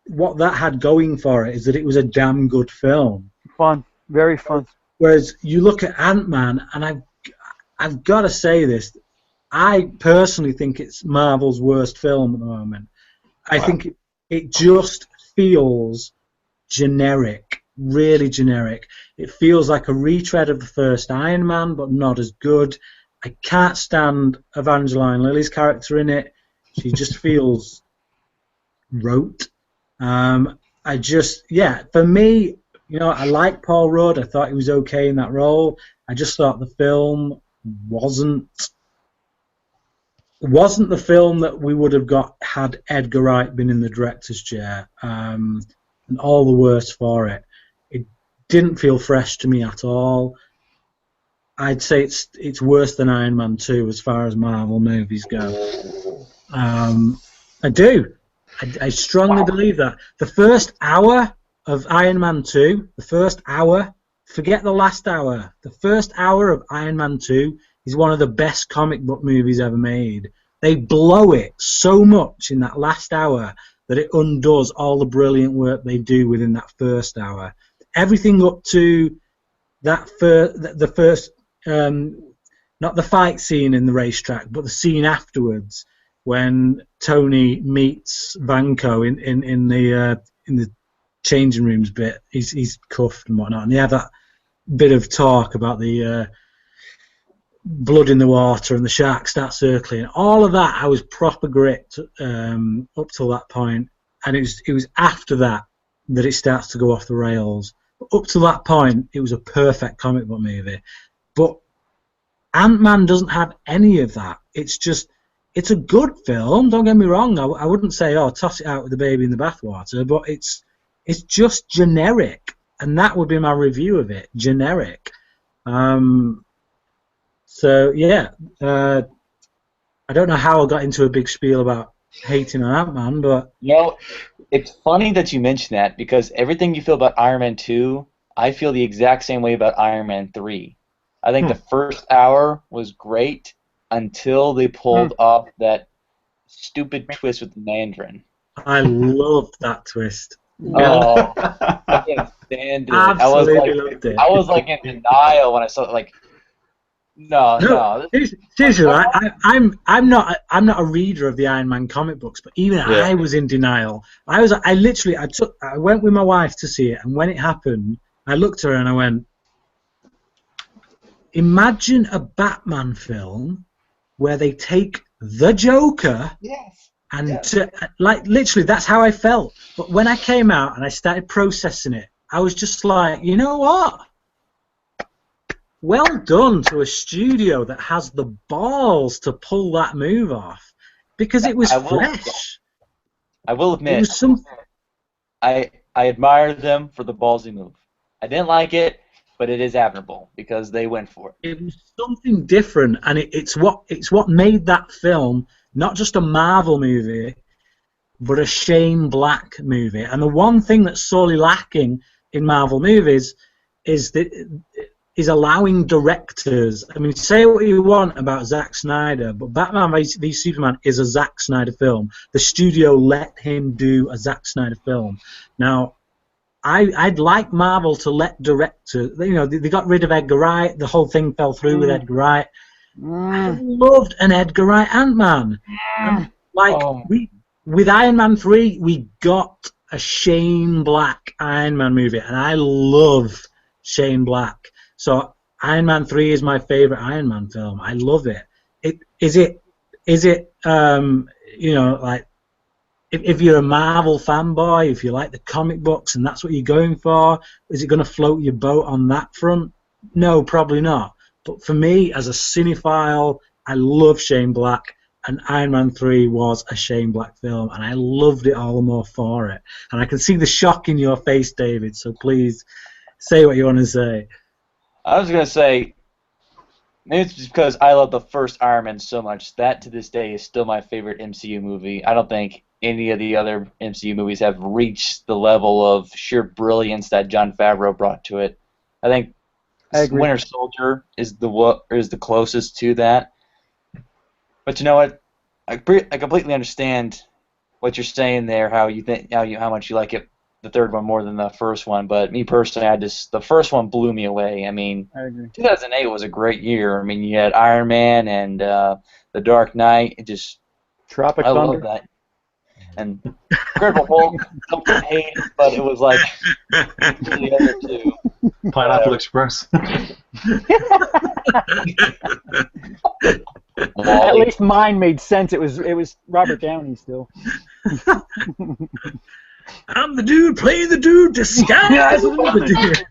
what that had going for it is that it was a damn good film. Fun, very fun. Whereas you look at Ant-Man, and I've got to say this, I personally think it's Marvel's worst film at the moment. I think it just feels generic. really generic. It feels like a retread of the first Iron Man, but not as good. I can't stand Evangeline Lilly's character in it. She just feels rote. For me, I like Paul Rudd. I thought he was okay in that role. I just thought the film wasn't the film that we would have got had Edgar Wright been in the director's chair, and all the worse for it. It didn't feel fresh to me at all. I'd say it's worse than Iron Man 2 as far as Marvel movies go. I do. I strongly believe that. The first hour of Iron Man 2, forget the last hour. The first hour of Iron Man 2 is one of the best comic book movies ever made. They blow it so much in that last hour that it undoes all the brilliant work they do within that first hour. Everything up to that the first, not the fight scene in the racetrack, but the scene afterwards when Tony meets Vanko in the changing rooms bit. He's cuffed and whatnot, and they have that bit of talk about the blood in the water and the shark start circling. All of that I was proper gripped up till that point, and it was after that it starts to go off the rails. But up to that point, it was a perfect comic book movie. But Ant-Man doesn't have any of that. It's a good film, don't get me wrong. I wouldn't say, toss it out with the baby in the bathwater, but it's just generic, and that would be my review of it, generic. So, yeah, I don't know how I got into a big spiel about hating on Ant-Man, but... It's funny that you mention that, because everything you feel about Iron Man 2, I feel the exact same way about Iron Man 3. I think the first hour was great until they pulled off that stupid twist with the Mandarin. I loved that twist. Oh, I can't stand it. Absolutely loved it. I was like in denial when I saw it. Like, no. Seriously, I'm not a reader of the Iron Man comic books, but even I was in denial. I went with my wife to see it, and when it happened, I looked at her and I went, imagine a Batman film where they take the Joker and literally that's how I felt. But when I came out and I started processing it, I was just like, you know what? Well done to a studio that has the balls to pull that move off, because it was fresh. I will admit, it was I admire them for the ballsy move. I didn't like it, but it is admirable because they went for it. It was something different, and it's what made that film not just a Marvel movie, but a Shane Black movie. And the one thing that's sorely lacking in Marvel movies is allowing directors. I mean, say what you want about Zack Snyder, but Batman v Superman is a Zack Snyder film. The studio let him do a Zack Snyder film. Now, I'd like Marvel to let directors. They got rid of Edgar Wright. The whole thing fell through with Edgar Wright. I loved an Edgar Wright Ant-Man. With Iron Man 3, we got a Shane Black Iron Man movie, and I love Shane Black. So Iron Man 3 is my favorite Iron Man film. I love it. Is it if you're a Marvel fanboy, if you like the comic books and that's what you're going for, is it going to float your boat on that front? No, probably not. But for me, as a cinephile, I love Shane Black, and Iron Man 3 was a Shane Black film, and I loved it all the more for it. And I can see the shock in your face, David, so please say what you want to say. I was going to say, maybe it's just because I love the first Iron Man so much. That, to this day, is still my favorite MCU movie. I don't think any of the other MCU movies have reached the level of sheer brilliance that Jon Favreau brought to it. I think Winter Soldier is the closest to that. But you know what? I completely understand what you're saying there. How much you like it, the third one, more than the first one. But me personally, the first one blew me away. I mean, I agree. 2008 was a great year. I mean, you had Iron Man and The Dark Knight. It just Tropic I Thunder. love that. And Incredible Hulk, some people hate it, but it was like the other two. Pineapple Express. At least mine made sense. It was Robert Downey still. I'm the dude playing the dude disguised as the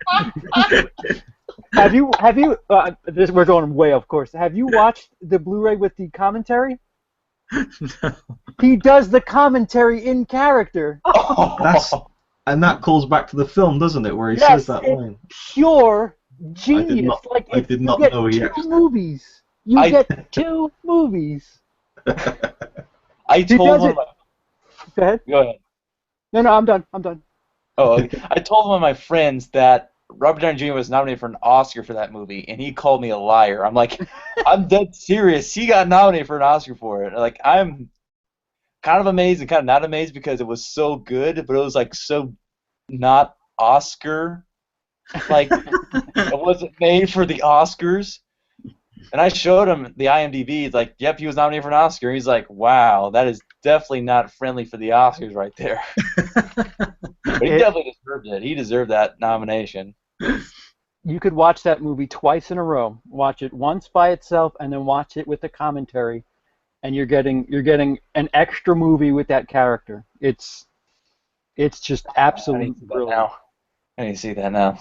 dude. Have you? We're going way off course. Have you watched the Blu-ray with the commentary? No. He does the commentary in character. And that calls back to the film, doesn't it, where he says that line? Pure genius. I did not know he two movies. You get 2 movies. I told him. Go ahead. Go ahead. No, I'm done. Oh, okay. I told one of my friends that Robert Downey Jr. was nominated for an Oscar for that movie, and he called me a liar. I'm like, I'm dead serious. He got nominated for an Oscar for it. Like, I'm kind of amazed and kind of not amazed because it was so good, but it was like so not Oscar. Like, it wasn't made for the Oscars. And I showed him the IMDb. He's like, yep, he was nominated for an Oscar. He's like, wow, that is definitely not friendly for the Oscars right there. But he definitely deserved it. He deserved that nomination. You could watch that movie twice in a row. Watch it once by itself, and then watch it with the commentary, and you're getting an extra movie with that character. It's just absolutely brilliant. I need to see that now.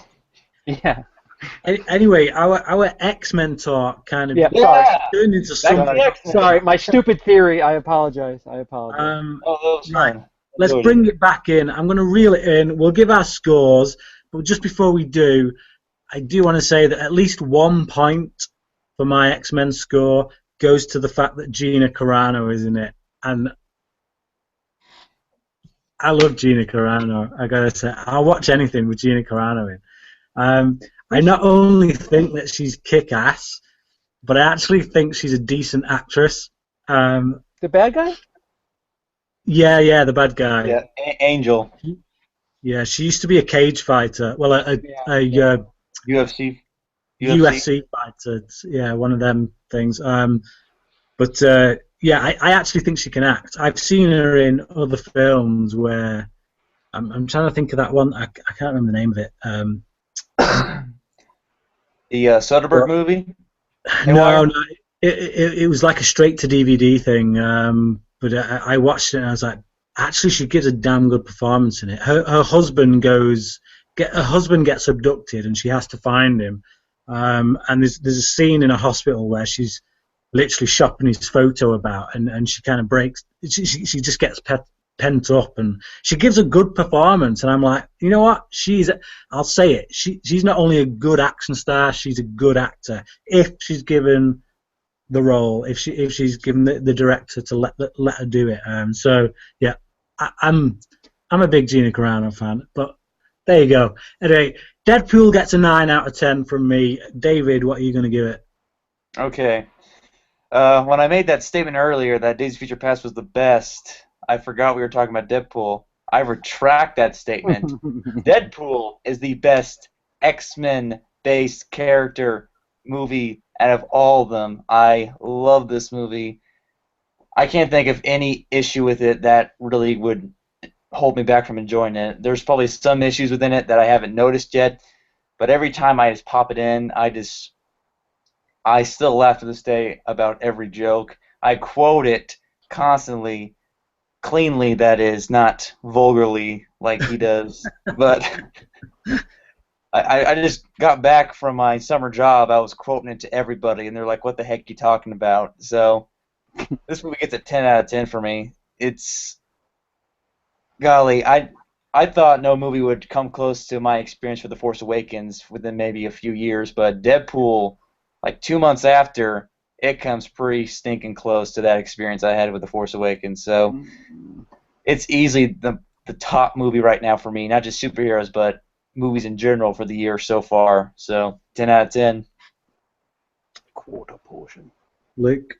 Yeah. Anyway, our X-Men talk kind of turned into something. Sorry, my stupid theory. I apologize. Fine. Let's bring it back in. I'm going to reel it in. We'll give our scores, but just before we do, I do want to say that at least 1 point for my X-Men score goes to the fact that Gina Carano is in it, and I love Gina Carano. I gotta say, I'll watch anything with Gina Carano in. I not only think that she's kick-ass, but I actually think she's a decent actress. The bad guy? Yeah, the bad guy. Yeah, Angel. Yeah, she used to be a cage fighter. Well, a UFC fighter. Yeah, one of them things. But I actually think she can act. I've seen her in other films where I'm trying to think of that one. I can't remember the name of it. The Soderbergh movie? No, it was like a straight-to-DVD thing. But I watched it and I was like, actually, she gives a damn good performance in it. Her husband gets abducted and she has to find him. And there's a scene in a hospital where she's literally shopping his photo about, and she kind of breaks. She just gets pent up, and she gives a good performance. And I'm like, you know what? I'll say it. She's not only a good action star, she's a good actor. If she's given the role, if she's given the director to let her do it. So yeah, I'm a big Gina Carano fan. But there you go. Anyway, Deadpool gets a 9 out of 10 from me. David, what are you going to give it? Okay. When I made that statement earlier that Days of Future Past was the best, I forgot we were talking about Deadpool. I retract that statement. Deadpool is the best X-Men-based character movie out of all of them. I love this movie. I can't think of any issue with it that really would hold me back from enjoying it. There's probably some issues within it that I haven't noticed yet, but every time I just pop it in, I still laugh to this day about every joke. I quote it constantly, cleanly, that is, not vulgarly like he does. But I just got back from my summer job. I was quoting it to everybody, and they're like, what the heck are you talking about? So this movie gets a 10 out of 10 for me. It's, golly, I thought no movie would come close to my experience with The Force Awakens within maybe a few years, but Deadpool, like 2 months after, it comes pretty stinking close to that experience I had with The Force Awakens. So it's easily the top movie right now for me, not just superheroes, but movies in general for the year so far. So 10 out of 10. Quarter portion. Luke?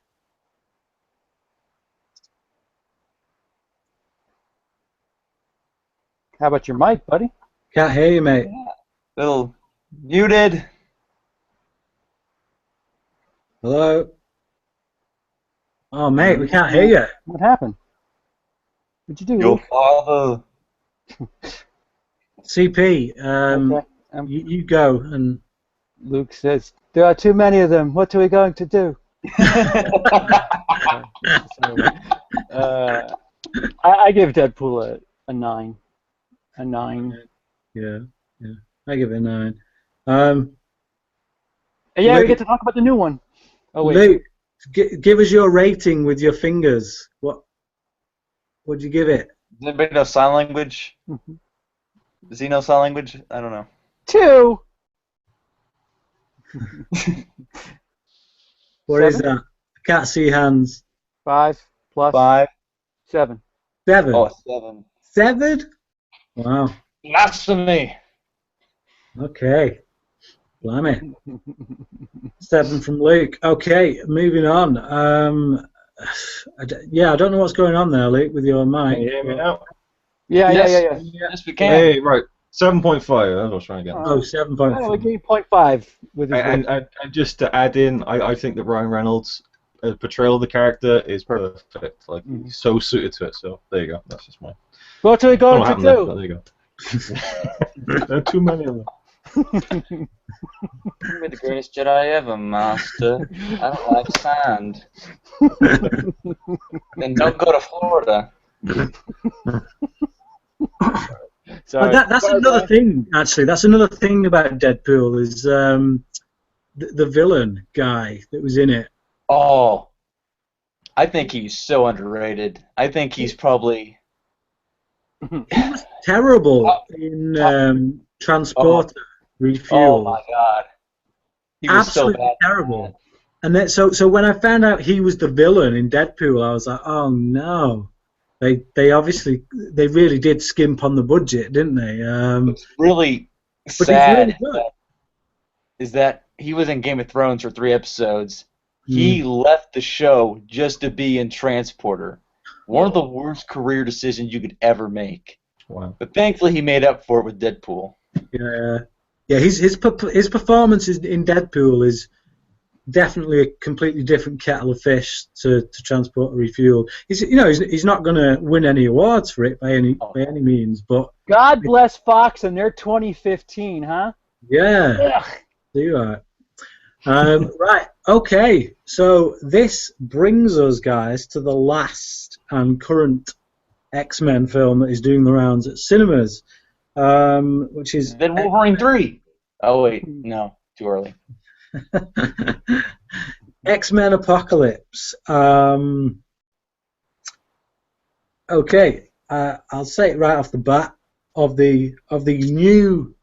How about your mic, buddy? Can't hear you, mate. Little muted. Hello? Oh, mate, we can't hear you. What happened? What'd you do, Your Luke? father. CP, Okay. you go and. Luke says, "There are too many of them. What are we going to do?" Sorry. I give Deadpool a 9. A 9. Yeah. I give it a 9. And yeah, Luke, we get to talk about the new one. Oh wait. Luke, give us your rating with your fingers. What'd you give it? Does anybody know sign language? Mhm. Does he know sign language? I don't know. 2. What is 7? that? I can't see hands. 5 plus 5. 7. 7. Oh, 7. 7? Wow. Blasphemy. Okay. Blimey. 7 from Luke. Okay, moving on. I don't know what's going on there, Luke, with your mic. Can you hear me now? Yeah. Yes, we can. Hey, right. 7.5. That's what I was trying to get. Uh, Oh, I 7.5. gave 0.5 with his And just to add in, I think that Ryan Reynolds' portrayal of the character is perfect. Like, he's so suited to it. So there you go. That's just mine. What are we I don't know going what to happened there, but there you go. There are too many of them. You're the greatest Jedi ever, Master. I don't like sand. Then don't go to Florida. Sorry. That's another thing, actually. That's another thing about Deadpool is the villain guy that was in it. Oh, I think he's so underrated. I think he's probably... Terrible in Transporter Refuel. Oh my God. He was Absolutely so bad. terrible. And then, so when I found out he was the villain in Deadpool, I was like, oh no. They really did skimp on the budget, didn't they? What's really But sad he's really good. is that he was in Game of Thrones for 3 episodes. He left the show just to be in Transporter. One of the worst career decisions you could ever make. Wow. But thankfully he made up for it with Deadpool. Yeah. His performance in Deadpool is definitely a completely different kettle of fish to Transport or Refuel. He's not going to win any awards for it by any means, but God bless Fox and their 2015, huh? yeah, do that. Right, okay. So this brings us, guys, to the last and current X-Men film that is doing the rounds at cinemas, which is Then Wolverine 3. Oh wait, no, too early. X-Men Apocalypse. Okay, I'll say it right off the bat. Of the new,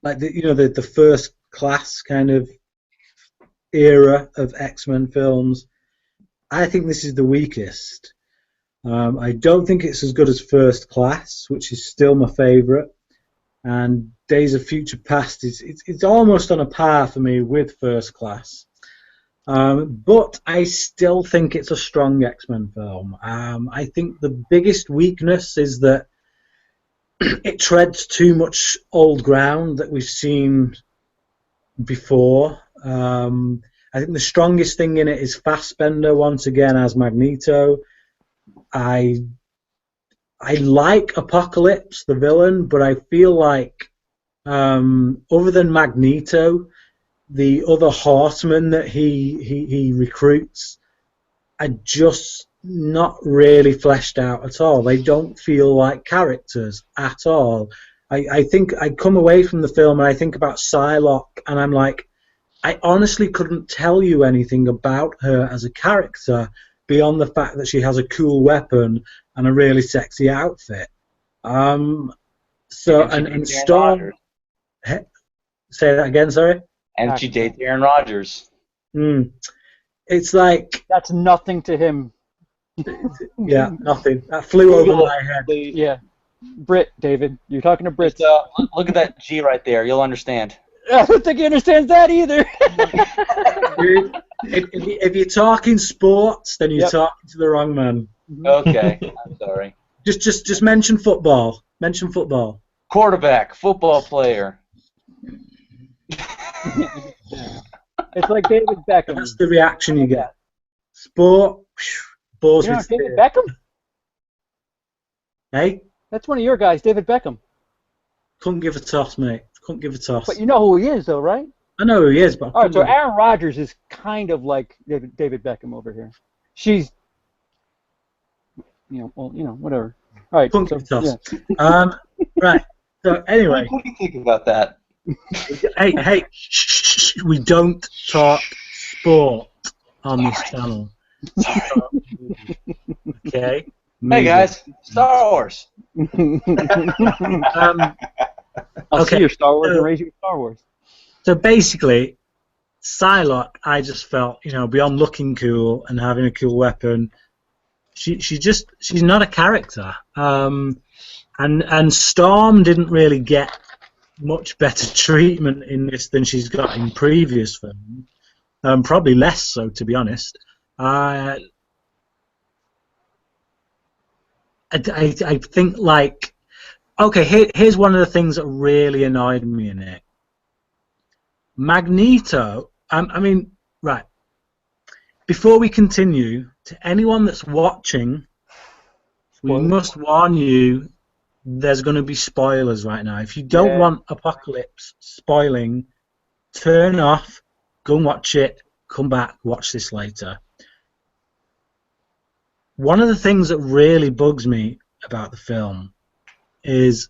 like the first class kind of era of X-Men films, I think this is the weakest. I don't think it's as good as First Class, which is still my favourite, and Days of Future Past it's almost on a par for me with First Class. But I still think it's a strong X-Men film. I think the biggest weakness is that it treads too much old ground that we've seen before. I think the strongest thing in it is Fassbender once again as Magneto. I like Apocalypse, the villain, but I feel like other than Magneto, the other horsemen that he recruits are just not really fleshed out at all. They don't feel like characters at all. I think I come away from the film and I think about Psylocke and I'm like, I honestly couldn't tell you anything about her as a character beyond the fact that she has a cool weapon and a really sexy outfit. And Storm. Say that again, sorry. And she dates Aaron Rodgers. It's like that's nothing to him. Yeah, nothing. That flew over my head. Yeah, Brit, David, you're talking to Brit. Look at that G right there. You'll understand. I don't think he understands that either. If you're talking sports, then you're talking to the wrong man. Okay, I'm sorry. Just mention football. Mention football. Quarterback, football player. It's like David Beckham. That's the reaction you get. Sport. Balls you know with David Beckham? Hey, That's one of your guys, David Beckham. couldn't give a toss, mate. Couldn't give a toss. But you know who he is, though, right? I know who he is, but I All right, so couldn't give Aaron Rodgers is kind of like David Beckham over here. She's, whatever. All right, couldn't so, give a toss. yeah. Right. So anyway, What do you think about that? hey, we don't talk sport on this channel. Okay. Hey guys, Star Wars. I'll Okay, see your Star Wars so- and raise you Star Wars. So basically, Psylocke, I just felt, beyond looking cool and having a cool weapon, she's not a character. And Storm didn't really get much better treatment in this than she's got in previous films. Probably less so, to be honest. I think, like, okay, here's one of the things that really annoyed me in it. Magneto, right. Before we continue, to anyone that's watching, we must warn you, there's going to be spoilers right now. If you don't want Apocalypse spoiling, turn off, go and watch it, come back, watch this later. One of the things that really bugs me about the film is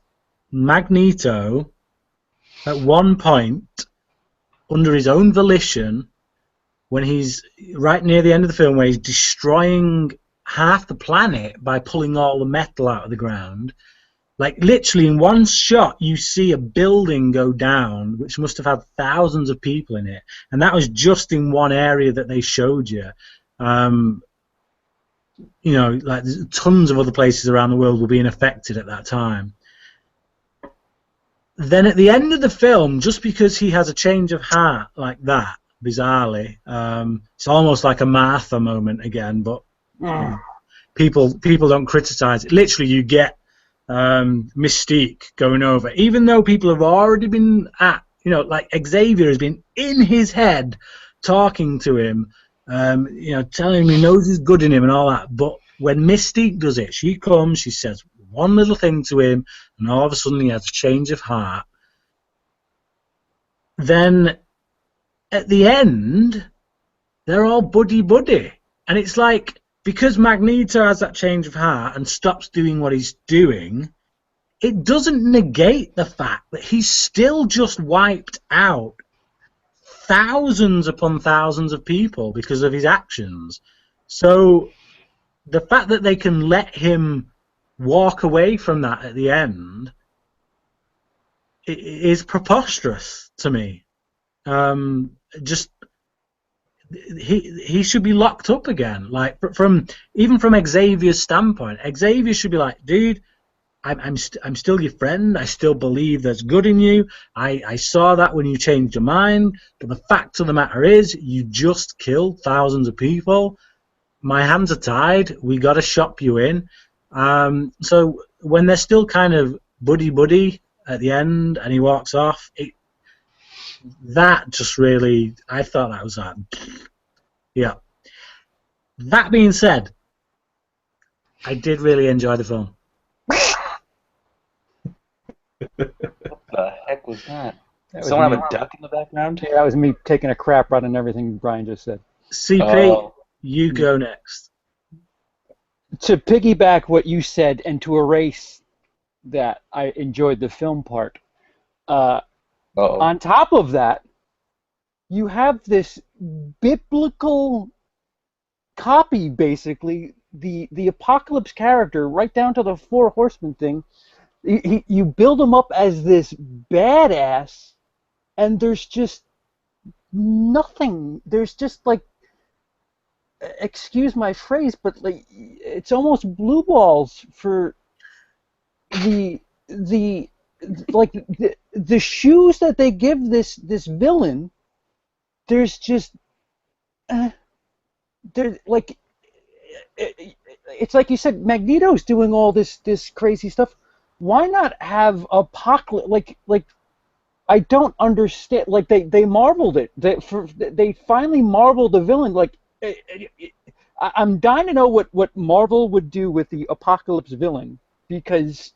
Magneto, at one point, under his own volition, when he's right near the end of the film, where he's destroying half the planet by pulling all the metal out of the ground, like literally in one shot you see a building go down which must have had thousands of people in it, and that was just in one area that they showed you. Like tons of other places around the world were being affected at that time. Then at the end of the film, just because he has a change of heart like that, bizarrely, it's almost like a Martha moment again, but people don't criticize it. Literally, you get Mystique going over, even though people have already been like Xavier has been in his head talking to him, telling him he knows he's good in him and all that. But when Mystique does it, she comes, she says one little thing to him, and all of a sudden he has a change of heart. Then at the end, they're all buddy-buddy. And it's like, because Magneto has that change of heart and stops doing what he's doing, it doesn't negate the fact that he's still just wiped out thousands upon thousands of people because of his actions. So the fact that they can let him walk away from that at the end is preposterous to me. He should be locked up again. Like even from Xavier's standpoint, Xavier should be like, dude, I'm still your friend. I still believe there's good in you. I saw that when you changed your mind. But the fact of the matter is, you just killed thousands of people. My hands are tied. We got to shop you in. So when they're still kind of buddy at the end, and he walks off, that just really, I thought that was that. Yeah. That being said, I did really enjoy the film. What the heck was that? Someone have a duck in the background? Yeah, that was me taking a crap right on everything Brian just said. CP, you go next. To piggyback what you said and to erase that, I enjoyed the film part. On top of that, you have this biblical copy, basically, the Apocalypse character, right down to the Four Horsemen thing. You build him up as this badass, and there's just nothing. There's just, like, excuse my phrase, but like it's almost blue balls for the shoes that they give this villain. There's just like it's like you said, Magneto's doing all this crazy stuff. Why not have Apocalypse? Like I don't understand. Like they marveled it. They finally marveled the villain. Like I'm dying to know what Marvel would do with the Apocalypse villain. because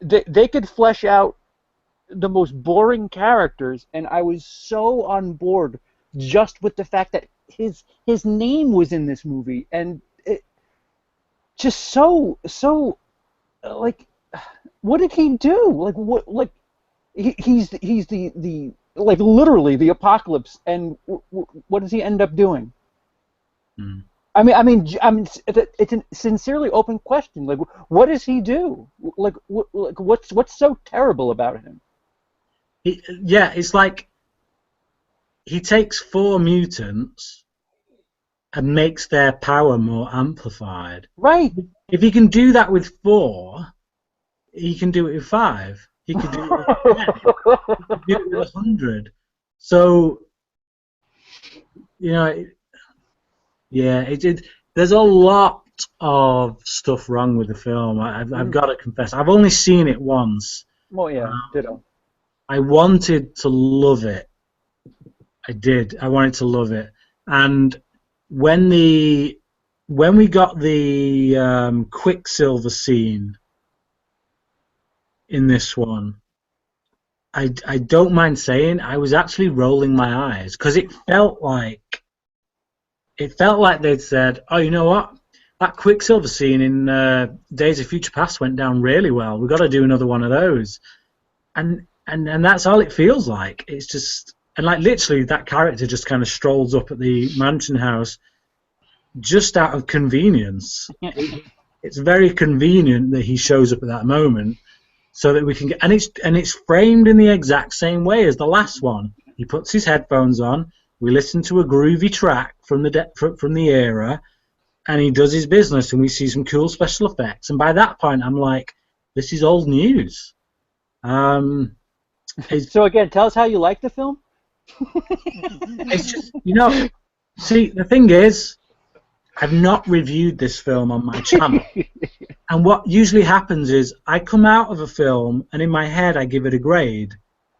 they could flesh out the most boring characters, and I was so on board just with the fact that his name was in this movie, and it just so like, what did he do? Like, what, like, he's the like, literally the apocalypse, and what does he end up doing? Mm. I mean, it's a sincerely open question. Like, what does he do? Like, what's so terrible about him? Yeah, it's like he takes 4 mutants and makes their power more amplified. Right. If he can do that with 4, he can do it with 5. He could do it with 10. He could do it with 100. So, you know, there's a lot of stuff wrong with the film. I've got to confess. I've only seen it once. Well, yeah, ditto. I wanted to love it. I did. I wanted to love it. And when we got the Quicksilver scene in this one, I don't mind saying I was actually rolling my eyes, because it felt like they'd said, oh, you know what? That Quicksilver scene in Days of Future Past went down really well. We've got to do another one of those. And that's all it feels like. It's just, and like literally that character just kind of strolls up at the mansion house just out of convenience. It's very convenient that he shows up at that moment so that we can get, and it's framed in the exact same way as the last one. He puts his headphones on, we listen to a groovy track from the era, and he does his business, and we see some cool special effects. And by that point, I'm like, this is old news. So again, tell us how you like the film. It's just, see, the thing is, I've not reviewed this film on my channel. And what usually happens is I come out of a film and in my head I give it a grade,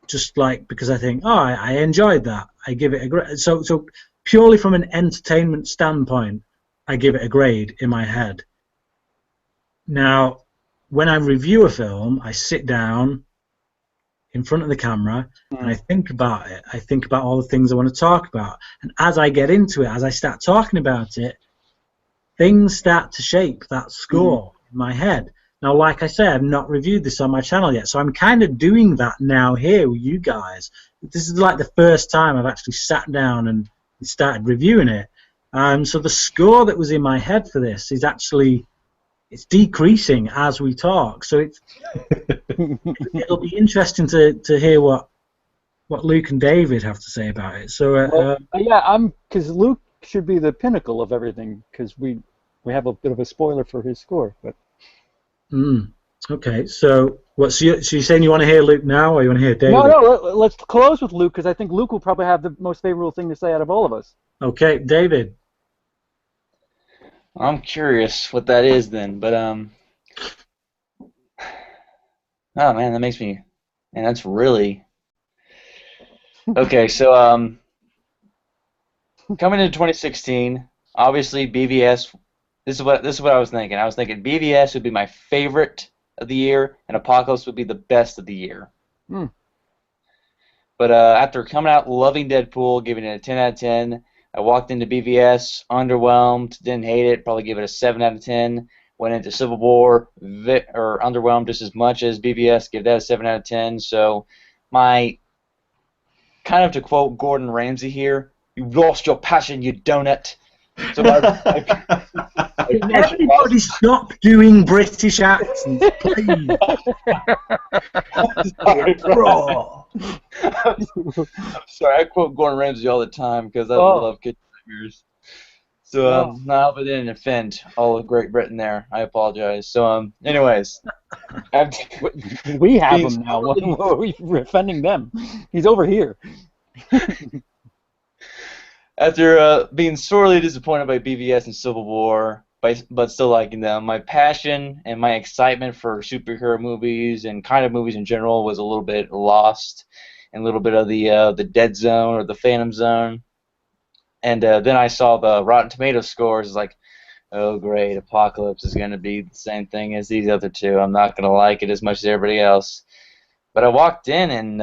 just like because I think, oh, I enjoyed that. I give it a grade. So purely from an entertainment standpoint, I give it a grade in my head. Now, when I review a film, I sit down in front of the camera and I think about it. I think about all the things I want to talk about. And as I get into it, as I start talking about it, things start to shape that score in my head. Now, like I said, I've not reviewed this on my channel yet, so I'm kind of doing that now here with you guys. This is like the first time I've actually sat down and started reviewing it. So the score that was in my head for this is actually, it's decreasing as we talk. So it'll be interesting to hear what Luke and David have to say about it. So because Luke should be the pinnacle of everything, because we have a bit of a spoiler for his score. But okay, so so you're saying you want to hear Luke now, or you want to hear David? No, let's close with Luke, because I think Luke will probably have the most favorable thing to say out of all of us. Okay, David. I'm curious what that is then, but oh man, that makes me, and that's really okay. So coming into 2016, obviously BVS. This is what I was thinking. I was thinking BVS would be my favorite of the year, and Apocalypse would be the best of the year. But after coming out loving Deadpool, giving it a 10 out of 10. I walked into BVS, underwhelmed, didn't hate it, probably give it a 7 out of 10. Went into Civil War, underwhelmed just as much as BVS, give that a 7 out of 10. So my, kind of to quote Gordon Ramsay here, you lost your passion, you donut. So everybody stop doing British accents, please. Sorry, I quote Gordon Ramsay all the time because I love Kitchen Nightmares. So I hope I didn't offend all of Great Britain there. I apologize. So anyways, we have him now. We're offending them. He's over here. After being sorely disappointed by BVS and Civil War, but still liking them, my passion and my excitement for superhero movies and kind of movies in general was a little bit lost, and a little bit of the dead zone or the phantom zone. And then I saw the Rotten Tomatoes scores. Like, oh great, Apocalypse is going to be the same thing as these other two. I'm not going to like it as much as everybody else. But I walked in and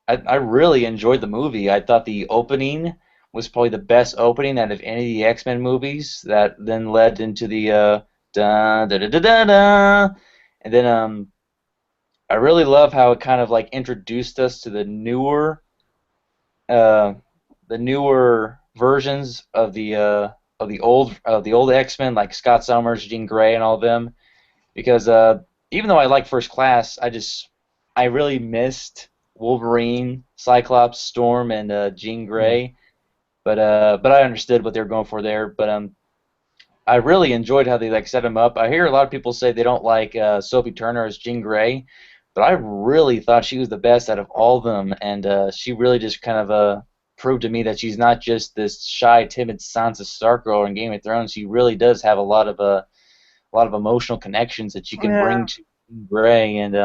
I really enjoyed the movie. I thought the opening was probably the best opening out of any of the X-Men movies. That then led into the da da da da da da, and then I really love how it kind of like introduced us to uh, the newer versions of the old X-Men, like Scott Summers, Jean Grey, and all of them. Because even though I like First Class, I really missed Wolverine, Cyclops, Storm, and Jean Grey. But I understood what they were going for there. But I really enjoyed how they like set him up. I hear a lot of people say they don't like Sophie Turner as Jean Grey, but I really thought she was the best out of all of them, and she really just kind of proved to me that she's not just this shy, timid Sansa Stark girl in Game of Thrones. She really does have a lot of emotional connections that you can bring to Jean Grey, and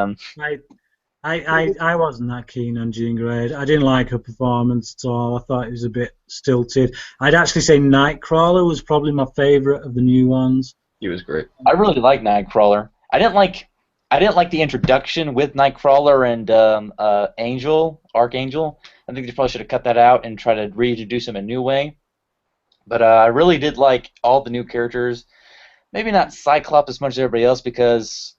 I wasn't that keen on Jean Grey. I didn't like her performance at all. I thought it was a bit stilted. I'd actually say Nightcrawler was probably my favourite of the new ones. He was great. I really like Nightcrawler. I didn't like the introduction with Nightcrawler and Archangel. I think they probably should have cut that out and try to reintroduce him a new way. But I really did like all the new characters. Maybe not Cyclops as much as everybody else, because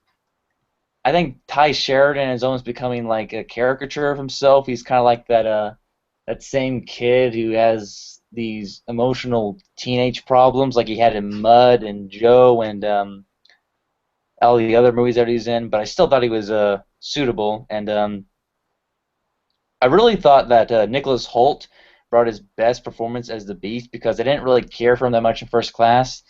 I think Ty Sheridan is almost becoming like a caricature of himself. He's kind of like that same kid who has these emotional teenage problems, like he had in Mud and Joe and all the other movies that he's in. But I still thought he was suitable, and I really thought that Nicholas Hoult brought his best performance as the Beast, because I didn't really care for him that much in First Class.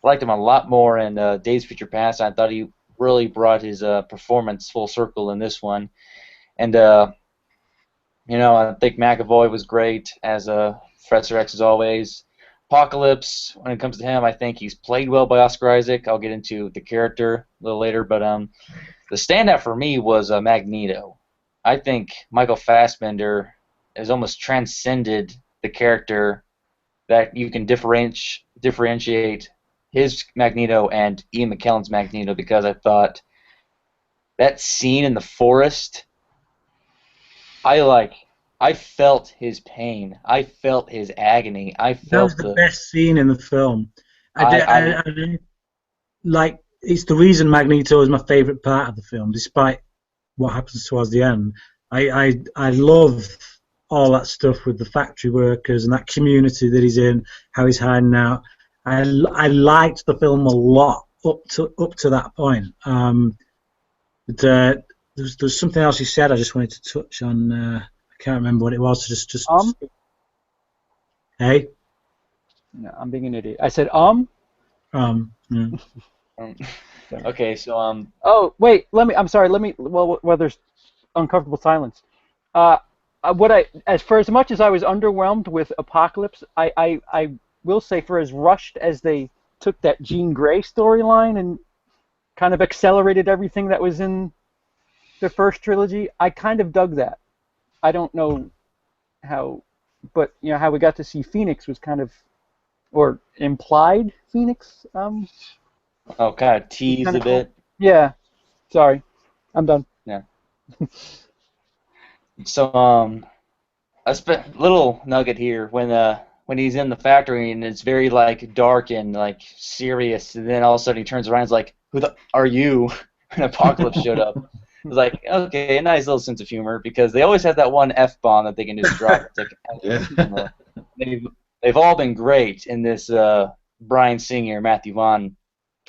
I liked him a lot more in Days of Future Past. I thought he really brought his performance full circle in this one. And, I think McAvoy was great as Professor X as always. Apocalypse, when it comes to him, I think he's played well by Oscar Isaac. I'll get into the character a little later. But the standout for me was Magneto. I think Michael Fassbender has almost transcended the character that you can differentiate his Magneto and Ian McKellen's Magneto, because I thought that scene in the forest, I felt his pain. I felt his agony. That was the best scene in the film. It's the reason Magneto is my favourite part of the film, despite what happens towards the end. I love all that stuff with the factory workers and that community that he's in, how he's hiding out. I liked the film a lot up to that point. But there's something else you said I just wanted to touch on. I can't remember what it was. Hey. No, I'm being an idiot. I said Yeah. Okay, so Oh wait, I'm sorry. Well, there's uncomfortable silence. As much as I was underwhelmed with Apocalypse, I will say, for as rushed as they took that Jean Grey storyline and kind of accelerated everything that was in the first trilogy, I kind of dug that. I don't know how, but how we got to see Phoenix was kind of, or implied Phoenix. kind of teased a bit. Yeah. Sorry, I'm done. Yeah. So a little nugget here when he's in the factory and it's very like dark and like serious, and then all of a sudden he turns around and is like, "Who are you?" And Apocalypse showed up. It was like, okay, a nice little sense of humor, because they always have that one F-bomb that they can just drop. They've all been great in this Bryan Singer, Matthew Vaughn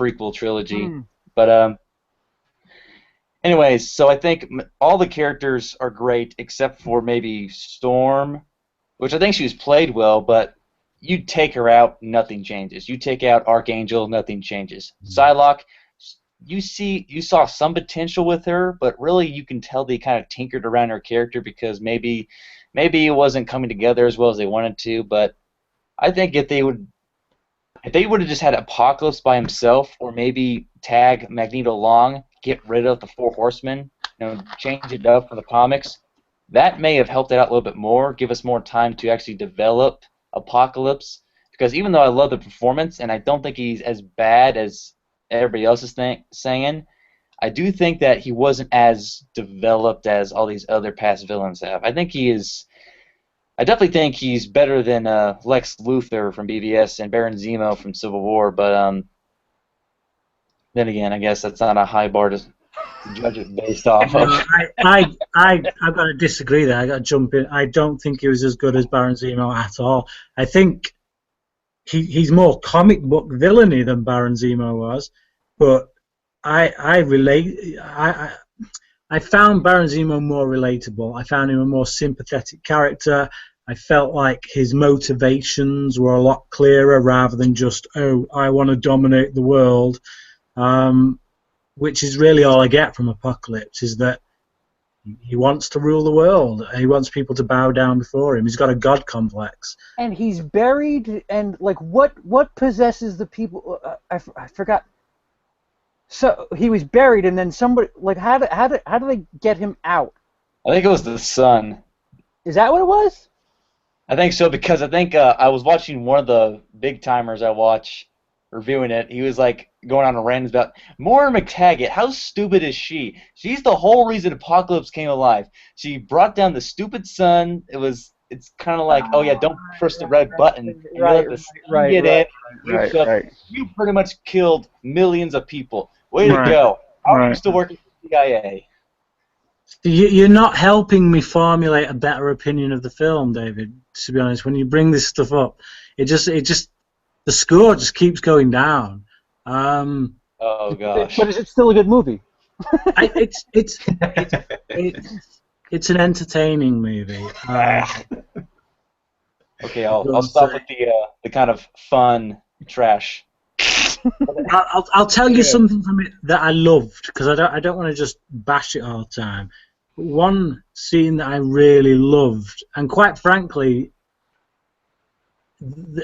prequel trilogy. But anyways, so I think all the characters are great except for maybe Storm, which I think she was played well, but you take her out, nothing changes. You take out Archangel, nothing changes. Psylocke, you saw some potential with her, but really you can tell they kind of tinkered around her character, because maybe it wasn't coming together as well as they wanted to. But I think if they would have just had Apocalypse by himself, or maybe tag Magneto along, get rid of the Four Horsemen, change it up for the comics, that may have helped it out a little bit more, give us more time to actually develop Apocalypse, because even though I love the performance and I don't think he's as bad as everybody else is saying, I do think that he wasn't as developed as all these other past villains have. I definitely think he's better than Lex Luthor from BVS and Baron Zemo from Civil War, but then again, I guess that's not a high bar to judge it based off of. I've got to disagree there. I got to jump in. I don't think he was as good as Baron Zemo at all. I think he's more comic book villainy than Baron Zemo was, but I found Baron Zemo more relatable. I found him a more sympathetic character. I felt like his motivations were a lot clearer rather than just, oh, I want to dominate the world, which is really all I get from Apocalypse, is that he wants to rule the world. He wants people to bow down before him. He's got a god complex. And he's buried, and like what possesses the people? I forgot. So he was buried, and then somebody like how do they get him out? I think it was the sun. Is that what it was? I think so, because I think I was watching one of the big timers I watch reviewing it. He was like going on a rant about Moira McTaggart. How stupid is she? She's the whole reason Apocalypse came alive. She brought down the stupid sun. It's kind of like, oh yeah, don't press the red button. You pretty much killed millions of people. Way to go. How are you still working for the CIA? You're not helping me formulate a better opinion of the film, David. To be honest, when you bring this stuff up, it just the score just keeps going down. Oh gosh! But is it still a good movie? It's an entertaining movie. Okay, I'll stop with the kind of fun trash. I'll tell you something from it that I loved, because I don't want to just bash it all the time. One scene that I really loved, and quite frankly,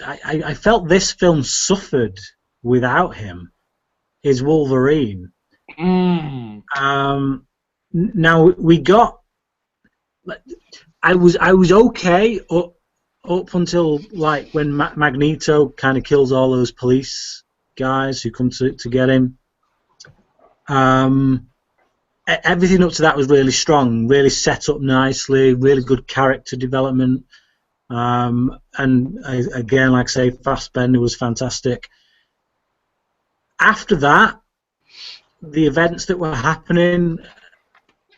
I felt this film suffered without him, is Wolverine. Now we got. I was okay up until like when Magneto kind of kills all those police guys who come to get him. Everything up to that was really strong, really set up nicely, really good character development. And again, like I say, Fassbender was fantastic. After that, the events that were happening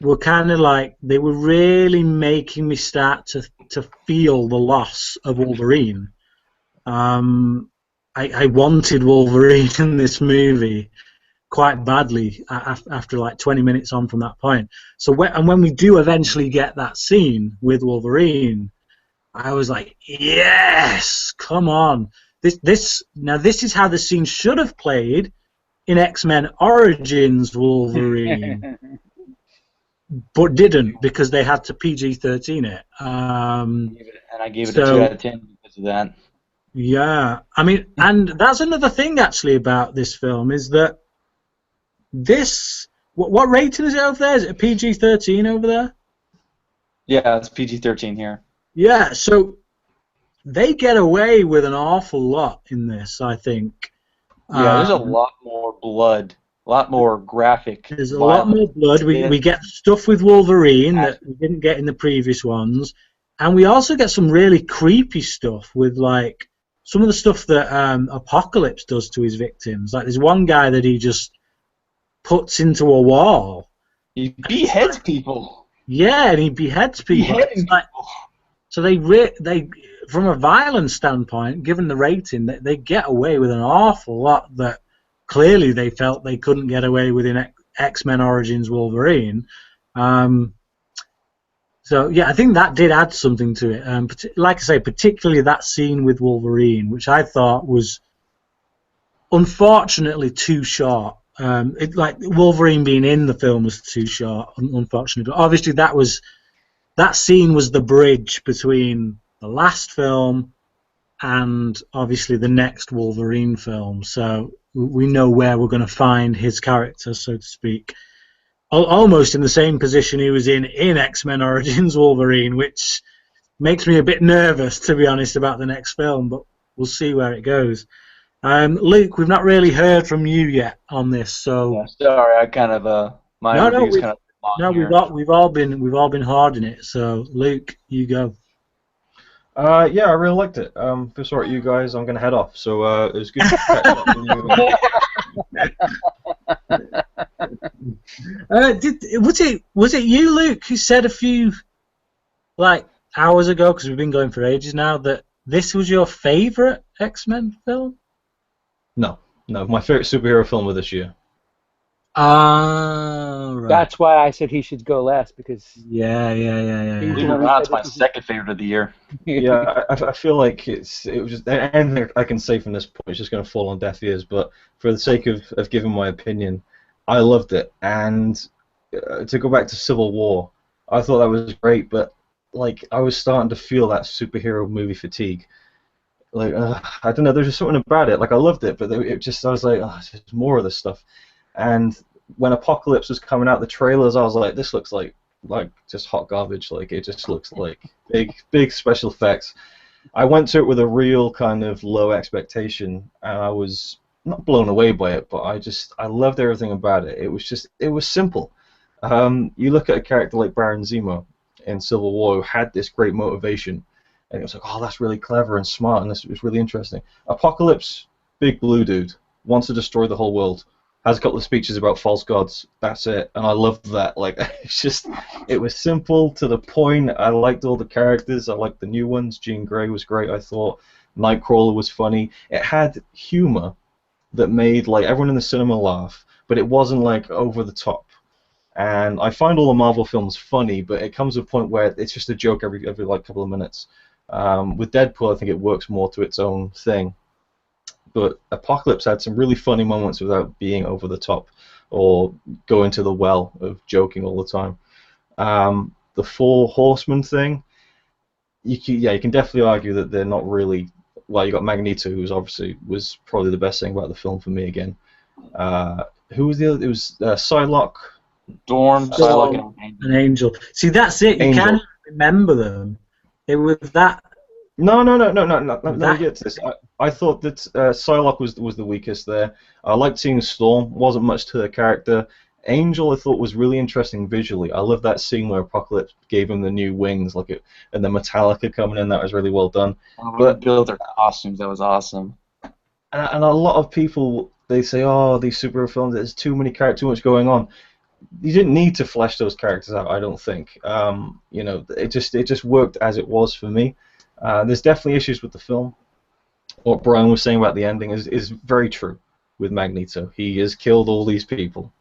were kind of like, they were really making me start to feel the loss of Wolverine. I wanted Wolverine in this movie quite badly after like 20 minutes on from that point. So when we do eventually get that scene with Wolverine, I was like, yes, come on. This is how the scene should have played in X-Men Origins Wolverine. But didn't, because they had to PG-13 it. And I gave it a 2 out of 10 because of that. Yeah, I mean, and that's another thing actually about this film, is that this, what rating is it over there? Is it a PG-13 over there? Yeah, it's PG-13 here. Yeah, so they get away with an awful lot in this, I think. Yeah, there's a lot more blood, a lot more graphic. There's a lot more blood. We get stuff with Wolverine that we didn't get in the previous ones, and we also get some really creepy stuff with like some of the stuff that Apocalypse does to his victims. Like there's one guy that he just puts into a wall. He beheads people. Yeah, and he beheads people. So they from a violence standpoint, given the rating, they get away with an awful lot that clearly they felt they couldn't get away with in X-Men Origins Wolverine. So yeah, I think that did add something to it. Like I say, particularly that scene with Wolverine, which I thought was unfortunately too short. Like Wolverine being in the film was too short, unfortunately. But obviously that scene was the bridge between the last film and obviously the next Wolverine film. So we know where we're going to find his character, so to speak. Almost in the same position he was in X-Men Origins Wolverine, which makes me a bit nervous, to be honest, about the next film. But we'll see where it goes. Luke, we've not really heard from you yet on this, so Yeah, sorry, I kind of my no, review's kind of long no, here. we've all been hard in it. So Luke, you go. Yeah, I really liked it. For sorry, you guys, I'm gonna head off. So it was good to catch up with you. Was it you, Luke, who said a few hours ago, because we've been going for ages now, that this was your favourite X-Men film? No, my favorite superhero film of this year. Right. That's why I said he should go last, because Yeah. He's Believe it the or one who not, said it's my this is- second favorite of the year. Yeah, I feel like it was just anything I can say from this point is just going to fall on deaf ears. But for the sake of giving my opinion, I loved it. And to go back to Civil War, I thought that was great. But I was starting to feel that superhero movie fatigue. I don't know. There's just something about it. I loved it, but I was like, oh, there's more of this stuff. And when Apocalypse was coming out, the trailers, I was like, this looks like just hot garbage. It just looks like big special effects. I went to it with a real kind of low expectation, and I was not blown away by it, but I loved everything about it. It was simple. You look at a character like Baron Zemo in Civil War, who had this great motivation, and it was like, oh, that's really clever and smart, and this was really interesting. Apocalypse, big blue dude, wants to destroy the whole world. Has a couple of speeches about false gods. That's it, and I loved that. It was simple to the point. I liked all the characters. I liked the new ones. Jean Grey was great, I thought. Nightcrawler was funny. It had humor that made everyone in the cinema laugh, but it wasn't over the top. And I find all the Marvel films funny, but it comes to a point where it's just a joke every couple of minutes. With Deadpool, I think it works more to its own thing. But Apocalypse had some really funny moments without being over the top or going to the well of joking all the time. The Four Horsemen thing, you can definitely argue that they're not really. Well, you got Magneto, who was probably the best thing about the film for me again. Who was the other? It was Psylocke. Dorn, Psylocke, and An Angel. See, that's it. You Angel. can't remember them. It was that. No. Let me get to this. I thought that Psylocke was the weakest there. I liked seeing Storm. Wasn't much to her character. Angel, I thought, was really interesting visually. I love that scene where Apocalypse gave him the new wings, and the Metallica coming in. That was really well done. but build their costumes. That was awesome. And a lot of people, they say, oh, these superhero films, there's too many characters, too much going on. You didn't need to flesh those characters out, I don't think. It just worked as it was for me. There's definitely issues with the film. What Brian was saying about the ending is very true with Magneto. He has killed all these people,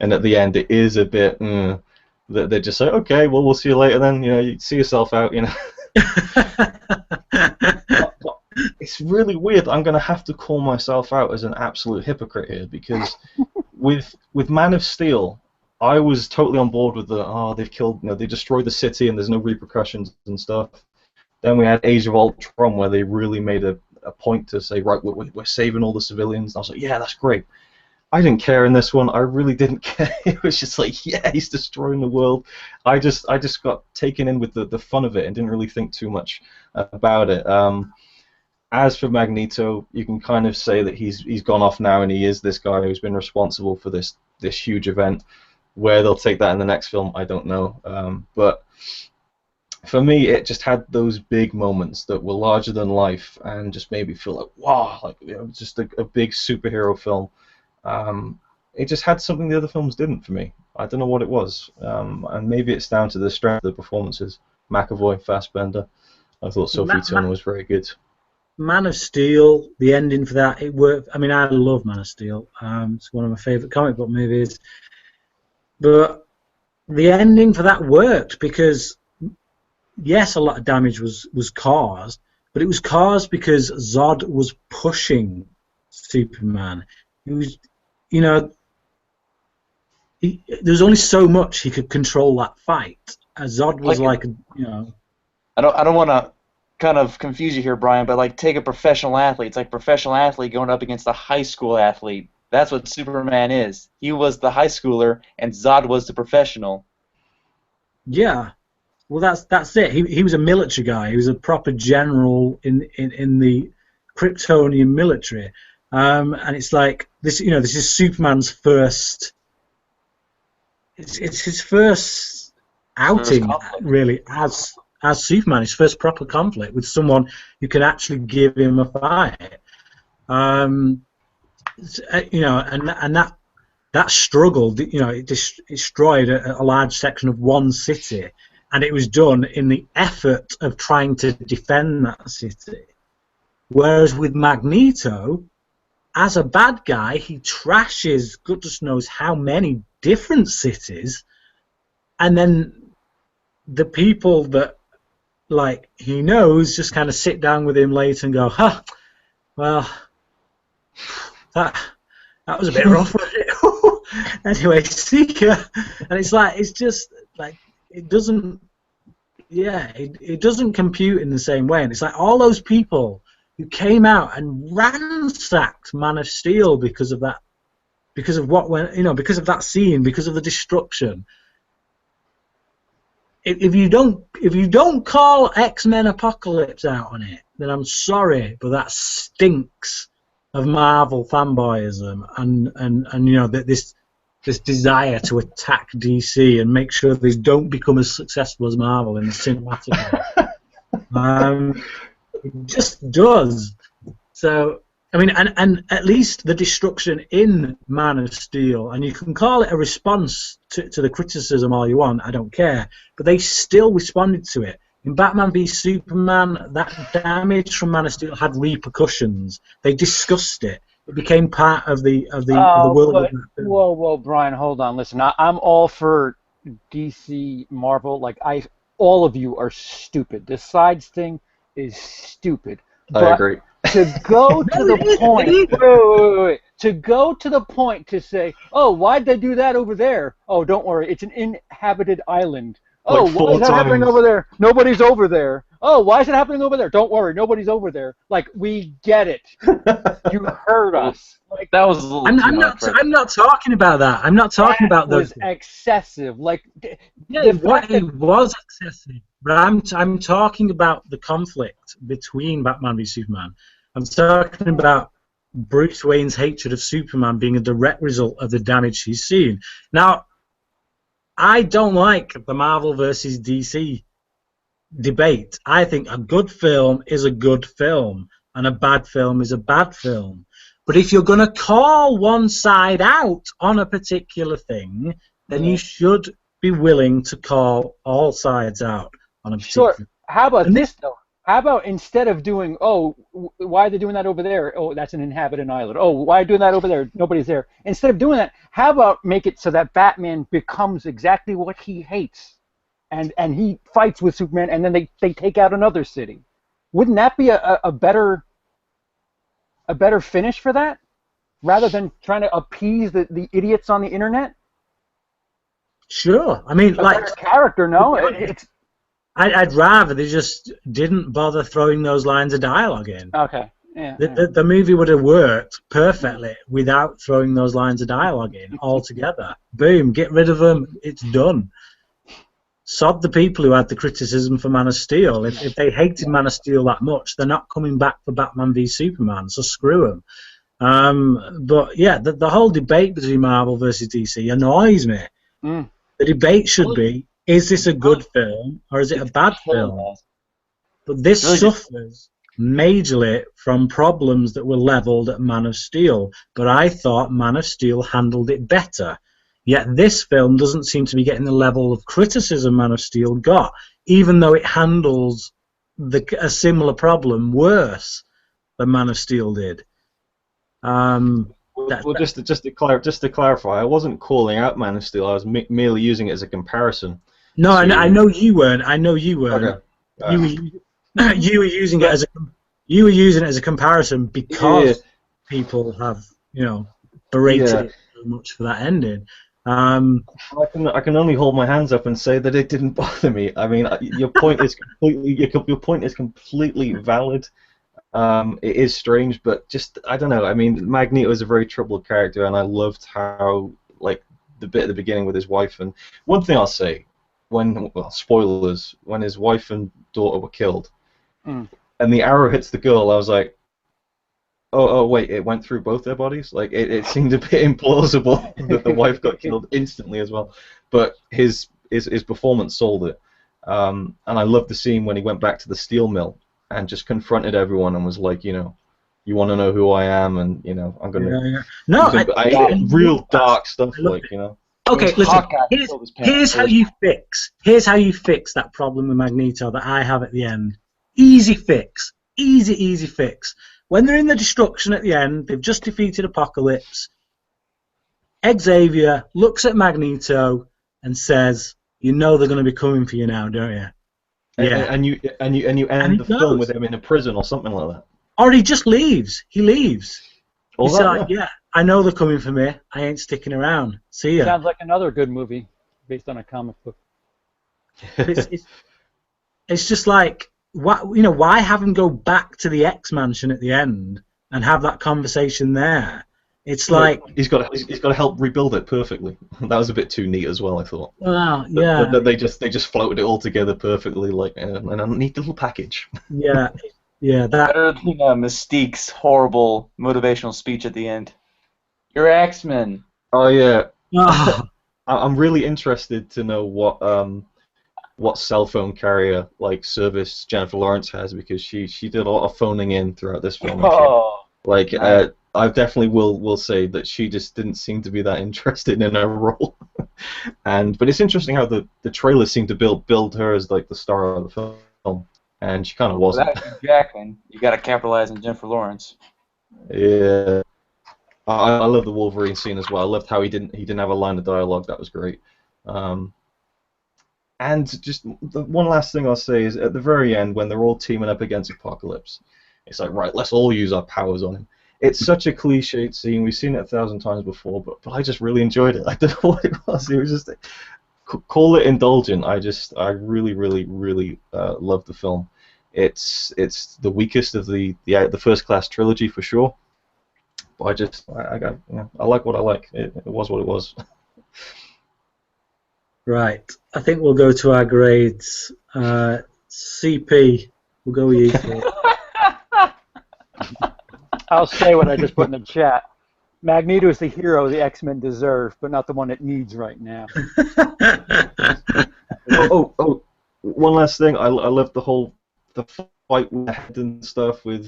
and at the end, it is a bit that they're just like, okay, well, we'll see you later then. You see yourself out. But it's really weird. I'm going to have to call myself out as an absolute hypocrite here, because with Man of Steel, I was totally on board with they've killed, they destroyed the city and there's no repercussions and stuff. Then we had Age of Ultron, where they really made a point to say, right, we're saving all the civilians. And I was like, yeah, that's great. I didn't care in this one. I really didn't care. It was just like, yeah, he's destroying the world. I just got taken in with the fun of it and didn't really think too much about it. As for Magneto, you can kind of say that he's gone off now, and he is this guy who's been responsible for this huge event. Where they'll take that in the next film, I don't know. But for me, it just had those big moments that were larger than life and just made me feel like, wow, just a big superhero film. It just had something the other films didn't for me. I don't know what it was. And maybe it's down to the strength of the performances. McAvoy, Fassbender. I thought Sophie Turner was very good. Man of Steel, the ending for that, it worked. I mean, I love Man of Steel. It's one of my favourite comic book movies. But the ending for that worked because, yes, a lot of damage was caused, but it was caused because Zod was pushing Superman. He was, there was only so much he could control that fight. Zod was I don't want to kind of confuse you here, Brian, but take a professional athlete. It's like a professional athlete going up against a high school athlete. That's what Superman is. He was the high schooler, and Zod was the professional. Yeah, well, that's it. He was a military guy. He was a proper general in the Kryptonian military, and it's like this. You know, this is Superman's first. It's his first outing, really, as Superman. His first proper conflict with someone who can actually give him a fight. You know, and that struggle, you know, it destroyed a large section of one city, and it was done in the effort of trying to defend that city. Whereas with Magneto, as a bad guy, he trashes goodness knows how many different cities, and then the people that like he knows just kind of sit down with him later and go, "Huh, well, that was a bit rough, wasn't it?" Anyway, Seeker, and it's like it's just like it doesn't, yeah, it doesn't compute in the same way, and it's like all those people who came out and ransacked Man of Steel because of that, because of what went, you know, because of that scene, because of the destruction. If you don't call X-Men Apocalypse out on it, then I'm sorry, but that stinks of Marvel fanboyism and you know this desire to attack DC and make sure they don't become as successful as Marvel in the cinematic world. It just does. So I mean, and at least the destruction in Man of Steel, and you can call it a response to the criticism all you want, I don't care, but they still responded to it. In Batman v Superman, that damage from Man of Steel had repercussions. They discussed it. It became part of the world. Whoa, Brian, hold on. Listen, I'm all for DC, Marvel. Like all of you are stupid. The sides thing is stupid. I agree. To go to the point, wait. To go to the point to say, oh, why'd they do that over there? Oh, don't worry, it's an inhabited island. Oh, Like why is that happening over there? Nobody's over there. Oh, why is it happening over there? Don't worry, nobody's over there. Like, we get it. You heard us. Like, that was a little I'm not talking about that. I'm not talking about those. That was excessive. Like, yeah, it was excessive. But I'm talking about the conflict between Batman v Superman. I'm talking about Bruce Wayne's hatred of Superman being a direct result of the damage he's seen. Now, I don't like the Marvel versus DC debate. I think a good film is a good film, and a bad film is a bad film. But if you're going to call one side out on a particular thing, then you should be willing to call all sides out on a particular thing. How about this, though? How about instead of doing, oh, why are they doing that over there? Oh, that's an inhabited island. Oh, why are they doing that over there? Nobody's there. Instead of doing that, how about make it so that Batman becomes exactly what he hates, and he fights with Superman, and then they take out another city? Wouldn't that be a better finish for that, rather than trying to appease the idiots on the internet? Sure. I mean, like character, no, it's. I'd rather they just didn't bother throwing those lines of dialogue in. Okay. Yeah. The movie would have worked perfectly without throwing those lines of dialogue in altogether. Boom, get rid of them. It's done. Sod the people who had the criticism for Man of Steel. If they hated Man of Steel that much, they're not coming back for Batman v Superman, so screw them. But yeah, the whole debate between Marvel versus DC annoys me. The debate should be, is this a good film or is it a bad film? But this suffers majorly from problems that were levelled at Man of Steel. But I thought Man of Steel handled it better. Yet this film doesn't seem to be getting the level of criticism Man of Steel got, even though it handles a similar problem worse than Man of Steel did. Just to clarify, I wasn't calling out Man of Steel. I was merely using it as a comparison. No, I know you weren't. I know you weren't. Okay. You were using it as a comparison because people have berated it so much for that ending. I can only hold my hands up and say that it didn't bother me. I mean, your point is completely valid. It is strange, but just I don't know. I mean, Magneto is a very troubled character, and I loved how the bit at the beginning with his wife. And one thing I'll say, spoilers, when his wife and daughter were killed, and the arrow hits the girl, I was like, Oh, wait, it went through both their bodies? Like, it seemed a bit implausible that the wife got killed instantly as well. But his performance sold it. And I loved the scene when he went back to the steel mill and just confronted everyone and was like, you want to know who I am, and, I'm going to... Yeah. No, real dark stuff, like. Okay, listen. Here's how you fix that problem with Magneto that I have at the end. Easy fix. Easy fix. When they're in the destruction at the end, they've just defeated Apocalypse. Xavier looks at Magneto and says, "You know they're going to be coming for you now, don't you?" Yeah. And you end the film with him in a prison or something like that. Or he just leaves. He leaves. All He's that, like, yeah, I know they're coming for me. I ain't sticking around. See ya. Sounds like another good movie based on a comic book. It's just like, why have him go back to the X Mansion at the end and have that conversation there? It's like he's got to help rebuild it perfectly. That was a bit too neat as well, I thought. Well, yeah. They just floated it all together perfectly, like in a neat little package. Yeah. Yeah, that. Better than Mystique's horrible motivational speech at the end. You're X-Men. Oh yeah. Oh. I'm really interested to know what cell phone carrier service Jennifer Lawrence has, because she did a lot of phoning in throughout this film. I definitely will say that she just didn't seem to be that interested in her role. But it's interesting how the trailers seem to build her as like the star of the film. And she kind of wasn't. Jackman, you got to capitalize on Jennifer Lawrence. Yeah, I love the Wolverine scene as well. I loved how he didn't have a line of dialogue. That was great. And just the one last thing I'll say is at the very end when they're all teaming up against Apocalypse, it's like, right, let's all use our powers on him. It's such a cliched scene. We've seen it 1,000 times before, but I just really enjoyed it. I don't know what it was. It was just call it indulgent. I really loved the film. It's the weakest of the First Class trilogy for sure. But I like what I like. It was what it was. Right. I think we'll go to our grades. CP, we'll go with you. I'll say what I just put in the chat. Magneto is the hero the X-Men deserve, but not the one it needs right now. Oh, one last thing. I loved the fight with the head and stuff with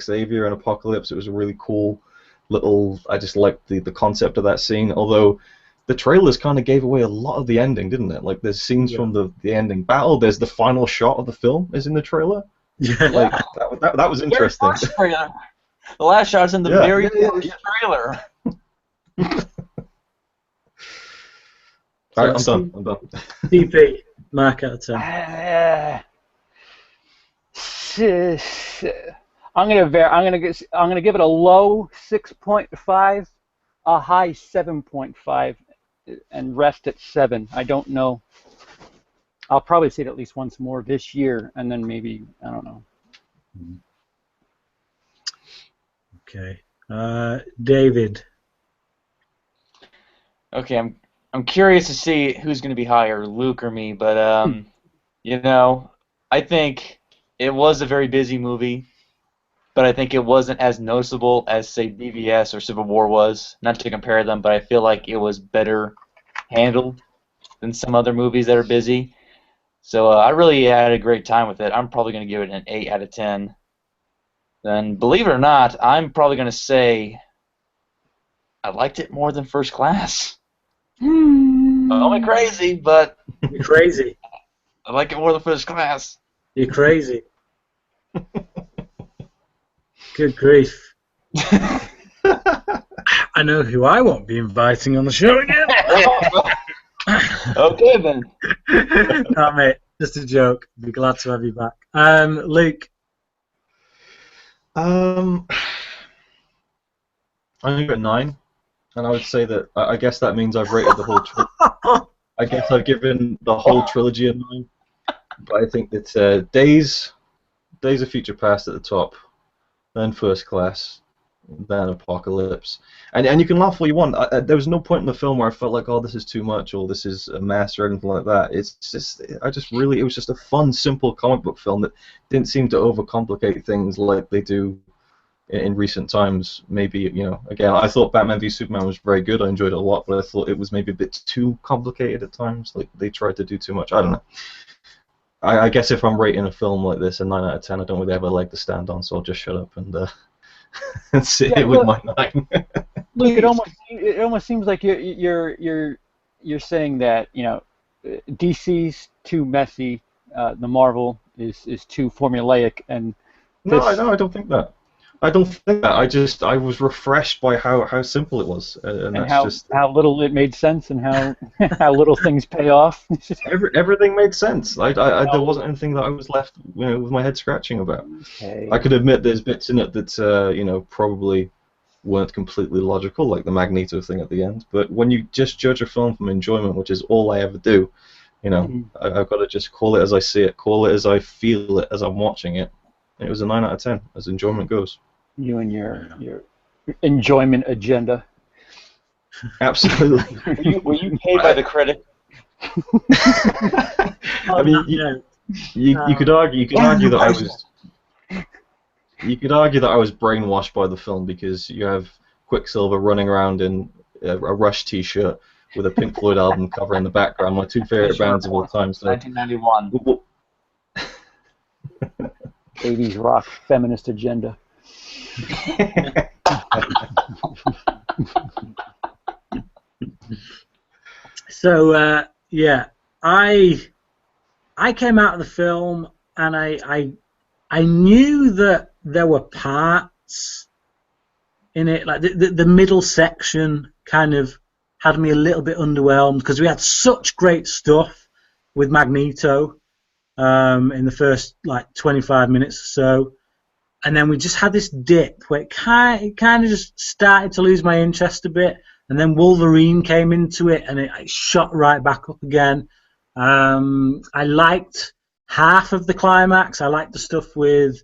Xavier and Apocalypse. It was a really cool little... I just liked the concept of that scene, although the trailers kind of gave away a lot of the ending, didn't it? Like, there's scenes from the ending battle. There's the final shot of the film is in the trailer. Yeah. Like, that was interesting. The last shot's in the very first trailer. All right, I'm done. CP, mark out of 10. I'm gonna give it a low 6.5, a high 7.5, and rest at 7. I don't know. I'll probably see it at least once more this year, and then maybe I don't know. Okay, David. Okay, I'm curious to see who's going to be higher, Luke or me. But I think it was a very busy movie, but I think it wasn't as noticeable as say BVS or Civil War was. Not to compare them, but I feel like it was better handled than some other movies that are busy. So I really had a great time with it. I'm probably going to give it an 8 out of 10. Then, believe it or not, I'm probably going to say I liked it more than First Class. Call me crazy, but You're crazy. I like it more than First Class. You're crazy. Good grief. I know who I won't be inviting on the show again. Okay, then. No, mate, just a joke. Be glad to have you back. Luke. I'm going to go 9, and I would say that I guess that means I've rated the whole. I guess I've given the whole trilogy a 9, but I think that Days of Future Past at the top, then First Class, then Apocalypse, and you can laugh all you want. There was no point in the film where I felt like, oh, this is too much, or this is a mess, or anything like that. It's just, it was just a fun, simple comic book film that didn't seem to overcomplicate things like they do in recent times. Maybe, you know, again, I thought Batman v Superman was very good. I enjoyed it a lot, but I thought it was maybe a bit too complicated at times. Like they tried to do too much. I don't know. I guess if I'm rating a film like this a 9 out of 10, I don't really have a leg to stand on, so I'll just shut up and and sit here with my 9. Look, it almost seems like you're saying that, you know, DC's too messy, the Marvel is too formulaic, and No, I don't think that. I don't think that. I was refreshed by how simple it was, and that's just how little it made sense, and how how little things pay off. everything made sense. There wasn't anything that I was left, you know, with my head scratching about. Okay. I could admit there's bits in it that you know, probably weren't completely logical, like the Magneto thing at the end. But when you just judge a film from enjoyment, which is all I ever do, you know, I've got to just call it as I see it, call it as I feel it as I'm watching it. It was a 9 out of 10 as enjoyment goes. You and your enjoyment agenda. Absolutely. Were you paid by the critic? I mean, you could argue that I was. You could argue that I was brainwashed by the film because you have Quicksilver running around in a Rush T-shirt with a Pink Floyd album cover in the background. My two favorite bands of all time. So. 1991. 80s rock feminist agenda. So yeah, I came out of the film and I knew that there were parts in it, like the middle section kind of had me a little bit underwhelmed because we had such great stuff with Magneto in the first like 25 minutes or so. And then we just had this dip where it kind of just started to lose my interest a bit. And then Wolverine came into it, and it shot right back up again. I liked half of the climax. I liked the stuff with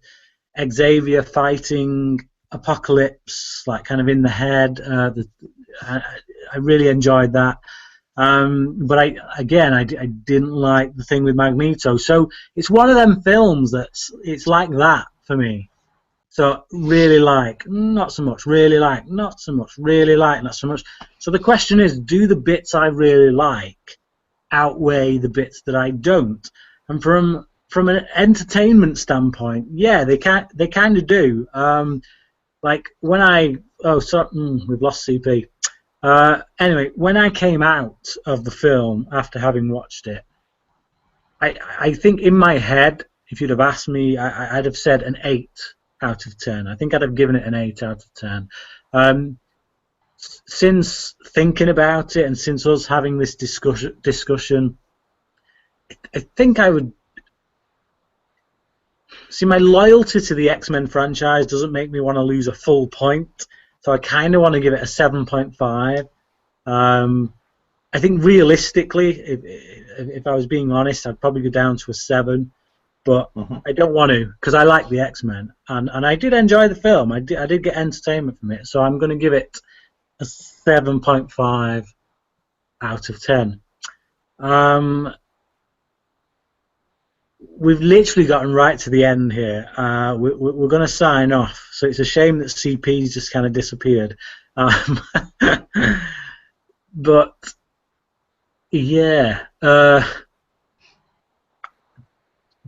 Xavier fighting Apocalypse, like kind of in the head. I really enjoyed that. But I didn't like the thing with Magneto. So it's one of them films it's like that for me. So really like, not so much, really like, not so much, really like, not so much. So the question is, do the bits I really like outweigh the bits that I don't? And from an entertainment standpoint, yeah, they kind of do. Like when we've lost CP. Anyway, when I came out of the film after having watched it, I think in my head, if you'd have asked me, I'd have said an 8 out of 10. I think I'd have given it an 8 out of 10. Since thinking about it and since us having this discussion, I think I would see my loyalty to the X-Men franchise doesn't make me want to lose a full point, so I kind of want to give it a 7.5. I think realistically, if I was being honest, I'd probably go down to a 7. But I don't want to because I like the X-Men and I did enjoy the film. I did get entertainment from it, so I'm going to give it a 7.5 out of 10. We've literally gotten right to the end here. We're going to sign off, so it's a shame that CP's just kind of disappeared. But yeah.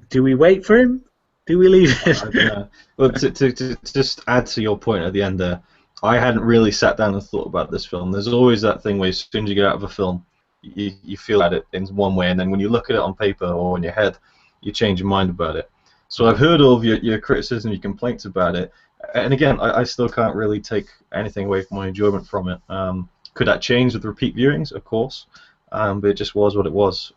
Do we wait for him? Do we leave it? Well, to just add to your point at the end there, I hadn't really sat down and thought about this film. There's always that thing where as soon as you get out of a film, you feel at it in one way, and then when you look at it on paper or in your head, you change your mind about it. So I've heard all of your criticism, your complaints about it, and again, I still can't really take anything away from my enjoyment from it. Could that change with repeat viewings? Of course, but it just was what it was.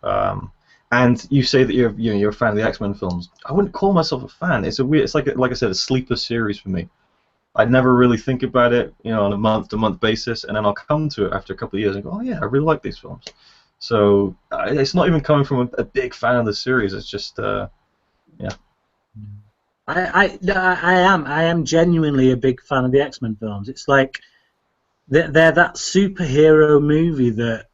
And you say that you're a fan of the X-Men films. I wouldn't call myself a fan. It's like I said, a sleeper series for me. I'd never really think about it, on a month-to-month basis, and then I'll come to it after a couple of years and go, oh yeah, I really like these films. So it's not even coming from a big fan of the series. It's just, yeah. I am genuinely a big fan of the X-Men films. It's like they're that superhero movie that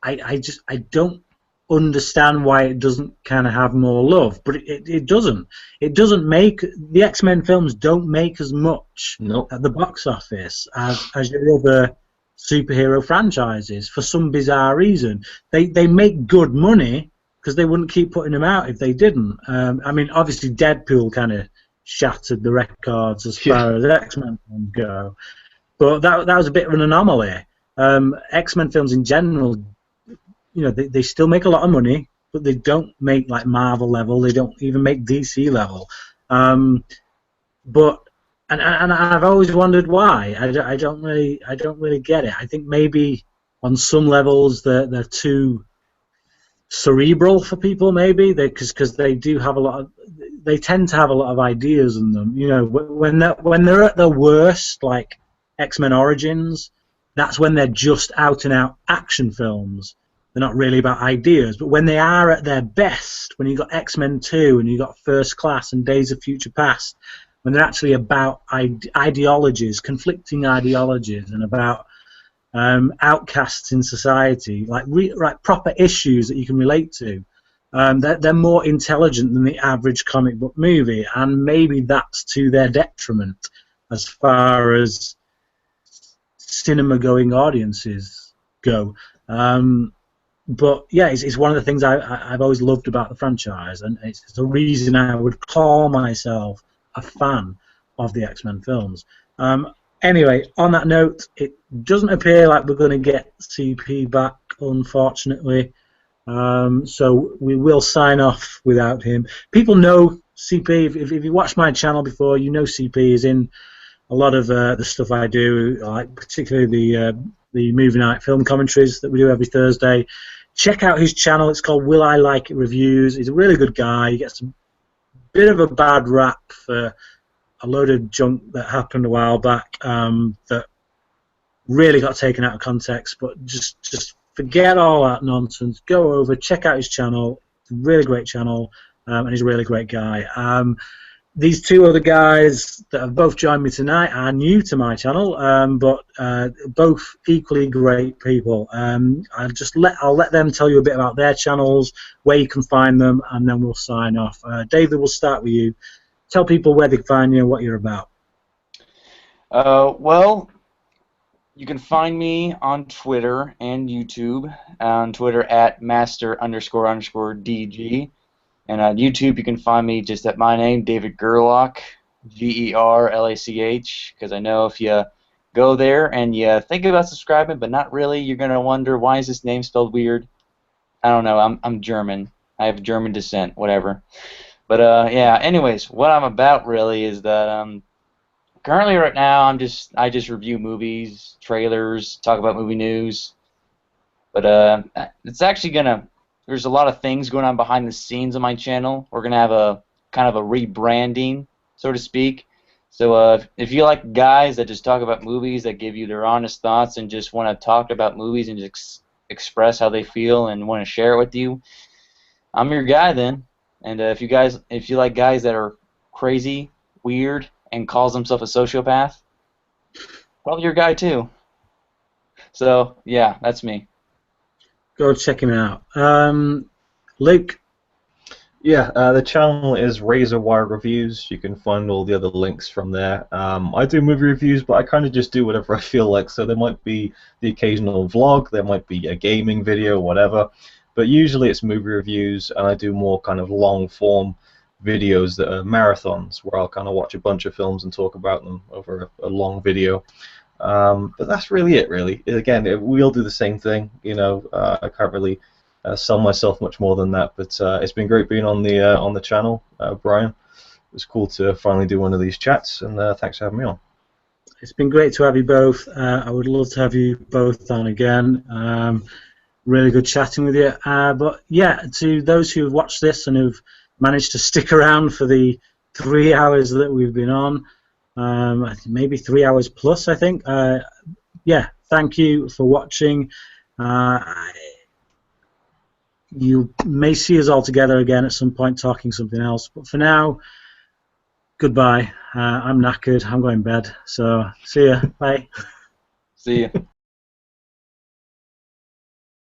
I don't understand why it doesn't kind of have more love, but it doesn't. It doesn't make the X-Men films don't make as much at the box office as your other superhero franchises for some bizarre reason. They make good money because they wouldn't keep putting them out if they didn't. I mean, obviously Deadpool kind of shattered the records as far as X-Men films go, but that was a bit of an anomaly. X-Men films in general, you know, they still make a lot of money, but they don't make like Marvel level. They don't even make DC level. But I've always wondered why. I don't really get it. I think maybe on some levels they're too cerebral for people. Maybe because they do have a lot of. They tend to have a lot of ideas in them. You know, when they're at their worst, like X-Men Origins, that's when they're just out and out action films. They're not really about ideas, but when they are at their best, when you've got X-Men 2 and you've got First Class and Days of Future Past, when they're actually about ideologies, conflicting ideologies, and about outcasts in society, like proper issues that you can relate to, they're more intelligent than the average comic book movie, and maybe that's to their detriment as far as cinema-going audiences go. But yeah, it's one of the things I've always loved about the franchise, and it's the reason I would call myself a fan of the X-Men films. Anyway, on that note, it doesn't appear like we're going to get CP back, unfortunately. So we will sign off without him. People know CP. If you watched my channel before, you know CP is in a lot of the stuff I do, like particularly the movie night film commentaries that we do every Thursday. Check out his channel. It's called Will I Like It Reviews. He's a really good guy. He gets a bit of a bad rap for a load of junk that happened a while back that really got taken out of context. But just forget all that nonsense. Go over, check out his channel. It's a really great channel, and he's a really great guy. These two other guys that have both joined me tonight are new to my channel, but both equally great people. I'll let them tell you a bit about their channels, where you can find them, and then we'll sign off. David, we'll start with you. Tell people where they can find you and what you're about. Well, you can find me on Twitter and YouTube. On Twitter at master__DG. And on YouTube, you can find me just at my name, David Gerlach, Gerlach, because I know if you go there and you think about subscribing, but not really, you're going to wonder, why is this name spelled weird? I don't know. I'm German. I have German descent, whatever. But, yeah, anyways, what I'm about, really, is that currently right now I just review movies, trailers, talk about movie news. But it's actually going to... There's a lot of things going on behind the scenes on my channel. We're going to have a kind of a rebranding, so to speak. So if you like guys that just talk about movies, that give you their honest thoughts and just want to talk about movies and just express how they feel and want to share it with you, I'm your guy then. And if you like guys that are crazy, weird, and calls himself a sociopath, probably your guy too. So yeah, that's me. Go check him out. Luke? Yeah, the channel is Razor Wire Reviews. You can find all the other links from there. I do movie reviews, but I kind of just do whatever I feel like. So there might be the occasional vlog, there might be a gaming video, whatever. But usually it's movie reviews, and I do more kind of long-form videos that are marathons, where I'll kind of watch a bunch of films and talk about them over a long video. But that's really it, really. Again, we'll do the same thing. You know, I can't really sell myself much more than that. But it's been great being on the channel, Brian. It was cool to finally do one of these chats, and thanks for having me on. It's been great to have you both. I would love to have you both on again. Really good chatting with you. But yeah, to those who have watched this and who've managed to stick around for the 3 hours that we've been on, maybe 3 hours plus, I think. Yeah, thank you for watching. You may see us all together again at some point talking something else. But for now, goodbye. I'm knackered. I'm going to bed. So see ya. Bye. See ya.